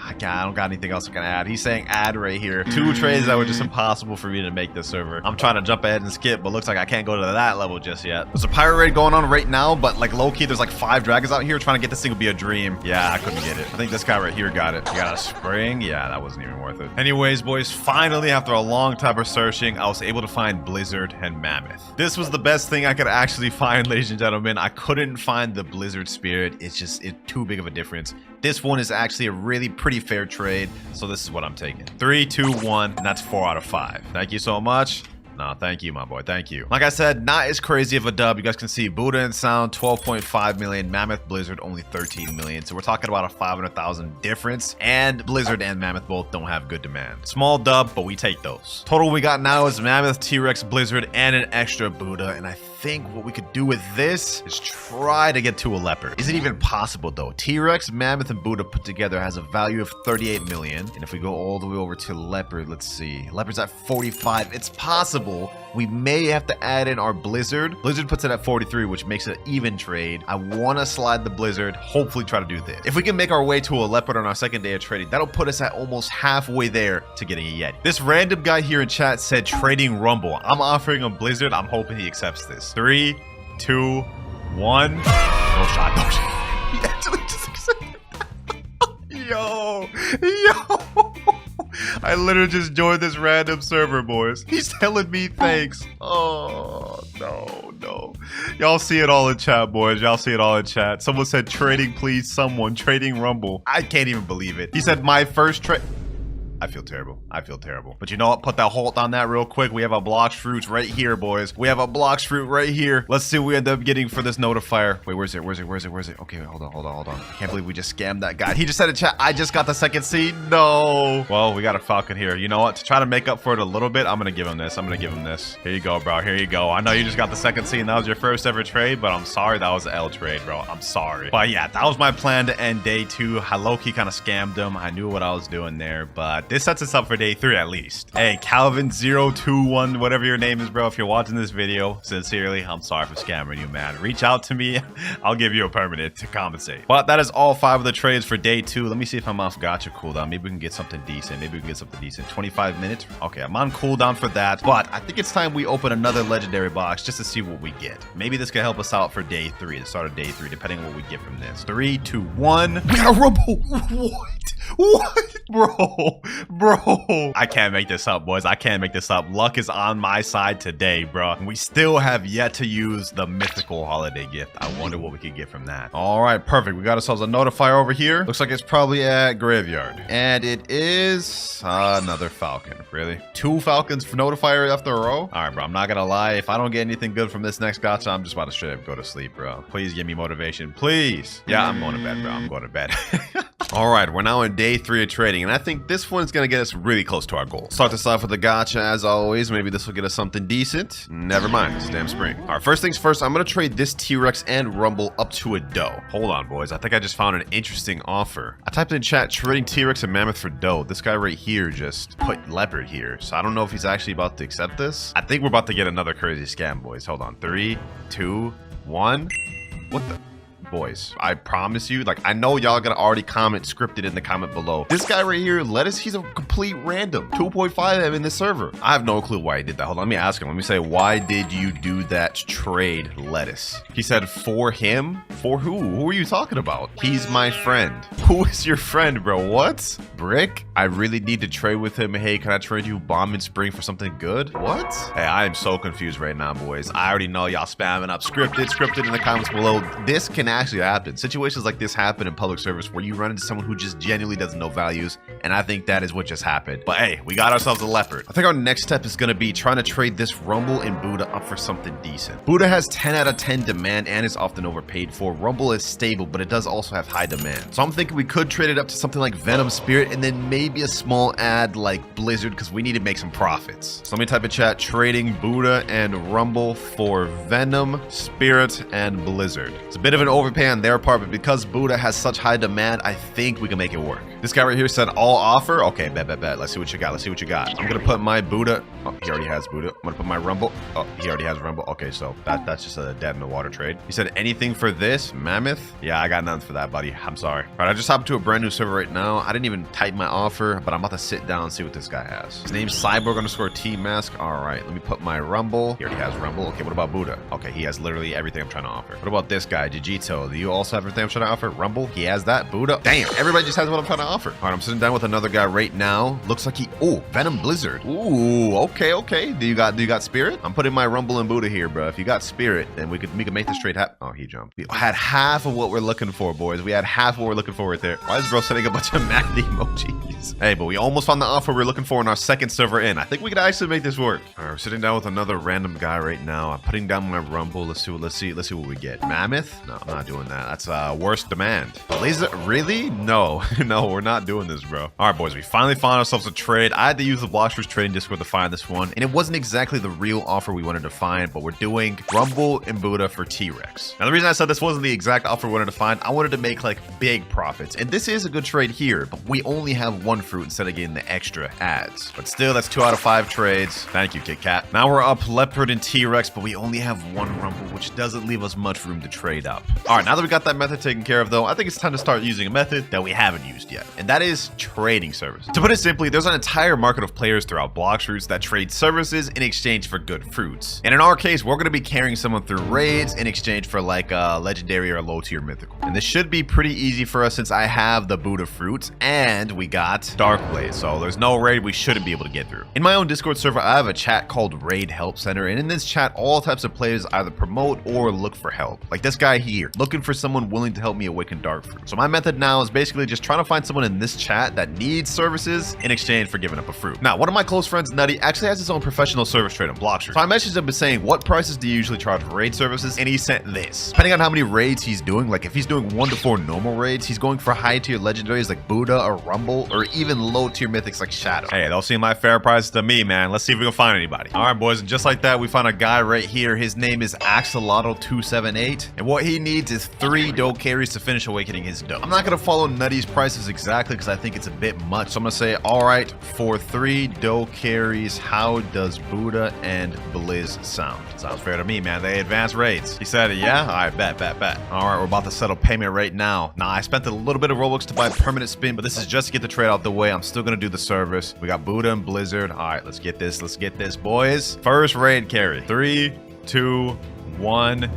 I don't got anything else I can add. He's saying add right here. 2 trades that were just impossible for me to make this server. I'm trying to jump ahead and skip, but looks like I can't go to that level just yet. There's a pirate raid going on right now, but like low-key, there's like 5 dragons out here. Trying to get this thing would be a dream. Yeah, I couldn't get it. I think this guy right here got it. He got a spring. Yeah, that wasn't even worth it. Anyways, boys, finally, after a long time of searching, I was able to find Blizzard and Mammoth. This was the best thing I could actually find, ladies and gentlemen. I couldn't find the Blizzard spirit. It's too big of a difference. This one is actually a really pretty fair trade, so this is what I'm taking. 3, 2, 1, and that's 4 out of 5. Thank you so much. No, thank you, my boy. Thank you. Like I said, not as crazy of a dub. You guys can see Buddha and Sound, 12.5 million. Mammoth Blizzard, only 13 million. So we're talking about a 500,000 difference. And Blizzard and Mammoth both don't have good demand. Small dub, but we take those. Total we got now is Mammoth, T-Rex, Blizzard, and an extra Buddha. And I think what we could do with this is try to get to a Leopard. Is it even possible, though? T-Rex, Mammoth, and Buddha put together has a value of 38 million. And if we go all the way over to Leopard, let's see. Leopard's at 45. It's possible. We may have to add in our Blizzard. Blizzard puts it at 43, which makes it an even trade. I want to slide the Blizzard, hopefully try to do this. If we can make our way to a Leopard on our second day of trading, that'll put us at almost halfway there to getting a Yeti. This random guy here in chat said trading Rumble. I'm offering him Blizzard. I'm hoping he accepts this. 3, 2, 1. No shot. He actually just accepted that. Yo. I literally just joined this random server, boys. He's telling me thanks. Oh, no. Y'all see it all in chat, boys. Y'all see it all in chat. Someone said trading, please. Someone trading Rumble. I can't even believe it. He said my first trade. I feel terrible. I feel terrible. But you know what? Put that hold on that real quick. We have a Blox fruits right here, boys. We have a Blox fruit right here. Let's see what we end up getting for this notifier. Wait, where's it? Where's it? Where's it? Where's it? Okay, hold on. I can't believe we just scammed that guy. He just said in chat, I just got the second seed. No. Well, we got a falcon here. You know what? To try to make up for it a little bit, I'm gonna give him this. Here you go, bro. Here you go. I know you just got the second seed and that was your first ever trade, but I'm sorry that was an L trade, bro. I'm sorry. But yeah, that was my plan to end day 2. I low-key kind of scammed him. I knew what I was doing there, but this sets us up for day 3 at least. Hey, Calvin021, whatever your name is, bro. If you're watching this video, sincerely, I'm sorry for scamming you, man. Reach out to me. I'll give you a permanent to compensate. But that is all 5 of the trades for day 2. Let me see if I'm off gacha cooldown. Maybe we can get something decent. 25 minutes. Okay, I'm on cooldown for that, but I think it's time we open another legendary box just to see what we get. Maybe this could help us out for day 3, the start of day 3, depending on what we get from this. 3, 2, 1. We got a rumble. What? Bro. I can't make this up, boys. I can't make this up. Luck is on my side today, bro. We still have yet to use the mythical holiday gift. I wonder what we could get from that. All right, perfect. We got ourselves a notifier over here. Looks like it's probably at graveyard. And it is another falcon. Really? 2 falcons for notifier after a row? All right, bro. I'm not gonna lie. If I don't get anything good from this next gacha, I'm just about to straight up go to sleep, bro. Please give me motivation. Please. Yeah, I'm going to bed, bro. I'm going to bed. All right, we're now in day 3 of trading, and I think this one's gonna get us really close to our goal. Start this off with the gacha as always. Maybe this will get us something decent. Never mind, it's damn spring. All right, first things first, I'm gonna trade this T-Rex and Rumble up to a dough. Hold on, boys. I think I just found an interesting offer. I typed in chat, trading T-Rex and Mammoth for dough. This guy right here just put Leopard here, so I don't know if he's actually about to accept this. I think we're about to get another crazy scam, boys. Hold on, 3, 2, 1. What the? Boys, I promise you, like, I know y'all gonna already comment scripted in the comment below. This guy right here, Lettuce, he's a complete random. 2.5 M in this server. I have no clue why he did that. Hold on, let me ask him. Let me say, why did you do that trade, Lettuce? He said, for him? For who? Who are you talking about? He's my friend. Who is your friend, bro? What? Brick? I really need to trade with him. Hey, can I trade you Bomb in Spring for something good? What? Hey, I am so confused right now, boys. I already know y'all spamming up scripted in the comments below. This can actually happen. Situations like this happen in public service where you run into someone who just genuinely doesn't know values, and I think that is what just happened. But hey, we got ourselves a Leopard. I think our next step is going to be trying to trade this Rumble and Buddha up for something decent. Buddha has 10 out of 10 demand and is often overpaid for. Rumble is stable, but it does also have high demand. So I'm thinking we could trade it up to something like Venom Spirit and then maybe a small ad like Blizzard because we need to make some profits. So let me type in chat, trading Buddha and Rumble for Venom, Spirit, and Blizzard. It's a bit of an overpay on their part, but because Buddha has such high demand, I think we can make it work. This guy right here said all offer. Okay, bet. Let's see what you got. I'm gonna put my Buddha. Oh, he already has Buddha. I'm gonna put my Rumble. Oh, he already has Rumble. Okay, so that's just a dead in the water trade. He said anything for this Mammoth. Yeah, I got nothing for that, buddy. I'm sorry. All right, I just hopped to a brand new server right now. I didn't even type my offer, but I'm about to sit down and see what this guy has. His name's Cyborg_T-Mask. All right, let me put my Rumble. He already has Rumble. Okay, what about Buddha? Okay, he has literally everything I'm trying to offer. What about this guy, Jujito? Do you also have everything I'm trying to offer? Rumble, he has that. Buddha, damn, everybody just has what I'm trying to offer. All right, I'm sitting down with another guy right now. Looks like Venom Blizzard. Ooh, okay. Do you got Spirit? I'm putting my Rumble and Buddha here, bro. If you got Spirit, then we could make this trade happen. Oh, he jumped. We had half of what we're looking for, boys. We had half of what we're looking for right there. Why is bro sending a bunch of mad emojis? Hey, but we almost found the offer we're looking for in our second server in. I think we could actually make this work. All right, we're sitting down with another random guy right now. I'm putting down my Rumble. Let's see what we get. Mammoth? No, I'm not doing that. That's worst demand. Blazer? Really? No, we're not doing this, bro. All right, boys, we finally found ourselves a trade. I had to use the Blox trading Discord to find this one, and it wasn't exactly the real offer we wanted to find, but we're doing Rumble and Buddha for T-Rex. Now, the reason I said this wasn't the exact offer we wanted to find, I wanted to make like big profits, and this is a good trade here, but we only have 1 fruit instead of getting the extra ads. But still, that's 2 out of 5 trades. Thank you, Kit Kat. Now we're up Leopard and T-Rex, but we only have 1 Rumble, which doesn't leave us much room to trade up. All right, now that we got that method taken care of, though, I think it's time to start using a method that we haven't used yet, and that is trading services. To put it simply, there's an entire market of players throughout Blox fruits that trade services in exchange for good fruits. And in our case, we're going to be carrying someone through raids in exchange for like a legendary or low tier mythical. And this should be pretty easy for us since I have the Buddha fruits and we got Dark Blaze. So there's no raid we shouldn't be able to get through. In my own Discord server, I have a chat called Raid Help Center. And in this chat, all types of players either promote or look for help. Like this guy here. looking for someone willing to help me awaken dark fruit. So my method now is basically just trying to find someone in this chat that needs services in exchange for giving up a fruit. Now, one of my close friends, Nutty, actually has his own professional service trade on Blox. So I messaged him saying, what prices do you usually charge for raid services? And he sent this. Depending on how many raids he's doing, like if he's doing 1 to 4 normal raids, he's going for high tier legendaries like Buddha or Rumble, or even low tier mythics like Shadow. Hey, those seem like fair prices to me, man. Let's see if we can find anybody. All right, boys, and just like that, we found a guy right here. His name is Axolotl278, and what he needs is 3 dough carries to finish awakening his dough. I'm not gonna follow Nutty's prices exactly because I think it's a bit much, so I'm gonna say, all right, for 3 dough carries, how does Buddha and Blizz sound? Sounds fair to me, man. They advance raids. He said, yeah? All right, bet. All right, we're about to settle payment right now. Now, I spent a little bit of Robux to buy permanent spin, but this is just to get the trade out the way. I'm still gonna do the service. We got Buddha and Blizzard. All right, let's get this, boys. First raid carry. 3, 2, 1.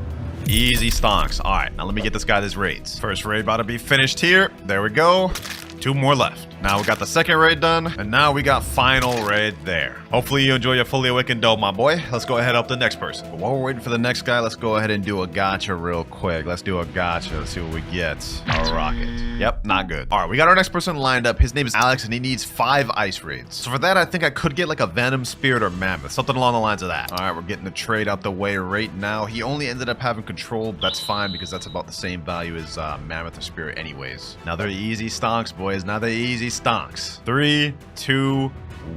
Easy stonks. All right, now let me get this guy his raids. First raid about to be finished here. There we go. 2 more left. Now we got the second raid done, and now we got final raid there. Hopefully you enjoy your fully awakened dough, my boy. Let's go ahead and help the next person. But while we're waiting for the next guy, let's go ahead and do a gotcha real quick. Let's do a gotcha. Let's see what we get. A rocket. Yep, not good. All right, we got our next person lined up. His name is Alex, and he needs 5 ice raids. So for that, I think I could get like a Venom Spirit or Mammoth, something along the lines of that. All right, we're getting the trade out the way right now. He only ended up having control. That's fine because that's about the same value as Mammoth or Spirit anyways. Now they're easy stonks, boys. Now they're easy stonks. 3, 2,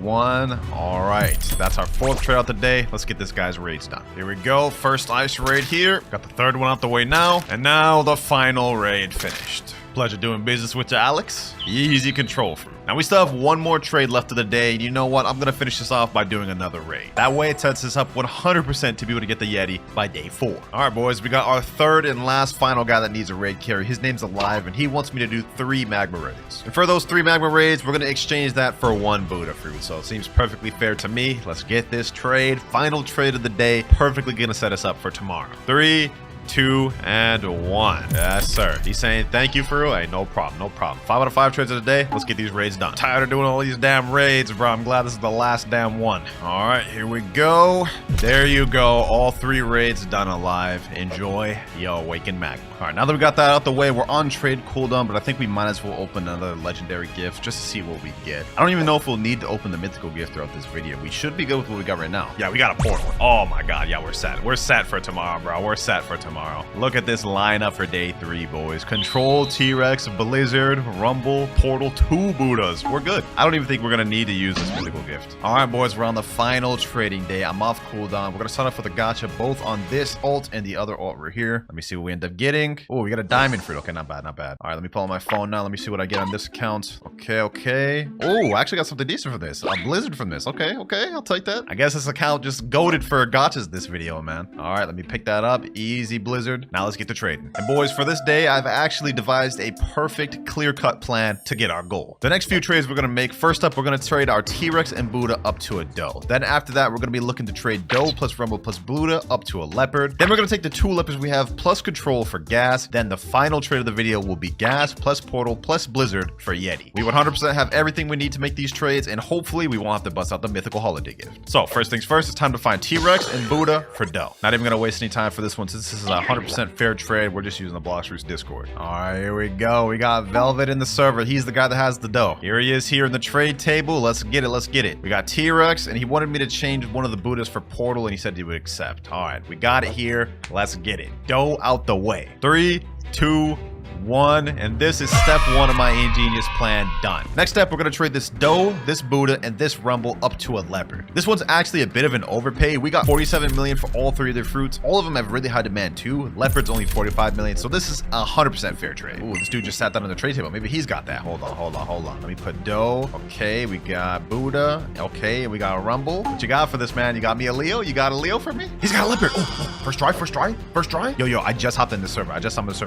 1. All right, that's our 4th trade out the day. Let's get this guy's raids done. Here we go. First ice raid here. Got the 3rd one out the way now. And now the final raid finished. Pleasure doing business with you, Alex. Easy control fruit. Now we still have 1 more trade left of the day, and you know what? I'm gonna finish this off by doing another raid. That way it sets us up 100% to be able to get the Yeti by day 4. All right, boys, we got our 3rd and last final guy that needs a raid carry. His name's Alive, and he wants me to do 3 magma raids. And for those 3 magma raids, we're gonna exchange that for 1 Buddha fruit. So it seems perfectly fair to me. Let's get this trade. Final trade of the day. Perfectly gonna set us up for tomorrow. 3, 2, and 1. Yes, sir. He's saying thank you for real. Hey, no problem, no problem. 5 out of 5 trades of the day. Let's get these raids done. Tired of doing all these damn raids, bro. I'm glad this is the last damn one. All right, here we go. There you go. All 3 raids done alive. Enjoy your awakened magma. All right, now that we got that out the way, we're on trade cooldown, but I think we might as well open another legendary gift just to see what we get. I don't even know if we'll need to open the mythical gift throughout this video. We should be good with what we got right now. Yeah, we got a portal. Oh my god, yeah, we're set. We're set for tomorrow, bro. We're set for tomorrow. Look at this lineup for day 3, boys. Control, T-Rex, Blizzard, Rumble, Portal, 2 Buddhas. We're good. I don't even think we're gonna need to use this mythical gift. All right, boys, we're on the final trading day. I'm off cooldown. We're gonna start off with a gotcha both on this alt and the other alt right here. Let me see what we end up getting. Oh, we got a diamond fruit. Okay, not bad, not bad. All right, let me pull out my phone now. Let me see what I get on this account. Okay. Oh, I actually got something decent for this. A Blizzard from this. Okay, I'll take that. I guess this account just goated for gotchas this video, man. All right, let me pick that up. Easy Blizzard. Now let's get to trading. And boys, for this day, I've actually devised a perfect clear-cut plan to get our goal. The next few trades we're gonna make, first up, we're gonna trade our T-Rex and Buddha up to a doe. Then after that, we're gonna be looking to trade doe plus Rumble plus Buddha up to a leopard. Then we're gonna take the 2 leopards we have plus control for gas. Then the final trade of the video will be gas plus portal plus blizzard for Yeti. We 100% have everything we need to make these trades, and hopefully we won't have to bust out the mythical holiday gift. So first things first, it's time to find T-Rex and Buddha for doe. Not even gonna waste any time for this one since this is a 100% fair trade. We're just using the Blox Discord. All right, here we go. We got Velvet in the server. He's the guy that has the dough. Here he is here in the trade table. Let's get it. We got T-Rex, and he wanted me to change one of the Buddhas for portal, and he said he would accept. All right, we got it here. Let's get it. Dough out the way. 3, 2, 1, and this is step 1 of my ingenious plan done. Next step, we're gonna trade this doe, this Buddha, and this Rumble up to a leopard. This one's actually a bit of an overpay. We got 47 million for all 3 of their fruits. All of them have really high demand too. Leopard's only 45 million, so this is 100% fair trade. Ooh, this dude just sat down on the trade table. Maybe he's got that. Hold on. Let me put doe. Okay, we got Buddha. Okay, we got a Rumble. What you got for this, man? You got me a Leo? You got a Leo for me? He's got a leopard. Oh, first try. Yo, I just hopped in the server.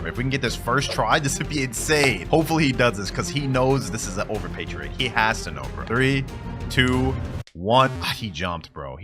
If we can get this first try, this would be insane. Hopefully he does this because he knows this is an overpay trade. He has to know, bro. 3, 2, 1. He jumped, bro.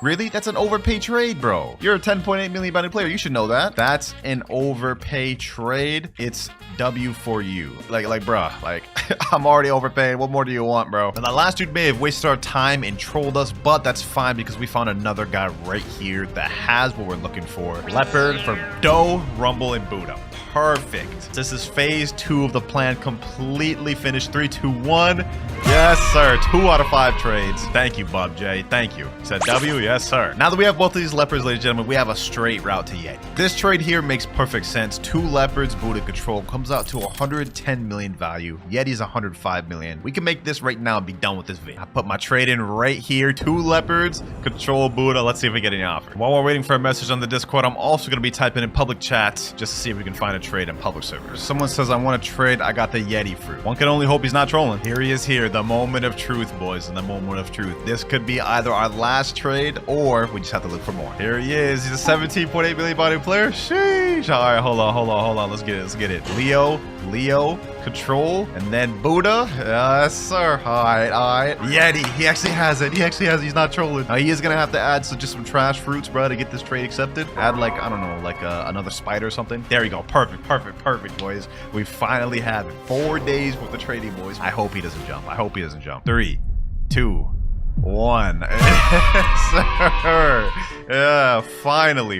Really? That's an overpay trade, bro. You're a 10.8 million bounty player. You should know that. That's an overpay trade. It's W for you. Like, bruh, like, I'm already overpaying. What more do you want, bro? And the last dude may have wasted our time and trolled us, but that's fine because we found another guy right here that has what we're looking for. Leopard from Doe, Rumble, and Buddha. Perfect. This is phase 2 of the plan, completely finished. 3, 2, 1. Yes, sir. 2 out of 5 trades. Thank you, Bob J. Thank you. Said W? Yes, sir. Now that we have both of these leopards, ladies and gentlemen, we have a straight route to Yeti. This trade here makes perfect sense. 2 leopards, Buddha control, comes out to 110 million value. Yeti's 105 million. We can make this right now and be done with this video. I put my trade in right here. 2 leopards, control Buddha. Let's see if we get any offer. While we're waiting for a message on the Discord, I'm also going to be typing in public chats just to see if we can find a trade in public servers. Someone says, I want to trade. I got the Yeti fruit. One can only hope he's not trolling. Here he is here. The moment of truth, boys. And the moment of truth. This could be either our last trade or we just have to look for more. Here he is. He's a 17.8 million body player. Sheesh. All right, hold on. Let's get it. Leo, control, and then Buddha. Yes, sir. All right. Yeti. He actually has it. He's not trolling. He is going to have to add just some trash fruits, bro, to get this trade accepted. Add like, I don't know, like another spider or something. There you go. Perfect, boys. We finally have it. 4 days with the trading, boys. I hope he doesn't jump. 3, 2, 1. Yes, sir. Yeah, finally,